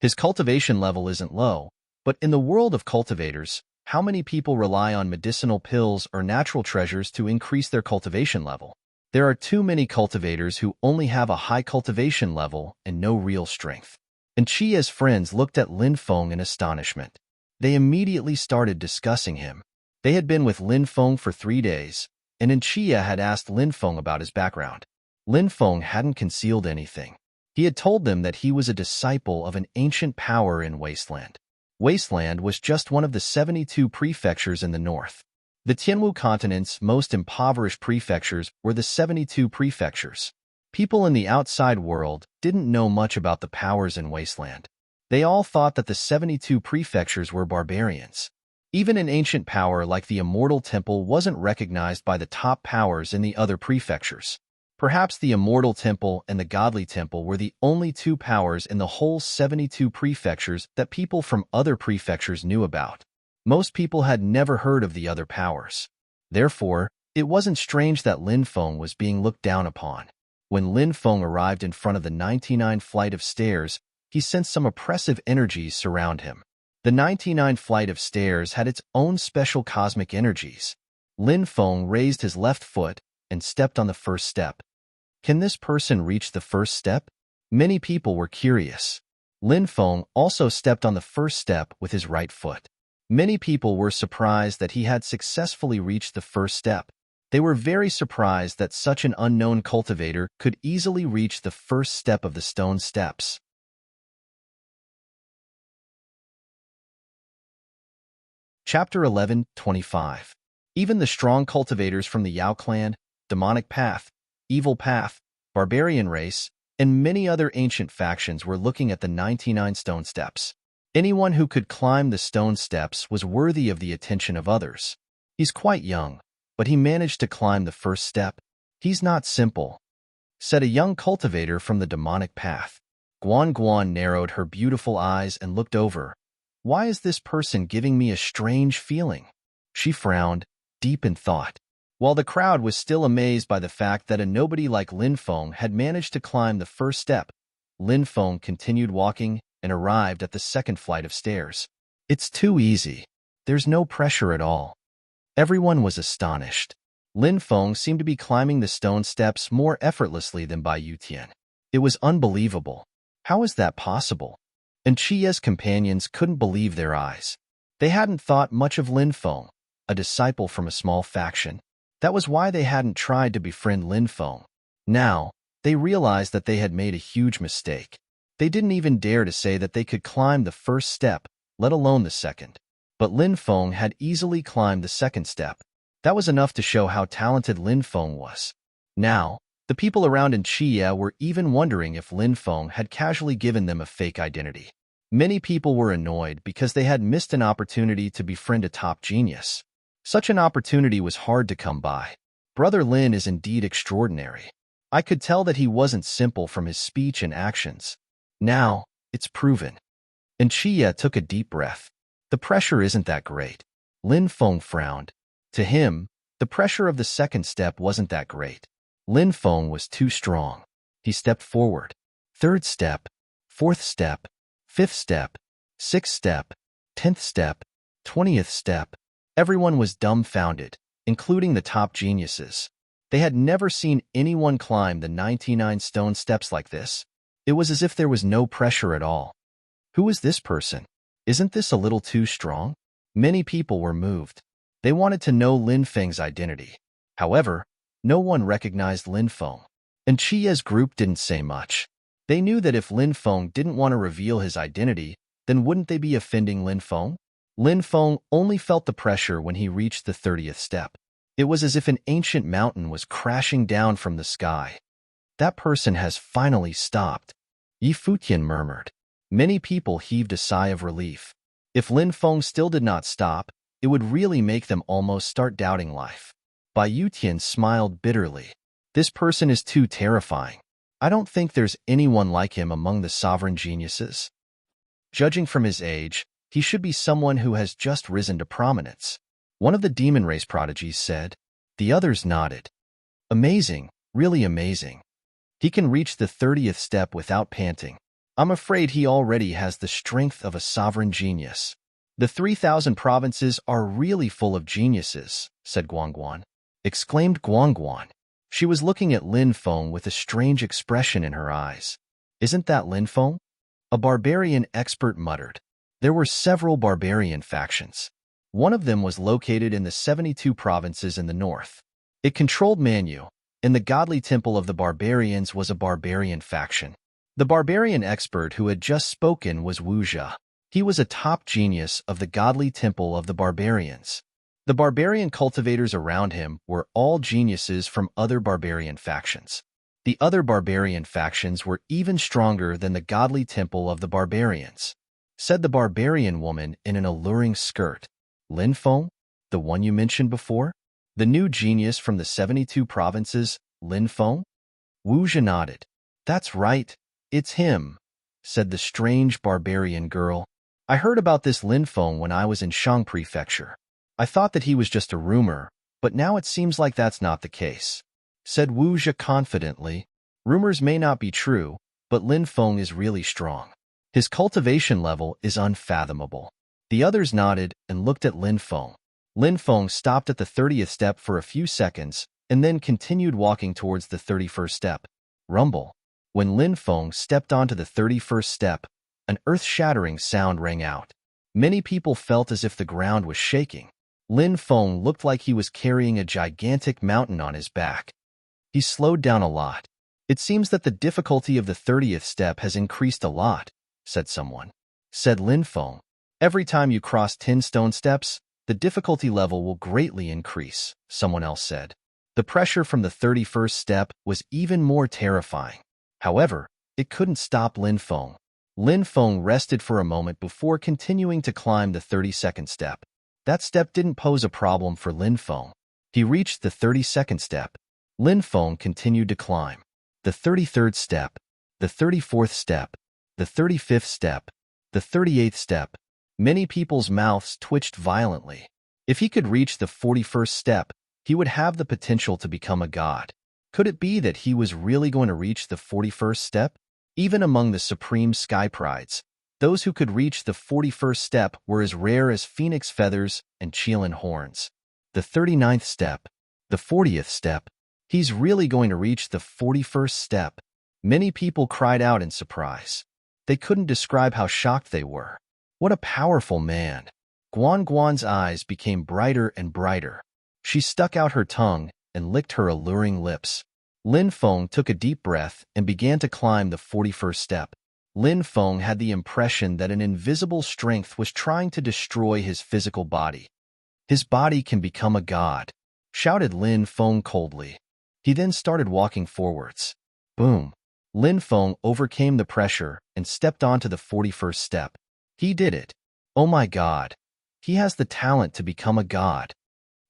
His cultivation level isn't low, but in the world of cultivators, how many people rely on medicinal pills or natural treasures to increase their cultivation level? There are too many cultivators who only have a high cultivation level and no real strength. And Chia's friends looked at Lin Feng in astonishment. They immediately started discussing him. They had been with Lin Feng for 3 days, and Chia had asked Lin Feng about his background. Lin Feng hadn't concealed anything. He had told them that he was a disciple of an ancient power in Wasteland. Wasteland was just one of the 72 prefectures in the north. The Tianwu continent's most impoverished prefectures were the 72 prefectures. People in the outside world didn't know much about the powers in Wasteland. They all thought that the 72 prefectures were barbarians. Even an ancient power like the Immortal Temple wasn't recognized by the top powers in the other prefectures. Perhaps the Immortal Temple and the Godly Temple were the only 2 powers in the whole 72 prefectures that people from other prefectures knew about. Most people had never heard of the other powers. Therefore, it wasn't strange that Lin Feng was being looked down upon. When Lin Feng arrived in front of the 99th flight of stairs, he sensed some oppressive energies surround him. The 99th flight of stairs had its own special cosmic energies. Lin Feng raised his left foot and stepped on the first step. Can this person reach the first step? Many people were curious. Lin Feng also stepped on the first step with his right foot. Many people were surprised that he had successfully reached the first step. They were very surprised that such an unknown cultivator could easily reach the first step of the stone steps. Chapter 11:25. Even the strong cultivators from the Yao clan, demonic path, evil path, barbarian race, and many other ancient factions were looking at the 99 stone steps. Anyone who could climb the stone steps was worthy of the attention of others. He's quite young, but he managed to climb the first step. He's not simple, said a young cultivator from the demonic path. Guan Guan narrowed her beautiful eyes and looked over. Why is this person giving me a strange feeling? She frowned, deep in thought. While the crowd was still amazed by the fact that a nobody like Lin Feng had managed to climb the first step, Lin Feng continued walking and arrived at the second flight of stairs. It's too easy. There's no pressure at all. Everyone was astonished. Lin Feng seemed to be climbing the stone steps more effortlessly than Bai Yutian. It was unbelievable. How is that possible? And Chia's companions couldn't believe their eyes. They hadn't thought much of Lin Feng, a disciple from a small faction. That was why they hadn't tried to befriend Lin Feng. Now, they realized that they had made a huge mistake. They didn't even dare to say that they could climb the first step, let alone the second. But Lin Feng had easily climbed the second step. That was enough to show how talented Lin Feng was. Now, the people around in Chia were even wondering if Lin Feng had casually given them a fake identity. Many people were annoyed because they had missed an opportunity to befriend a top genius. Such an opportunity was hard to come by. Brother Lin is indeed extraordinary. I could tell that he wasn't simple from his speech and actions. Now, it's proven. And Chia took a deep breath. The pressure isn't that great. Lin Feng frowned. To him, the pressure of the second step wasn't that great. Lin Feng was too strong. He stepped forward. Third step, fourth step, fifth step, sixth step, 10th step, 20th step. Everyone was dumbfounded, including the top geniuses. They had never seen anyone climb the 99 stone steps like this. It was as if there was no pressure at all. Who is this person? Isn't this a little too strong? Many people were moved. They wanted to know Lin Feng's identity. However, no one recognized Lin Feng. And Chia's group didn't say much. They knew that if Lin Feng didn't want to reveal his identity, then wouldn't they be offending Lin Feng? Lin Feng only felt the pressure when he reached the 30th step. It was as if an ancient mountain was crashing down from the sky. That person has finally stopped, Yi Futian murmured. Many people heaved a sigh of relief. If Lin Feng still did not stop, it would really make them almost start doubting life. Bai Yutian smiled bitterly. This person is too terrifying. I don't think there's anyone like him among the sovereign geniuses. Judging from his age, he should be someone who has just risen to prominence. One of the demon race prodigies said. The others nodded. Amazing, really amazing. He can reach the 30th step without panting. I'm afraid he already has the strength of a sovereign genius. The 3,000 provinces are really full of geniuses, said Guangguan. Exclaimed Guangguan. She was looking at Lin Feng with a strange expression in her eyes. Isn't that Lin Feng? A barbarian expert muttered. There were several barbarian factions. One of them was located in the 72 provinces in the north. It controlled Manu, and the godly temple of the barbarians was a barbarian faction. The barbarian expert who had just spoken was Wu Zhe. He was a top genius of the godly temple of the barbarians. The barbarian cultivators around him were all geniuses from other barbarian factions. The other barbarian factions were even stronger than the godly temple of the barbarians, said the barbarian woman in an alluring skirt. Lin Feng, the one you mentioned before? The new genius from the 72 provinces, Lin Feng? Wu Zhe nodded. That's right, it's him, said the strange barbarian girl. I heard about this Lin Feng when I was in Shang Prefecture. I thought that he was just a rumor, but now it seems like that's not the case, said Wu Zhe confidently. Rumors may not be true, but Lin Feng is really strong. His cultivation level is unfathomable. The others nodded and looked at Lin Feng. Lin Feng stopped at the 30th step for a few seconds and then continued walking towards the 31st step. Rumble. When Lin Feng stepped onto the 31st step, an earth-shattering sound rang out. Many people felt as if the ground was shaking. Lin Feng looked like he was carrying a gigantic mountain on his back. He slowed down a lot. It seems that the difficulty of the 30th step has increased a lot, said someone. Said Lin Feng. Every time you cross 10 stone steps, the difficulty level will greatly increase, someone else said. The pressure from the 31st step was even more terrifying. However, it couldn't stop Lin Feng. Lin Feng rested for a moment before continuing to climb the 32nd step. That step didn't pose a problem for Lin Feng. He reached the 32nd step. Lin Feng continued to climb. The 33rd step, the 34th step, the 35th step, the 38th step. Many people's mouths twitched violently. If he could reach the 41st step, he would have the potential to become a god. Could it be that he was really going to reach the 41st step? Even among the supreme sky prides, those who could reach the 41st step were as rare as phoenix feathers and Qilin horns. The 39th step, the 40th step. He's really going to reach the 41st step. Many people cried out in surprise. They couldn't describe how shocked they were. What a powerful man. Guanguan's eyes became brighter and brighter. She stuck out her tongue and licked her alluring lips. Lin Feng took a deep breath and began to climb the 41st step. Lin Feng had the impression that an invisible strength was trying to destroy his physical body. His body can become a god, shouted Lin Feng coldly. He then started walking forwards. Boom! Lin Feng overcame the pressure and stepped onto the 41st step. He did it. Oh my god! He has the talent to become a god.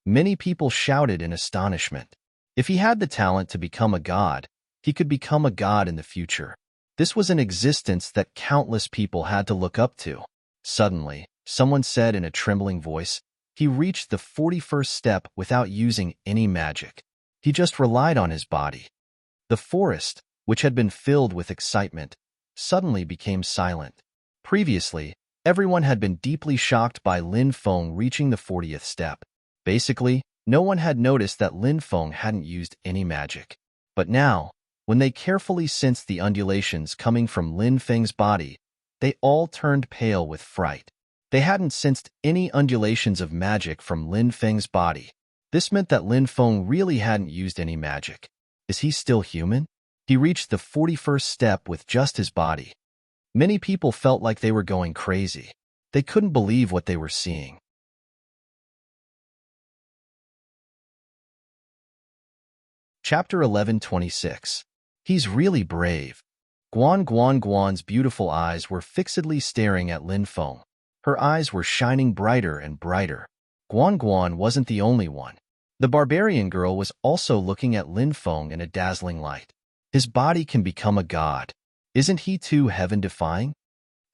Many people shouted in astonishment. If he had the talent to become a god, he could become a god in the future. This was an existence that countless people had to look up to. Suddenly, someone said in a trembling voice, he reached the 41st step without using any magic. He just relied on his body. The forest, which had been filled with excitement, suddenly became silent. Previously, everyone had been deeply shocked by Lin Feng reaching the 40th step. Basically, no one had noticed that Lin Feng hadn't used any magic. But now, when they carefully sensed the undulations coming from Lin Feng's body, they all turned pale with fright. They hadn't sensed any undulations of magic from Lin Feng's body. This meant that Lin Feng really hadn't used any magic. Is he still human? He reached the 41st step with just his body. Many people felt like they were going crazy. They couldn't believe what they were seeing. Chapter 11:26. He's really brave. Guan's beautiful eyes were fixedly staring at Lin Feng. Her eyes were shining brighter and brighter. Guan wasn't the only one. The barbarian girl was also looking at Lin Feng in a dazzling light. His body can become a god. Isn't he too heaven-defying?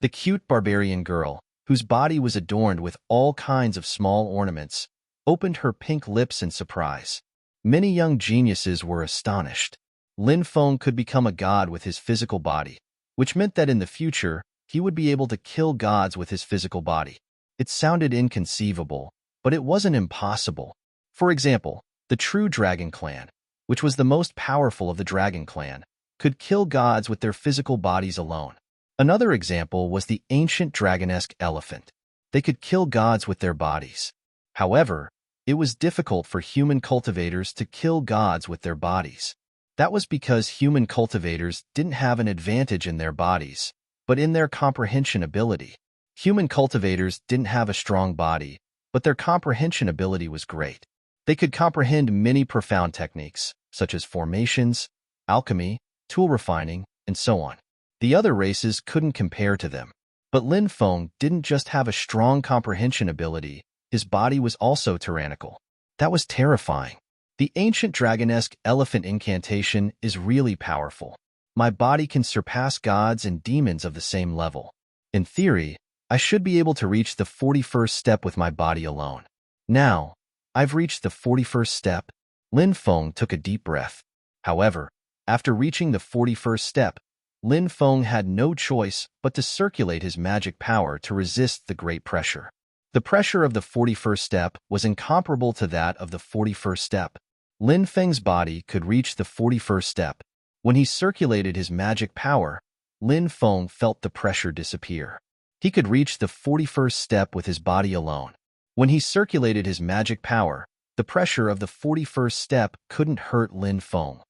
The cute barbarian girl, whose body was adorned with all kinds of small ornaments, opened her pink lips in surprise. Many young geniuses were astonished. Lin Feng could become a god with his physical body, which meant that in the future, he would be able to kill gods with his physical body. It sounded inconceivable, but it wasn't impossible. For example, the true dragon clan, which was the most powerful of the dragon clan, could kill gods with their physical bodies alone. Another example was the ancient dragonesque elephant. They could kill gods with their bodies. However, it was difficult for human cultivators to kill gods with their bodies. That was because human cultivators didn't have an advantage in their bodies, but in their comprehension ability. Human cultivators didn't have a strong body, but their comprehension ability was great. They could comprehend many profound techniques, such as formations, alchemy, tool refining, and so on. The other races couldn't compare to them. But Lin Feng didn't just have a strong comprehension ability, his body was also tyrannical. That was terrifying. The ancient dragonesque elephant incantation is really powerful. My body can surpass gods and demons of the same level. In theory, I should be able to reach the 41st step with my body alone. Now, I've reached the 41st step. Lin Feng took a deep breath. However, after reaching the 41st step, Lin Feng had no choice but to circulate his magic power to resist the great pressure. The pressure of the 41st step was incomparable to that of the 41st step. Lin Feng's body could reach the 41st step. When he circulated his magic power, Lin Feng felt the pressure disappear. He could reach the 41st step with his body alone. When he circulated his magic power, the pressure of the 41st step couldn't hurt Lin Feng.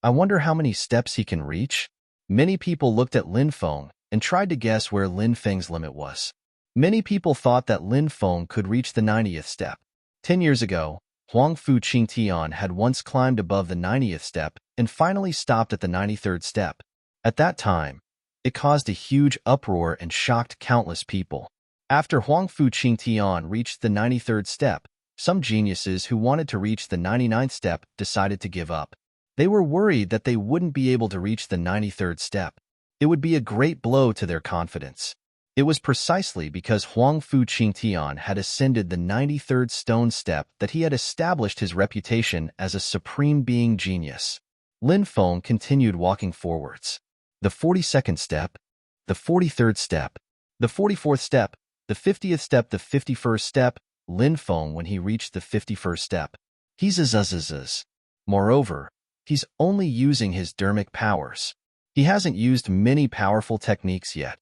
I wonder how many steps he can reach? Many people looked at Lin Feng and tried to guess where Lin Feng's limit was. Many people thought that Lin Feng could reach the 90th step. 10 years ago, Huangfu Qingtian had once climbed above the 90th step and finally stopped at the 93rd step. At that time, it caused a huge uproar and shocked countless people. After Huangfu Qingtian reached the 93rd step, some geniuses who wanted to reach the 99th step decided to give up. They were worried that they wouldn't be able to reach the 93rd step. It would be a great blow to their confidence. It was precisely because Huangfu Qingtian had ascended the 93rd stone step that he had established his reputation as a supreme being genius. Lin Feng continued walking forwards. The 42nd step, the 43rd step, the 44th step, the 50th step, the 51st step, Lin Feng when he reached the 51st step. He's a. Moreover, he's only using his dermic powers. He hasn't used many powerful techniques yet.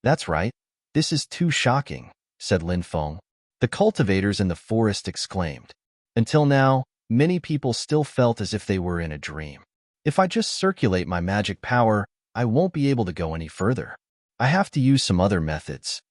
That's right. This is too shocking, said Lin Feng. The cultivators in the forest exclaimed. Until now, many people still felt as if they were in a dream. If I just circulate my magic power, I won't be able to go any further. I have to use some other methods.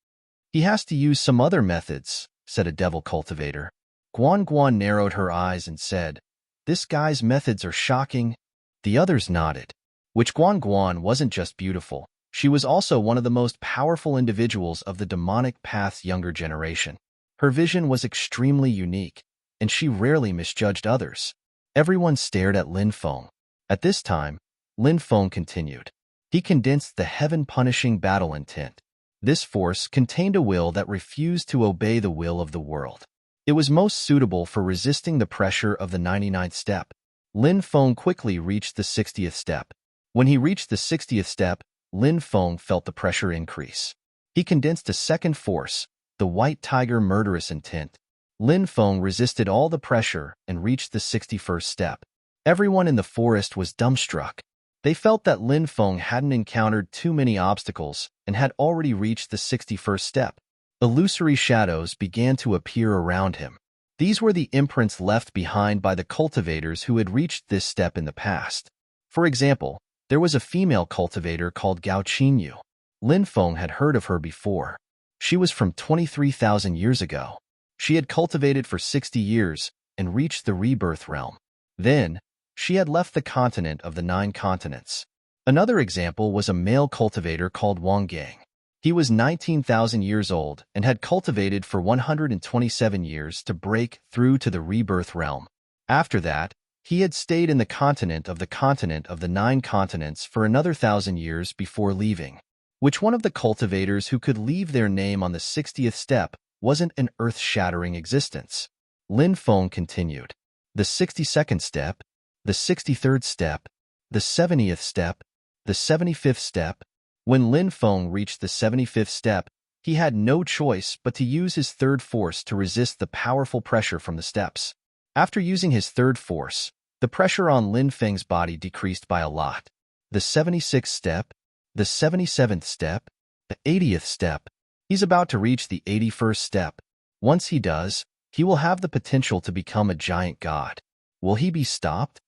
He has to use some other methods, said a devil cultivator. Guan Guan narrowed her eyes and said, "This guy's methods are shocking." The others nodded. Which Guan Guan wasn't just beautiful, she was also one of the most powerful individuals of the demonic path's younger generation. Her vision was extremely unique, and she rarely misjudged others. Everyone stared at Lin Feng. At this time, Lin Feng continued. He condensed the heaven-punishing battle intent. This force contained a will that refused to obey the will of the world. It was most suitable for resisting the pressure of the 99th step. Lin Feng quickly reached the 60th step. When he reached the 60th step, Lin Feng felt the pressure increase. He condensed a second force, the white tiger murderous intent. Lin Feng resisted all the pressure and reached the 61st step. Everyone in the forest was dumbstruck. They felt that Lin Feng hadn't encountered too many obstacles and had already reached the 61st step. Illusory shadows began to appear around him. These were the imprints left behind by the cultivators who had reached this step in the past. For example, there was a female cultivator called Gao Qinyu. Lin Feng had heard of her before. She was from 23,000 years ago. She had cultivated for 60 years and reached the rebirth realm. Then, she had left the continent of the 9 continents. Another example was a male cultivator called Wang Gang. He was 19,000 years old and had cultivated for 127 years to break through to the rebirth realm. After that, he had stayed in the continent of the 9 continents for another 1,000 years before leaving. Which one of the cultivators who could leave their name on the 60th step wasn't an earth-shattering existence? Lin Feng continued. The 62nd step, the 63rd step, the 70th step, the 75th step. When Lin Feng reached the 75th step, he had no choice but to use his third force to resist the powerful pressure from the steps. After using his third force, the pressure on Lin Feng's body decreased by a lot. The 76th step, the 77th step, the 80th step. He's about to reach the 81st step. Once he does, he will have the potential to become a giant god. Will he be stopped?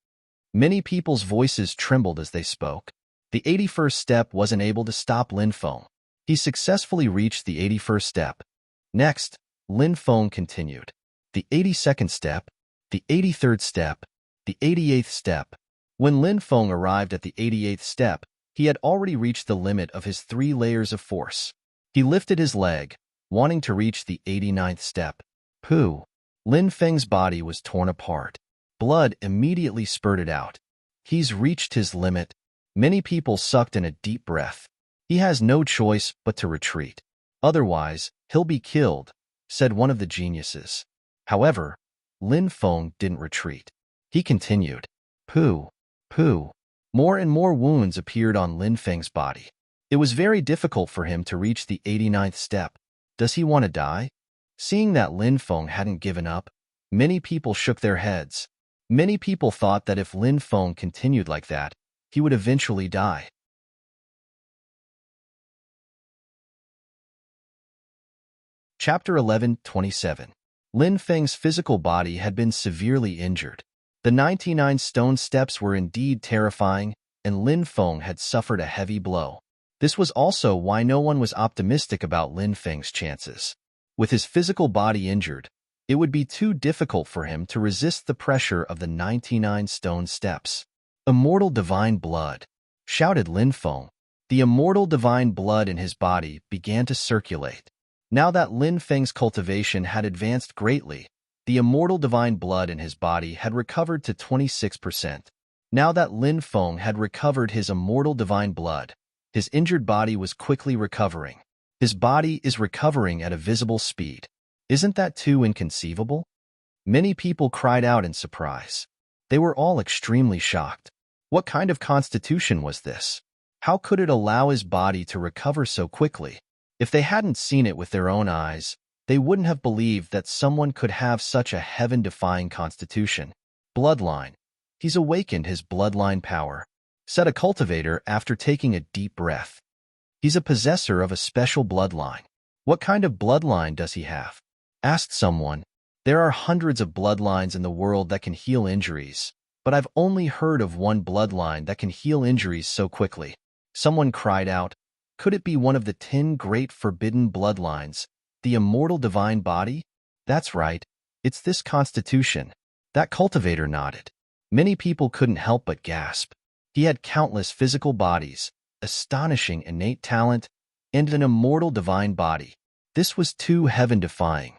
Many people's voices trembled as they spoke. The 81st step wasn't able to stop Lin Feng. He successfully reached the 81st step. Next, Lin Feng continued. The 82nd step, the 83rd step, the 88th step. When Lin Feng arrived at the 88th step, he had already reached the limit of his 3 layers of force. He lifted his leg, wanting to reach the 89th step. Pooh! Lin Feng's body was torn apart. Blood immediately spurted out. He's reached his limit. Many people sucked in a deep breath. He has no choice but to retreat. Otherwise, he'll be killed, said one of the geniuses. However, Lin Feng didn't retreat. He continued. Pooh! Pooh! More and more wounds appeared on Lin Feng's body. It was very difficult for him to reach the 89th step. Does he want to die? Seeing that Lin Feng hadn't given up, many people shook their heads. Many people thought that if Lin Feng continued like that, he would eventually die. Chapter 11:27. Lin Feng's physical body had been severely injured. The 99 stone steps were indeed terrifying, and Lin Feng had suffered a heavy blow. This was also why no one was optimistic about Lin Feng's chances. With his physical body injured, it would be too difficult for him to resist the pressure of the 99 stone steps. Immortal divine blood, shouted Lin Feng. The immortal divine blood in his body began to circulate. Now that Lin Feng's cultivation had advanced greatly, the immortal divine blood in his body had recovered to 26%. Now that Lin Feng had recovered his immortal divine blood, his injured body was quickly recovering. His body is recovering at a visible speed. Isn't that too inconceivable? Many people cried out in surprise. They were all extremely shocked. What kind of constitution was this? How could it allow his body to recover so quickly? If they hadn't seen it with their own eyes, they wouldn't have believed that someone could have such a heaven-defying constitution. Bloodline. He's awakened his bloodline power, said a cultivator after taking a deep breath. He's a possessor of a special bloodline. What kind of bloodline does he have? Asked someone. There are hundreds of bloodlines in the world that can heal injuries, but I've only heard of one bloodline that can heal injuries so quickly. Someone cried out, could it be one of the 10 great forbidden bloodlines, the immortal divine body? That's right, it's this constitution. That cultivator nodded. Many people couldn't help but gasp. He had countless physical bodies, astonishing innate talent, and an immortal divine body. This was too heaven-defying.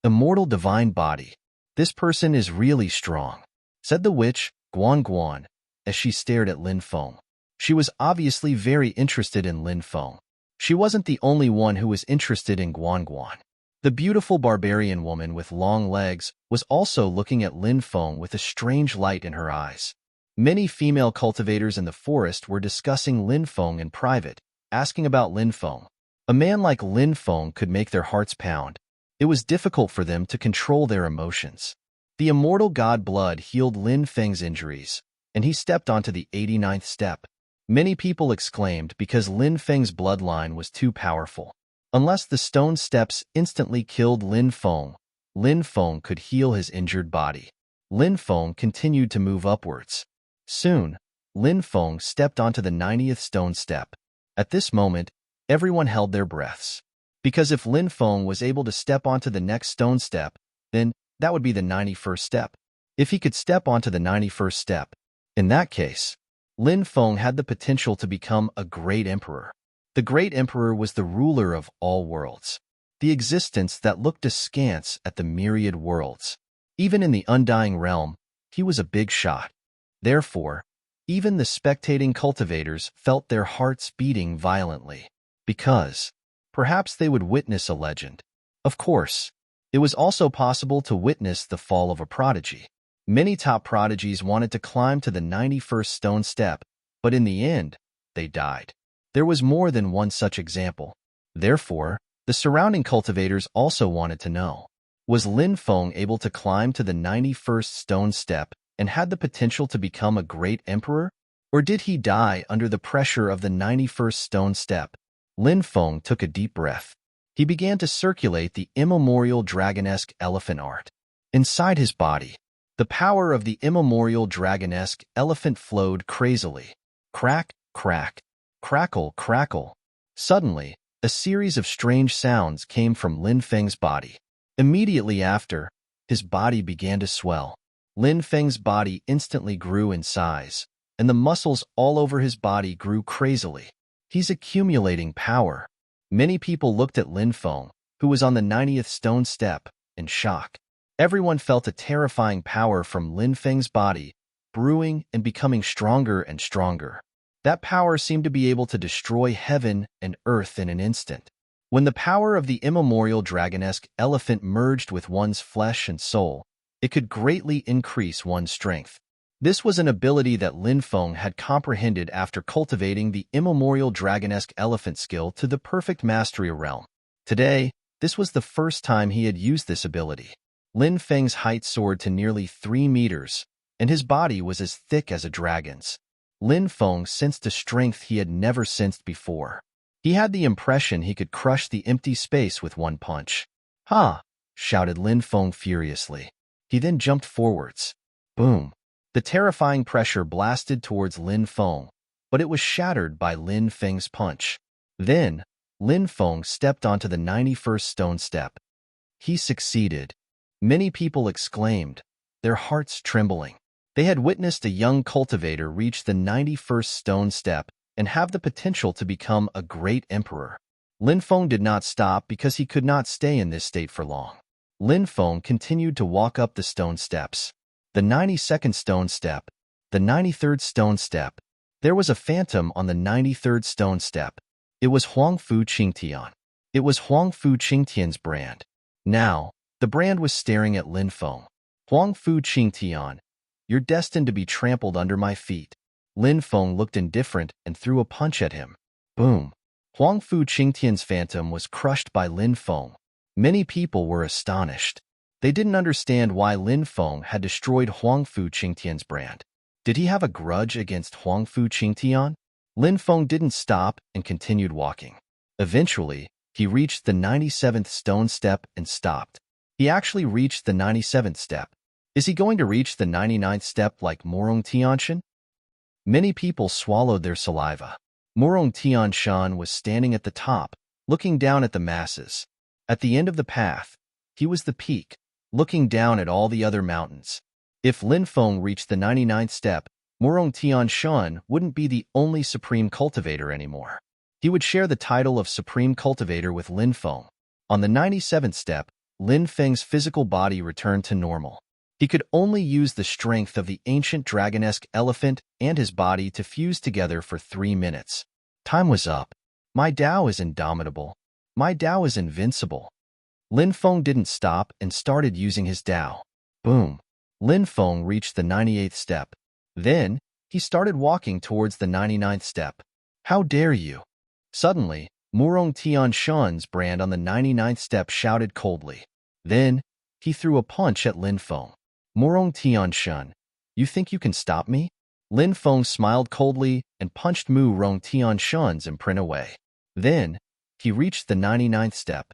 Immortal divine body. This person is really strong, said the witch, Guan Guan, as she stared at Lin Feng. She was obviously very interested in Lin Feng. She wasn't the only one who was interested in Guan Guan. The beautiful barbarian woman with long legs was also looking at Lin Feng with a strange light in her eyes. Many female cultivators in the forest were discussing Lin Feng in private, asking about Lin Feng. A man like Lin Feng could make their hearts pound. It was difficult for them to control their emotions. The immortal god blood healed Lin Feng's injuries, and he stepped onto the 89th step. Many people exclaimed because Lin Feng's bloodline was too powerful. Unless the stone steps instantly killed Lin Feng could heal his injured body. Lin Feng continued to move upwards. Soon, Lin Feng stepped onto the 90th stone step. At this moment, everyone held their breaths. Because if Lin Feng was able to step onto the next stone step, then that would be the 91st step. If he could step onto the 91st step, in that case, Lin Feng had the potential to become a great emperor. The great emperor was the ruler of all worlds, the existence that looked askance at the myriad worlds. Even in the undying realm, he was a big shot. Therefore, even the spectating cultivators felt their hearts beating violently, because perhaps they would witness a legend. Of course, it was also possible to witness the fall of a prodigy. Many top prodigies wanted to climb to the 91st stone step, but in the end, they died. There was more than one such example. Therefore, the surrounding cultivators also wanted to know, was Lin Feng able to climb to the 91st stone step and had the potential to become a great emperor? Or did he die under the pressure of the 91st stone step? Lin Feng took a deep breath. He began to circulate the immemorial dragonesque elephant art. Inside his body, the power of the immemorial dragonesque elephant flowed crazily. Crack, crack, crackle, crackle. Suddenly, a series of strange sounds came from Lin Feng's body. Immediately after, his body began to swell. Lin Feng's body instantly grew in size, and the muscles all over his body grew crazily. He's accumulating power. Many people looked at Lin Feng, who was on the 90th stone step, in shock. Everyone felt a terrifying power from Lin Feng's body, brewing and becoming stronger and stronger. That power seemed to be able to destroy heaven and earth in an instant. When the power of the immemorial dragonesque elephant merged with one's flesh and soul, it could greatly increase one's strength. This was an ability that Lin Feng had comprehended after cultivating the immemorial dragonesque elephant skill to the perfect mastery realm. Today, this was the first time he had used this ability. Lin Feng's height soared to nearly 3 meters, and his body was as thick as a dragon's. Lin Feng sensed a strength he had never sensed before. He had the impression he could crush the empty space with one punch. "Ha!" shouted Lin Feng furiously. He then jumped forwards. Boom! The terrifying pressure blasted towards Lin Feng, but it was shattered by Lin Feng's punch. Then, Lin Feng stepped onto the 91st stone step. He succeeded. Many people exclaimed, their hearts trembling. They had witnessed a young cultivator reach the 91st stone step and have the potential to become a great emperor. Lin Feng did not stop because he could not stay in this state for long. Lin Feng continued to walk up the stone steps. The 92nd stone step, the 93rd stone step. There was a phantom on the 93rd stone step. It was Huangfu Qingtian. It was Huangfu Qingtian's brand. Now, the brand was staring at Lin Feng. Huangfu Qingtian, you're destined to be trampled under my feet. Lin Feng looked indifferent and threw a punch at him. Boom! Huangfu Qingtian's phantom was crushed by Lin Feng. Many people were astonished. They didn't understand why Lin Feng had destroyed Huangfu Qingtian's brand. Did he have a grudge against Huangfu Qingtian? Lin Feng didn't stop and continued walking. Eventually, he reached the 97th stone step and stopped. He actually reached the 97th step. Is he going to reach the 99th step like Morong Tianshan? Many people swallowed their saliva. Morong Tianshan was standing at the top, looking down at the masses. At the end of the path, he was the peak, looking down at all the other mountains. If Lin Feng reached the 99th step, Morong Tianshan wouldn't be the only supreme cultivator anymore. He would share the title of supreme cultivator with Lin Feng. On the 97th step, Lin Feng's physical body returned to normal. He could only use the strength of the ancient dragonesque elephant and his body to fuse together for 3 minutes. Time was up. My Tao is indomitable. My Tao is invincible. Lin Feng didn't stop and started using his Tao. Boom. Lin Feng reached the 98th step. Then, he started walking towards the 99th step. How dare you? Suddenly, Morong Tianshan's brand on the 99th step shouted coldly. Then, he threw a punch at Lin Feng. Morong Tianshan, you think you can stop me? Lin Feng smiled coldly and punched Morong Tianshan's imprint away. Then, he reached the 99th step.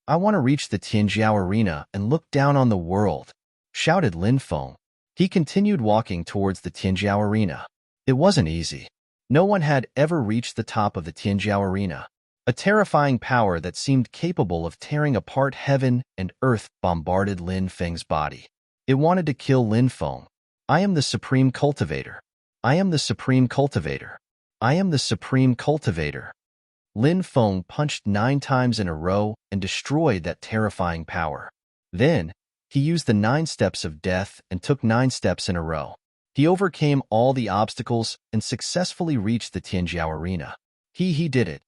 I want to reach the Tianjiao arena and look down on the world, shouted Lin Feng. He continued walking towards the Tianjiao arena. It wasn't easy. No one had ever reached the top of the Tianjiao arena. A terrifying power that seemed capable of tearing apart heaven and earth bombarded Lin Feng's body. It wanted to kill Lin Feng. I am the supreme cultivator. I am the supreme cultivator. I am the supreme cultivator. Lin Feng punched 9 times in a row and destroyed that terrifying power. Then, he used the 9 steps of death and took 9 steps in a row. He overcame all the obstacles and successfully reached the Tianjiao arena. He did it.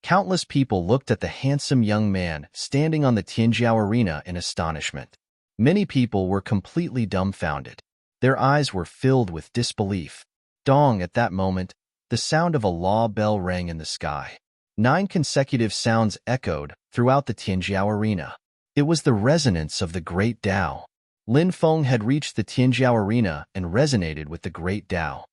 Countless people looked at the handsome young man standing on the Tianjiao arena in astonishment. Many people were completely dumbfounded. Their eyes were filled with disbelief. Dong, at that moment, the sound of a law bell rang in the sky. 9 consecutive sounds echoed throughout the Tianjiao arena. It was the resonance of the Great Tao. Lin Feng had reached the Tianjiao arena and resonated with the Great Tao.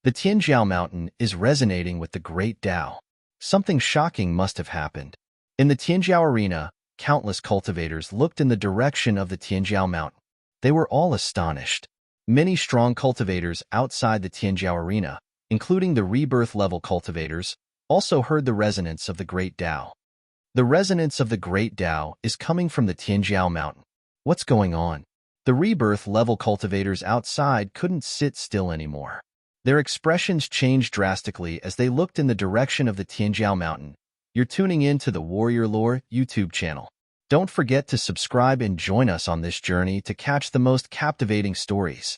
The Tianjiao mountain is resonating with the Great Tao. Something shocking must have happened. In the Tianjiao arena, countless cultivators looked in the direction of the Tianjiao mountain. They were all astonished. Many strong cultivators outside the Tianjiao arena, including the rebirth-level cultivators, also heard the resonance of the Great Tao. The resonance of the Great Tao is coming from the Tianjiao mountain. What's going on? The rebirth-level cultivators outside couldn't sit still anymore. Their expressions changed drastically as they looked in the direction of the Tianjiao mountain. You're tuning in to the Warrior Lore YouTube channel. Don't forget to subscribe and join us on this journey to catch the most captivating stories.